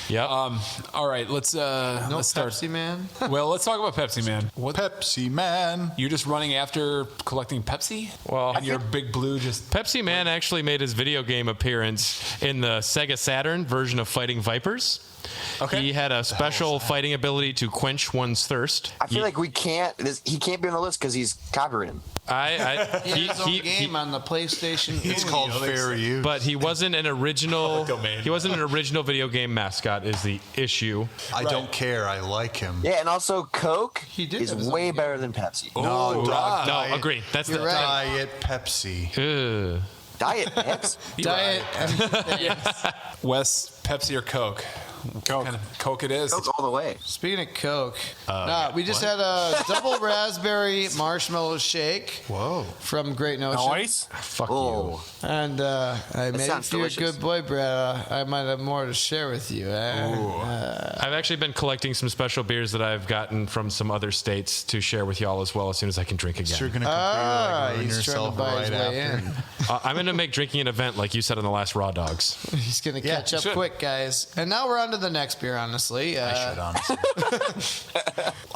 Yep. All right. Let's no start. Pepsi Man. Well, let's talk about Pepsi Man. What? Pepsi Man. You're just running after collecting Pepsi? Well, and your big blue just. Pepsi Man actually made his video game appearance in the Sega Saturn version of Fighting Vipers. Okay. He had a special fighting ability to quench one's thirst. I feel like he can't be on the list because he's copyrighted. He had his own game on the PlayStation. It's called Fair Use. But he wasn't an original. domain. He wasn't an original video game mascot. Is the issue? I don't care. I like him. Yeah, and also Coke did is have his own way game. better than Pepsi. No, dog. No, Diet- agree. That's You're the right. Diet Pepsi. Ugh. Diet Pepsi. Diet. Wes, Pepsi or Coke? What kind of Coke it is? Coke all the way. Speaking of Coke, we just had a double raspberry marshmallow shake. Whoa. From Great Notion. Nice. Fuck Oh. And maybe sounds if you're a delicious. good boy, Brad, I might have more to share with you. I've actually been collecting some special beers that I've gotten from some other states to share with y'all as well as soon as I can drink again. So you're going to ruin he's trying yourself to buy right his way after. in. I'm going to make drinking an event like you said on the last Raw Dogs. He's going to catch up should. quick, guys. And now we're on to the next beer, honestly. I should, honestly.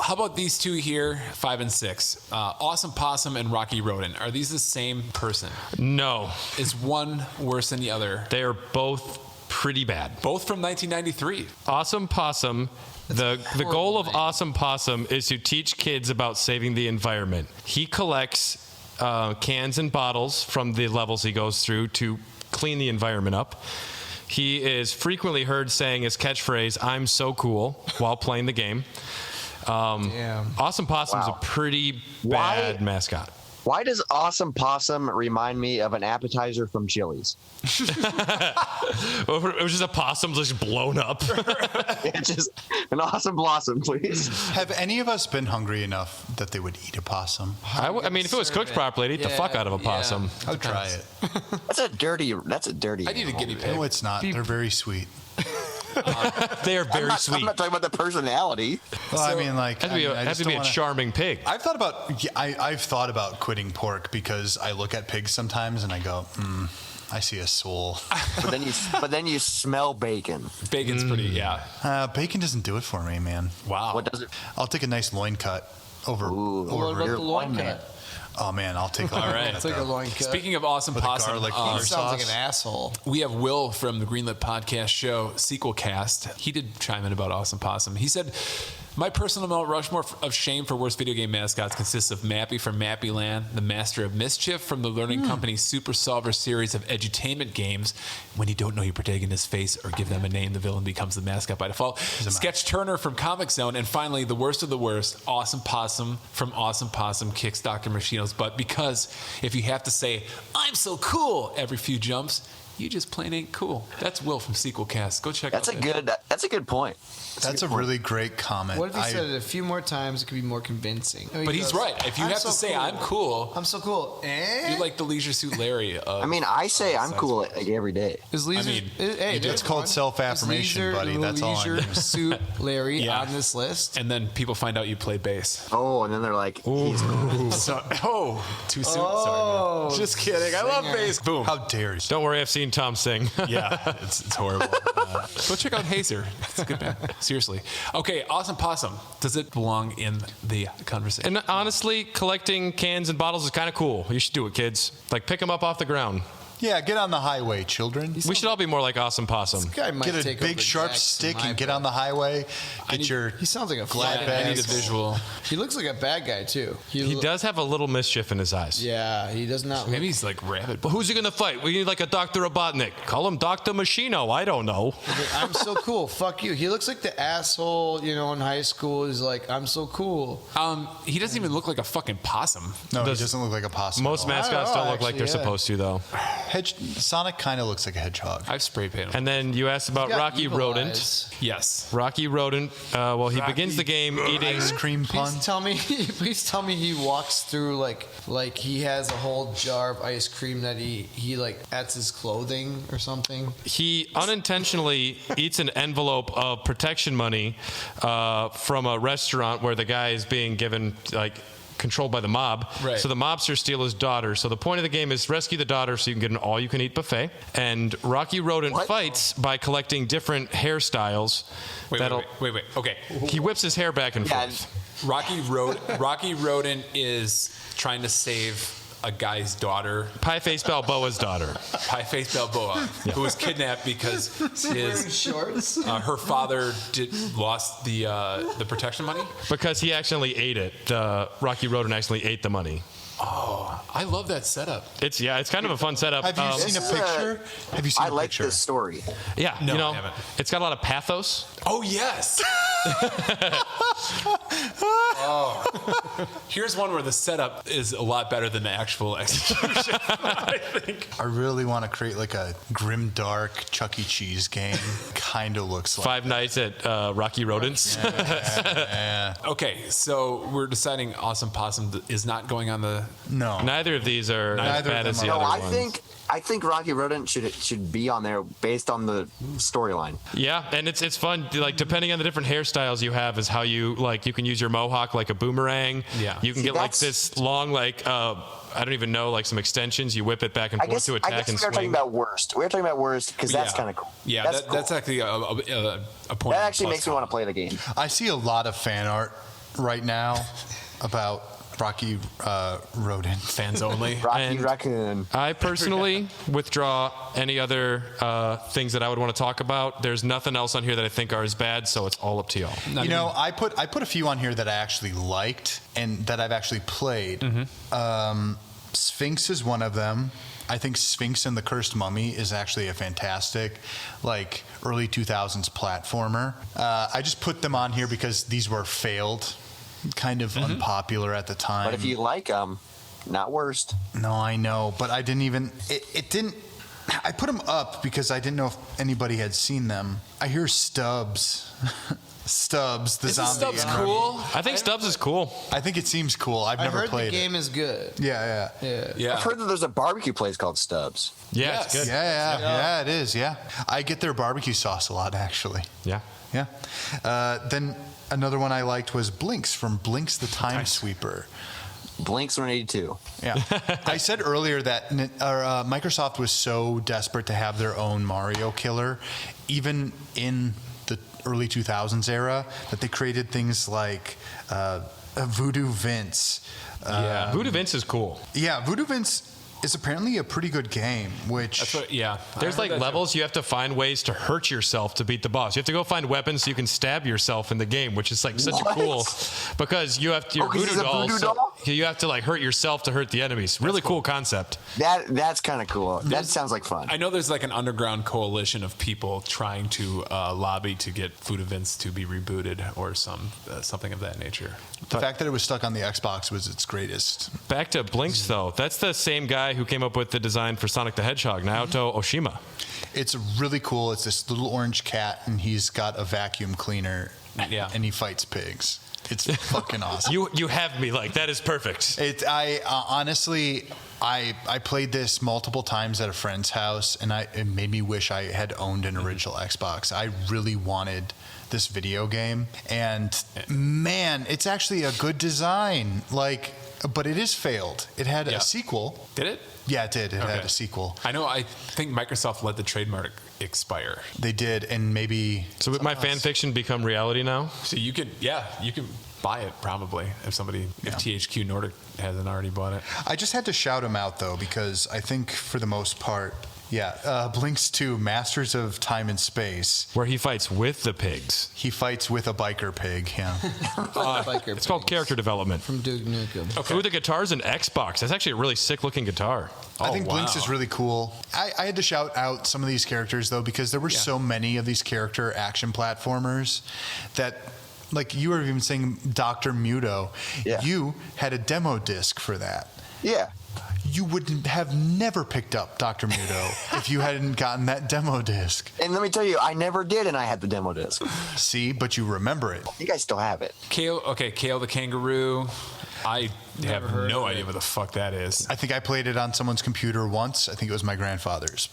How about these two here, 5 and 6? Awesome Possum and Rocky Rodent. Are these the same person? No, Is one worse than the other? they are both pretty bad. Both from 1993. Awesome Possum. The goal of Awesome Possum is to teach kids about saving the environment. He collects cans and bottles from the levels he goes through to clean the environment up. He is frequently heard saying his catchphrase, "I'm so cool," while playing the game. Damn. Awesome Possum's Wow. a pretty Why- bad mascot. Why does Awesome Possum remind me of an appetizer from Chili's? It was just a possum just blown up. It's just an awesome blossom, please. Have any of us been hungry enough that they would eat a possum? I mean, if it was cooked properly, I'd eat the fuck out of a possum. I'll try it. That's a dirty. I need a guinea pig. No, it's not. They're very sweet. They are very I'm sweet. not talking about the personality. Well, I mean, like, Has to be, I has just to be don't a wanna- charming pig. I've thought about quitting pork because I look at pigs sometimes and I go, I see a soul. But then you smell bacon. Bacon's pretty, yeah. Bacon doesn't do it for me, man. Wow. What does it? I'll take a nice loin cut over. Ooh. What about You're the loin man. cut? Oh man, I'll take. All right. It's like a loin cut. Speaking of Awesome With a Possum, garlic He butter sounds like sauce. an asshole. we have Will from the Greenlit Podcast show, Sequelcast. He did chime in about Awesome Possum. He said, my personal Mount Rushmore of shame for worst video game mascots consists of Mappy from Mappyland, the Master of Mischief from the Learning Company's Super Solver series of edutainment games. When you don't know your protagonist's face or give them a name, the villain becomes the mascot by default. Sketch Turner from Comic Zone. And finally, the worst of the worst, Awesome Possum from Awesome Possum kicks Dr. Machino's butt because if you have to say, I'm so cool every few jumps, you just plain ain't cool. That's Will from Sequelcast. Go check That's out a good. That's a good point. That's a really great comment. What if he said it a few more times? It could be more convincing. I mean, But he he's goes, right. If you "I'm have so to say, cool. I'm cool, I'm so cool. you're like the Leisure Suit Larry. I mean, I say I'm cool like every day. Is Leisure, mean, hey, it's there's called one. self-affirmation, Is buddy. That's all I Leisure know. Suit Larry Yeah. on this list. And then people find out you play bass. Oh, and then they're like, he's cool. Too soon. Sorry, man. Just kidding. I love bass. Boom. How dare you? Don't worry, I've seen Tom sing. Yeah, it's horrible. Go check out Hazer. It's a good band. Seriously. Okay, Awesome Possum. Does it belong in the conversation? And honestly, collecting cans and bottles is kind of cool. You should do it, kids. Like, pick them up off the ground. Yeah, get on the highway, children. We should all be more like Awesome Possum. Guy might Get a take big over sharp Jack's in stick my and get book. on the highway. Get your. He sounds like a glad flat I need a bags. visual. He looks like a bad guy too. He does have a little mischief in his eyes. Yeah, he does not. Maybe he's like rabid. But who's he going to fight? We need like a Dr. Robotnik. Call him Dr. Machino. I don't know. I'm so cool. Fuck you. He looks like the asshole, in high school. He's like, I'm so cool. He doesn't even look like a fucking possum. No, he Does- doesn't look like a possum. Most at all. mascots I don't don't know, look like actually, they're yeah. supposed to, though. Sonic kind of looks like a hedgehog. I've spray painted him. And then you asked about He's got Rocky evil Rodent. eyes. Yes. Rocky Rodent. Well, he begins the game eating. Ice cream pun. Please tell me he walks through like he has a whole jar of ice cream that he like adds his clothing or something. He unintentionally eats an envelope of protection money from a restaurant where the guy is being given controlled by the mob. Right. So the mobsters steal his daughter. So the point of the game is rescue the daughter so you can get an all-you-can-eat buffet. And Rocky Rodent fights by collecting different hairstyles. Wait. Okay. He whips his hair back and Yeah, forth. Rocky Rodent is trying to save a guy's daughter, Pie-Face Balboa's daughter. Pie-Face Balboa, who was kidnapped because Shorts. her father lost the protection money. Because he accidentally ate it. Rocky Rodent accidentally ate the money. Oh, I love that setup. It's kind of a fun setup. Have you seen a picture? Have you seen I a like picture? this story. Yeah, No, I haven't. it's got a lot of pathos. Oh yes. Here's one where the setup is a lot better than the actual execution, I think. I really want to create like a grim dark Chuck E. Cheese game. Kind of looks like Five Nights at Rocky Rodents. Yeah. Okay, so we're deciding Awesome Possum is not going on the... No. Neither of these are as Neither bad of as them the are. other No, ones. I think Rocky Rodent should be on there based on the storyline. Yeah, and it's fun. Like depending on the different hairstyles you have, is how you like. You can use your mohawk like a boomerang. Yeah. You can See, get like that's- this long like I don't even know, like some extensions. You whip it back and I forth guess to attack and we were talking swing. about worst. We were talking about worst because that's Yeah. kind of cool. Yeah, that's that's actually a point. That actually makes me want to play the game. I see a lot of fan art right now about Rocky Rodent. Fans only. Rocky And- Raccoon. I personally withdraw any other things that I would want to talk about. There's nothing else on here that I think are as bad, so it's all up to y'all. You know, I put a few on here that I actually liked and that I've actually played. Sphinx is one of them. I think Sphinx and the Cursed Mummy is actually a fantastic, like, early 2000s platformer. I just put them on here because these were failed, kind of unpopular at the time. But if you like them, not worst. No, I know, but I didn't even. It didn't. I put them up because I didn't know if anybody had seen them. I hear Stubbs. Stubbs, the Isn't zombie. Stubbs cool? I think Stubbs is cool. I think it seems cool. I've I never heard played the game it. is good. Yeah. Yeah. I've heard that there's a barbecue place called Stubbs. Yeah, it's good. Yeah, it is. Yeah, I get their barbecue sauce a lot, actually. Yeah. Yeah. Then another one I liked was Blinks from Blinks the Time Sweeper. Blinks 182. Yeah. I said earlier that Microsoft was so desperate to have their own Mario killer, even in the early 2000s era, that they created things like Voodoo Vince. Yeah. Voodoo Vince is cool. Yeah, Voodoo Vince is apparently a pretty good game, which... That's what, yeah. There's like levels you have to find ways to hurt yourself to beat the boss. You have to go find weapons so you can stab yourself in the game, which is like such a cool because you have to, your 'cause voodoo he's a doll, voodoo so doll? you have to like hurt yourself to hurt the enemies. Really cool concept. That's kind of cool. That sounds like fun. I know there's like an underground coalition of people trying to lobby to get Voodoo Vince to be rebooted or something of that nature. The fact that it was stuck on the Xbox was its greatest. Back to Blinks though. That's the same guy who came up with the design for Sonic the Hedgehog, Naoto Oshima. It's really cool. It's this little orange cat, and he's got a vacuum cleaner, and he fights pigs. It's fucking awesome. You have me like that is perfect. I honestly, I played this multiple times at a friend's house, and it made me wish I had owned an original Xbox. I really wanted this video game, and man, it's actually a good design. But it is failed. It had a sequel. Did it? Yeah, it did. It had a sequel. I know. I think Microsoft let the trademark expire. They did, and maybe. So would my fan fiction become reality now? So you can buy it probably if THQ Nordic hasn't already bought it. I just had to shout him out though, because I think for the most part, Blinks 2, Masters of Time and Space, where he fights with the pigs. He fights with a biker pig. Yeah, it's called character development from Duke Nukem. Okay. Ooh, the guitar's an Xbox. That's actually a really sick looking guitar. I think Blinks is really cool. I had to shout out some of these characters though, because there were so many of these character action platformers that. Like you were even saying Dr. Muto, you had a demo disc for that. Yeah. You would have never picked up Dr. Muto if you hadn't gotten that demo disc. And let me tell you, I never did, and I had the demo disc. See, but you remember it. You guys still have it. Kale the kangaroo. I have no idea what the fuck that is. I think I played it on someone's computer once. I think it was my grandfather's.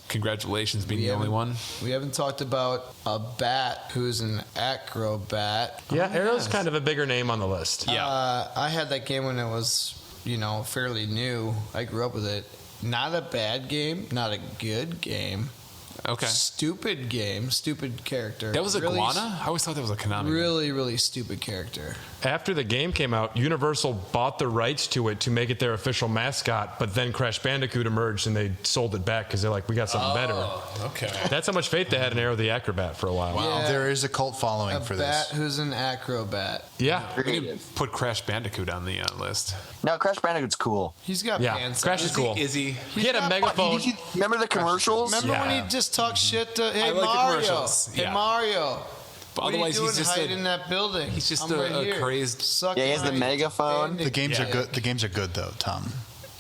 Congratulations being the only one. We haven't talked about a bat who's an acrobat. Yeah, Arrow's kind of a bigger name on the list. Yeah. I had that game when it was, fairly new. I grew up with it. Not a bad game, not a good game. Okay. Stupid game, stupid character. That was a Iguana? I always thought that was a Konami. Really, really stupid character. After the game came out, Universal bought the rights to it to make it their official mascot, but then Crash Bandicoot emerged and they sold it back because they're like, we got something better. Okay. That's how much faith they had in Arrow the Acrobat for a while. Wow. Yeah. There is a cult following for this. A bat who's an acrobat. Yeah. We need to put Crash Bandicoot on the list. No, Crash Bandicoot's cool. He's got pants. Crash is cool. Is he? He had a megaphone. Remember the commercials? Remember when he just talked shit to, hey, I like the Mario. commercials. Hey, Yeah. Mario. But What otherwise, are you doing he's just hiding in that building? he's just I'm right a here. crazed. Suck Yeah, he has the my megaphone. bandit. The games Yeah. are good. The games are good though, Tom.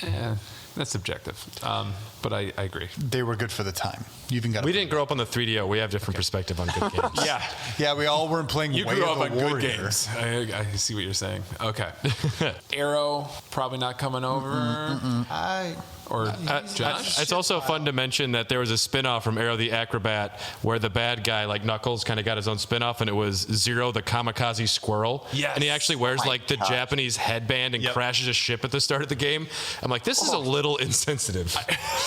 Yeah, that's subjective. But I agree. They were good for the time. You even got. We didn't grow up on the 3DO. We have different perspective on good games. Yeah, Yeah, we all weren't playing. you Way grew of up the on Warrior. good games. I see what you're saying. Okay, Arrow probably not coming over. Or Josh. It's also fun to mention that there was a spin-off from Arrow the Acrobat where the bad guy, like Knuckles, kind of got his own spin-off, and it was Zero the Kamikaze Squirrel. Yes. And he actually wears like the Japanese headband and crashes a ship at the start of the game. I'm like, this is a little insensitive.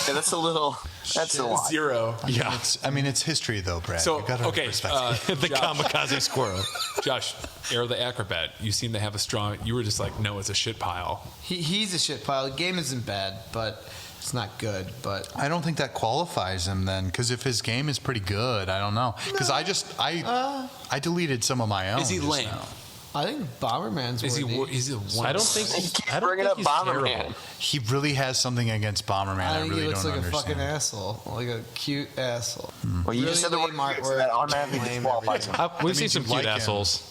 Yeah, that's a little. That's a lot. Zero. Yeah. I mean, it's history though, Brad. So You gotta okay, respect it. The Kamikaze Squirrel. Josh, Arrow the Acrobat. You seem to have a strong. You were just like, no, it's a shit pile. He's a shit pile. The game isn't bad, but it's not good. But I don't think that qualifies him then, because if his game is pretty good, I don't know. Because I deleted some of my own. Is he just lame? now. I think Bomberman's Is he? worthy. Is he one? I don't think Bringing up he's Bomberman. terrible. He really has something against Bomberman. I I think really he looks don't like a understand. fucking asshole, like a cute asshole. Well, you just said the Really word lame cute, so artwork, that automatically lame disqualifies him. We've seen means some you cute like him. assholes.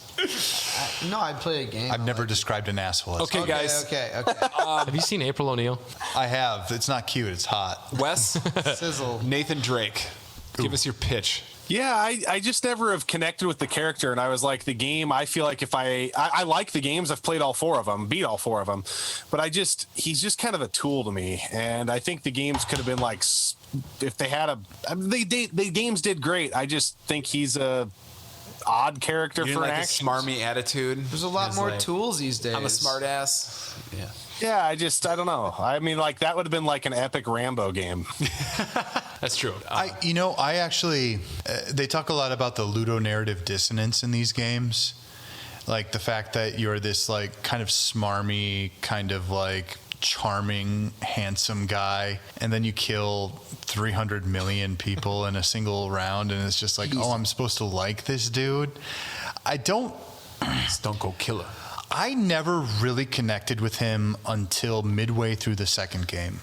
No, I play a game. I've never described an asshole as Okay, guys. Okay. Have you seen April O'Neil? I have. It's not cute. It's hot. Wes, Sizzle. Nathan Drake. Give us your pitch. Yeah, I just never have connected with the character, and I was like, the game, I feel like if I like the games, I've played all four of them, beat all four of them, but he's just kind of a tool to me, and I think the games could have been like, if they had the games did great, I just think he's a odd character You for didn't an like a action. smarmy attitude. There's a lot It's more like, tools these days. I'm a smart ass. Yeah. Yeah, I don't know. I mean, like, that would have been like an epic Rambo game. That's true. I actually, they talk a lot about the ludonarrative dissonance in these games. Like the fact that you're this like kind of smarmy, kind of like charming, handsome guy, and then you kill 300 million people in a single round, and it's just like, oh, I'm supposed to like this dude. Stone Cold Killer. I never really connected with him until midway through the second game.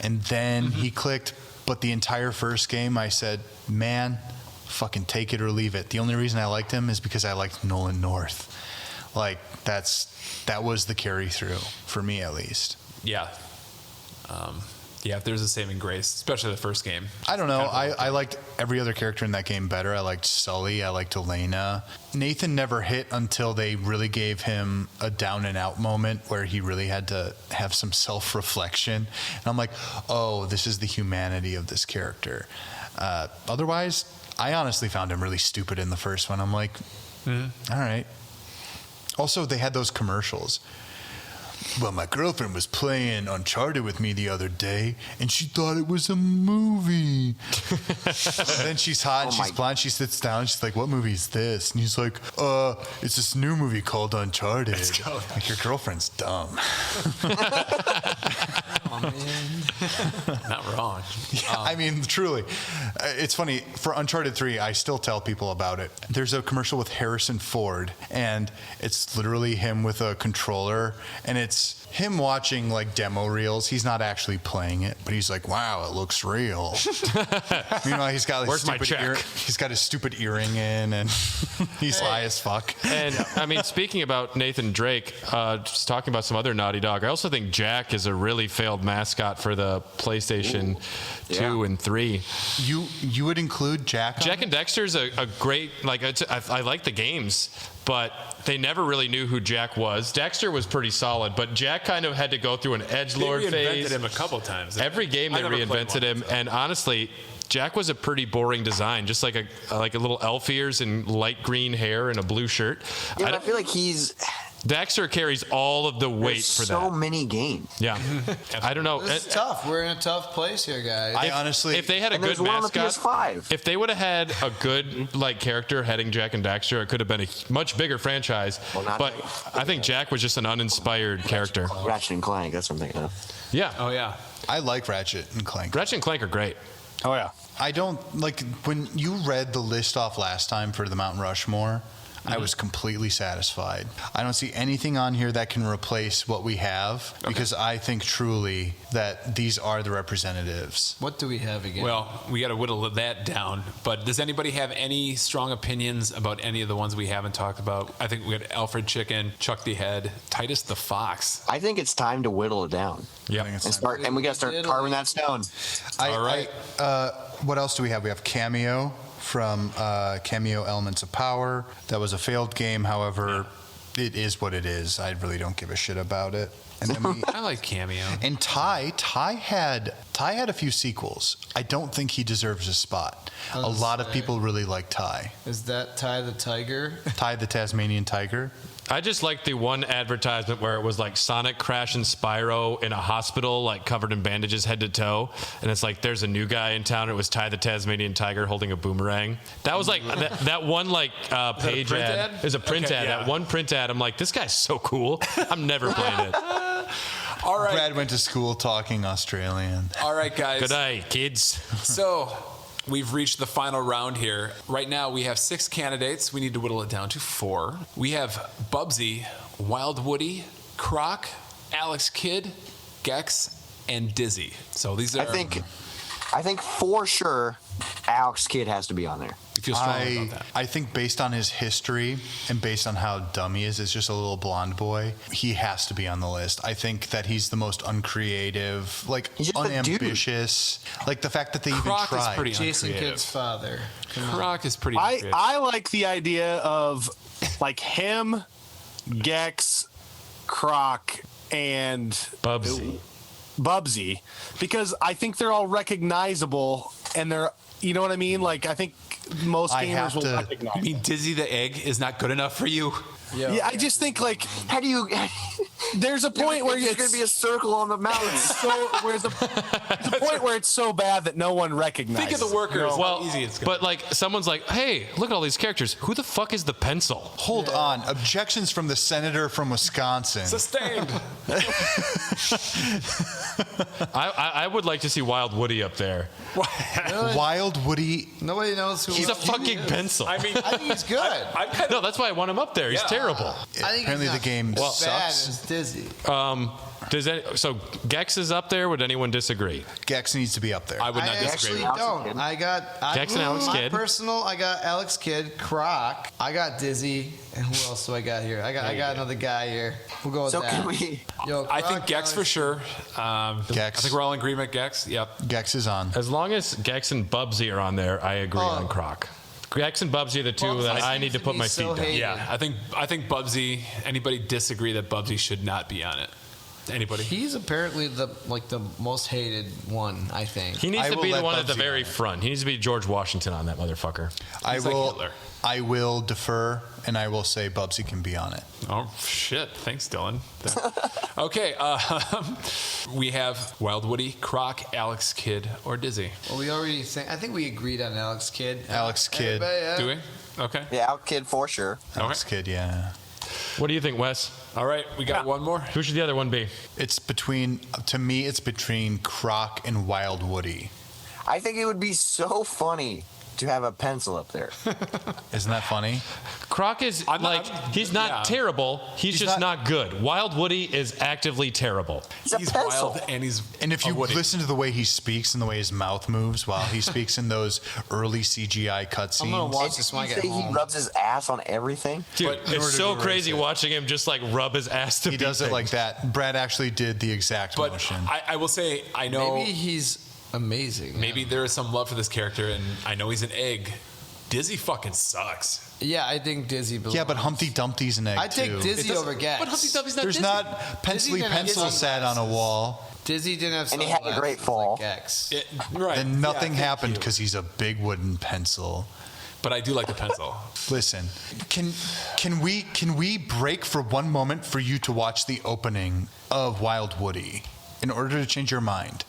And then he clicked, but the entire first game I said, man, fucking take it or leave it. The only reason I liked him is because I liked Nolan North. Like, that was the carry through, for me at least. Yeah. Yeah, if there's a saving grace, especially the first game. I don't know. I liked every other character in that game better. I liked Sully. I liked Elena. Nathan never hit until they really gave him a down and out moment where he really had to have some self-reflection. And I'm like, oh, this is the humanity of this character. Otherwise, I honestly found him really stupid in the first one. I'm like, all right. Also, they had those commercials. Well, my girlfriend was playing Uncharted with me the other day, and she thought it was a movie. Then she's hot and she's blonde. She sits down. She's like, "What movie is this?" And he's like, "It's this new movie called Uncharted." Like, your girlfriend's dumb. Oh, man. Not wrong. Yeah, I mean, truly. It's funny. For Uncharted 3, I still tell people about it. There's a commercial with Harrison Ford, and it's literally him with a controller, and it's him watching like demo reels. He's not actually playing it, but he's like, "Wow, it looks real." Meanwhile, he's got like, Where's my check? He's got his stupid earring in, and he's high as fuck. And I mean, speaking about Nathan Drake, just talking about some other Naughty Dog, I also think Jack is a really failed mascot for the PlayStation 2 and 3. You would include Jack? Jack and Dexter's a great, like, I like the games, but they never really knew who Jack was. Dexter was pretty solid, but Jack kind of had to go through an edgelord phase. They reinvented him a couple times. Every game they reinvented him, and honestly, Jack was a pretty boring design, just like a little elf ears and light green hair and a blue shirt. Yeah, I feel like Dexter carries all of the weight for that. So many games. Yeah, I don't know. This is tough. We're in a tough place here, guys. If they had a good mascot, if they would have had a good like character heading Jack and Daxter, it could have been a much bigger franchise. But I think Jack was just an uninspired character. Ratchet and Clank, that's what I'm thinking of. Yeah. Oh yeah. I like Ratchet and Clank. Ratchet and Clank are great. Oh yeah. I don't like when you read the list off last time for the Mount Rushmore. I was completely satisfied. I don't see anything on here that can replace what we have because I think truly that these are the representatives. What do we have again? Well, we got to whittle that down. But does anybody have any strong opinions about any of the ones we haven't talked about? I think we got Alfred Chicken, Chuck the Head, Titus the Fox. I think it's time to whittle it down. Yep. And we got to start carving that stone. All right. What else do we have? We have Cameo from Cameo Elements of Power. That was a failed game. However, it is what it is. I really don't give a shit about it. And then I like Cameo. And Ty had a few sequels. I don't think he deserves a spot. A lot of people really like Ty. Is that Ty the Tiger? Ty the Tasmanian Tiger. I just like the one advertisement where it was like Sonic Crash and Spyro in a hospital, like covered in bandages head to toe. And it's like, there's a new guy in town. It was Ty the Tasmanian Tiger holding a boomerang. That was like, that one like page ad. It was a print ad. That one print ad. I'm like, this guy's so cool. I'm never playing it. All right. Brad went to school talking Australian. All right, guys. Good day, kids. So we've reached the final round here. Right now we have 6 candidates. We need to whittle it down to 4. We have Bubsy, Wild Woody, Croc, Alex Kidd, Gex, and Dizzy. So these are... I think for sure Alex Kidd has to be on there. You feel strongly about that? I think based on his history and based on how dumb he is just a little blonde boy, he has to be on the list. I think that he's the most uncreative, like unambitious. Like the fact that they Croc even tried. is pretty Jason uncreative. Kidd's father. Croc is pretty uncreative. I like the idea of like him, Gex, Croc, and Bubsy, because I think they're all recognizable and they're, you know what I mean? Like, I think most gamers will recognize. You mean Dizzy the Egg is not good enough for you? Yeah, I just think like, how do you? There's a point where there's going to be a circle on the mountain. There's a point where it's so bad that no one recognizes. Think of the workers. Well, how easy it's but like someone's like, hey, look at all these characters. Who the fuck is the pencil? Hold on. Objections from the senator from Wisconsin. Sustained. I would like to see Wild Woody up there. Really? Wild Woody. Nobody knows who He's a fucking pencil. I mean, I think he's good. No, that's why I want him up there. He's terrible. I think Apparently he's the game bad sucks. as Dizzy. So Gex is up there. Would anyone disagree? Gex needs to be up there. I would not disagree. Actually don't. I got Gex and Alex Kidd. I got Alex Kidd, Croc. I got Dizzy, and who else do I got here? I got another guy here. We'll go with So that. can we? Yo, I Croc, think Gex Alex- for sure. Gex. I think we're all in agreement. Gex. Yep. Gex is on. As long as Gex and Bubsy are on there, I agree on Croc. Gex and Bubsy are the two Bubsy that I need to seems to put be my so feet down. hated. Yeah, I think Bubsy. Anybody disagree that Bubsy should not be on it? Anybody? He's apparently the most hated one. I think He needs I to will be the let one at the Bubsy very on it. front. He needs to be George Washington on that motherfucker. I will defer, and I will say Bubsy can be on it. Oh shit! Thanks, Dylan. Okay, we have Wild Woody, Croc, Alex Kidd, or Dizzy. Well, we already think. I think we agreed on Alex Kidd. Alex Kidd. Do we? Okay. Yeah, Alex Kidd for sure. Alex Kidd, yeah. What do you think, Wes? All right, we got one more. Who should the other one be? To me, it's between Croc and Wild Woody. I think it would be so funny to have a pencil up there. Isn't that funny? Croc is he's not terrible. He's just not good. Wild Woody is actively terrible. He's wild and if you listen to the way he speaks and the way his mouth moves while he speaks in those early CGI cutscenes. I'm gonna watch this when I get home. He rubs his ass on everything. Dude, it's so crazy watching him just like rub his ass to He does it like that. Brad actually did the exact motion. I will say, I know. Maybe he's amazing. Maybe there is some love for this character, and I know he's an egg. Dizzy fucking sucks. Yeah, I think Dizzy belongs. Yeah, but Humpty Dumpty's an egg I take too. Dizzy over Gex. But Humpty Dumpty's not There's Dizzy. not Dizzy pencil didn't sat on a wall. Dizzy didn't have And he had a great fall. like Gex. Right. And nothing Yeah, thank happened you. because he's a big wooden pencil. But I do like the pencil. Listen, can we break for one moment for you to watch the opening of Wild Woody in order to change your mind?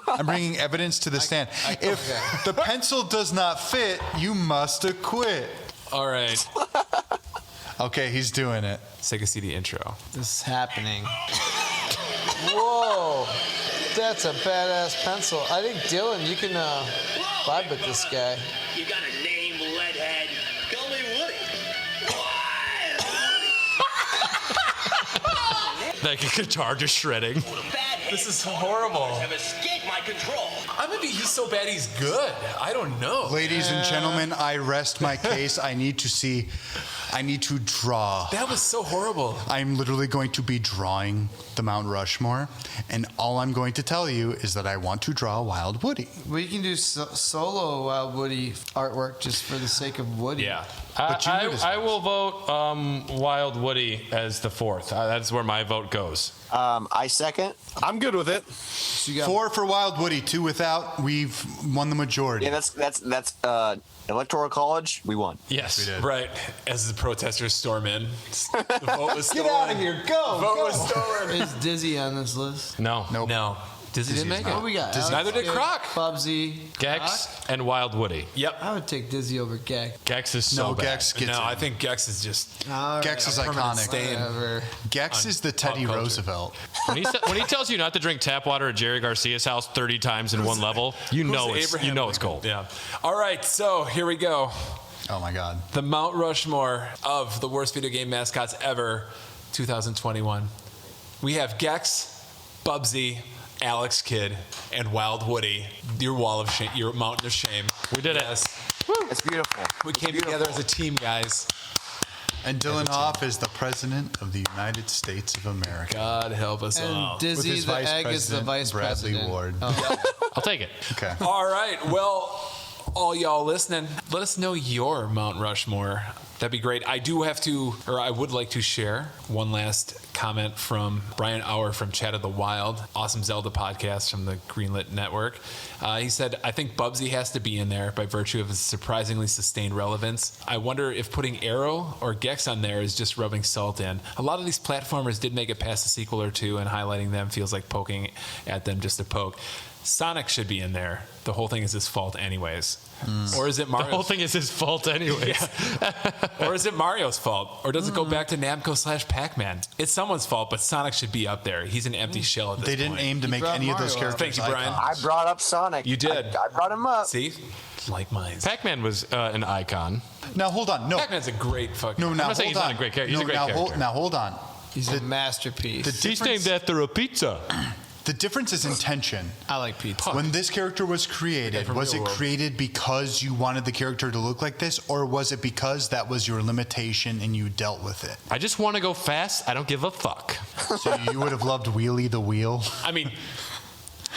I'm bringing evidence to the stand. If the pencil does not fit, you must acquit. All right. Okay, he's doing it. Sega CD intro. This is happening. Whoa, that's a badass pencil. I think Dylan, you can vibe with this guy. You got a name, leadhead. Call me Woody. like a guitar just shredding. This is horrible. Have escaped my control. He's so bad he's good. I don't know. Ladies and gentlemen, I rest my case. I need to draw. That was so horrible. I'm literally going to be drawing the Mount Rushmore, and all I'm going to tell you is that I want to draw Wild Woody. We can do solo Wild Woody artwork just for the sake of Woody. Yeah. I will vote Wild Woody as the fourth. That's where my vote goes. I second. I'm good with it. So you got 4 for Wild Woody, 2 without. We've won the majority. Yeah, that's Electoral College. We won. Yes. We did. Right. As the protesters storm in. The vote was stolen. Get out of here. Go. The vote go. was stolen. Is Dizzy on this list? No. Nope. No. Disney didn't make What it. do we got? Neither did Croc. Bubsy. Gex Croc? and Wild Woody. Yep. I would take Dizzy over Gex. Gex is so No, bad. Gex gets No, in. I think Gex is just All Gex right. is permanent iconic. stain. Whatever. Gex is the pop Teddy culture. Roosevelt. When he tells you not to drink tap water at Jerry Garcia's house 30 times in one level, you know it's cold. Yeah. All right, so here we go. Oh my God. The Mount Rushmore of the worst video game mascots ever, 2021. We have Gex, Bubsy, Alex Kidd, and Wild Woody. Your wall of shame, your mountain of shame. We did it. It's beautiful. We came together as a team, guys. And Dylan Hoff is the President of the United States of America. God help us all. And Dizzy his the Vice Egg is the President, Vice Bradley President. Ward. Oh. I'll take it. Okay. All right. Well, all y'all listening, let us know your Mount Rushmore. That'd be great. I would like to share one last comment from Brian Auer from Chat of the Wild, awesome Zelda podcast from the Greenlit Network. He said, I think Bubsy has to be in there by virtue of his surprisingly sustained relevance. I wonder if putting Arrow or Gex on there is just rubbing salt in. A lot of these platformers did make it past a sequel or two, and highlighting them feels like poking at them just to poke. Sonic should be in there. The whole thing is his fault anyways. Or is it Mario's? The whole thing is his fault anyways. Or is it Mario's fault? Or does it go back to Namco/Pac-Man? It's someone's fault, but Sonic should be up there. He's an empty shell at this They point. didn't aim to make brought any of those Mario up. characters Thank you, Brian. icons. I brought up Sonic. You did. I brought him up. See? Like minds. Pac-Man was an icon. Now hold on. No. Pac-Man's a great fucking... No, now not saying hold he's on. not a great character. He's a great now, character. Now hold on. He's a masterpiece. He's named after a pizza. The difference is intention. I like pizza. When this character was created, from was Real it World. created because you wanted the character to look like this, or was it because that was your limitation and you dealt with it? I just want to go fast. I don't give a fuck. So you would have loved Wheelie the Wheel? I mean,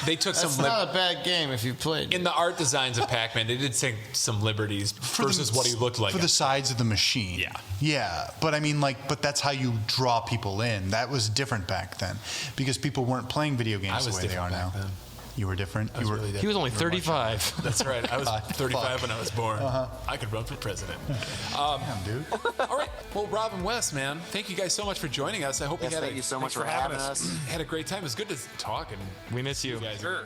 they took That's some... not a bad game if you played. in the art designs of Pac-Man, they did take some liberties versus what he looked like. For the sides of the machine. Yeah. Yeah, but I mean, but that's how you draw people in. That was different back then because people weren't playing video I games was the way they are different now. back then. You were different. I was really He was only 35. That's right. I was 35 when I was born. I could run for president. Damn, dude. All right. Well, Rob and Wes, man, thank you guys so much for joining us. I hope Yes, you had thank you so much for having us. Had a great time. It was good to talk and We miss you. guys. Sure.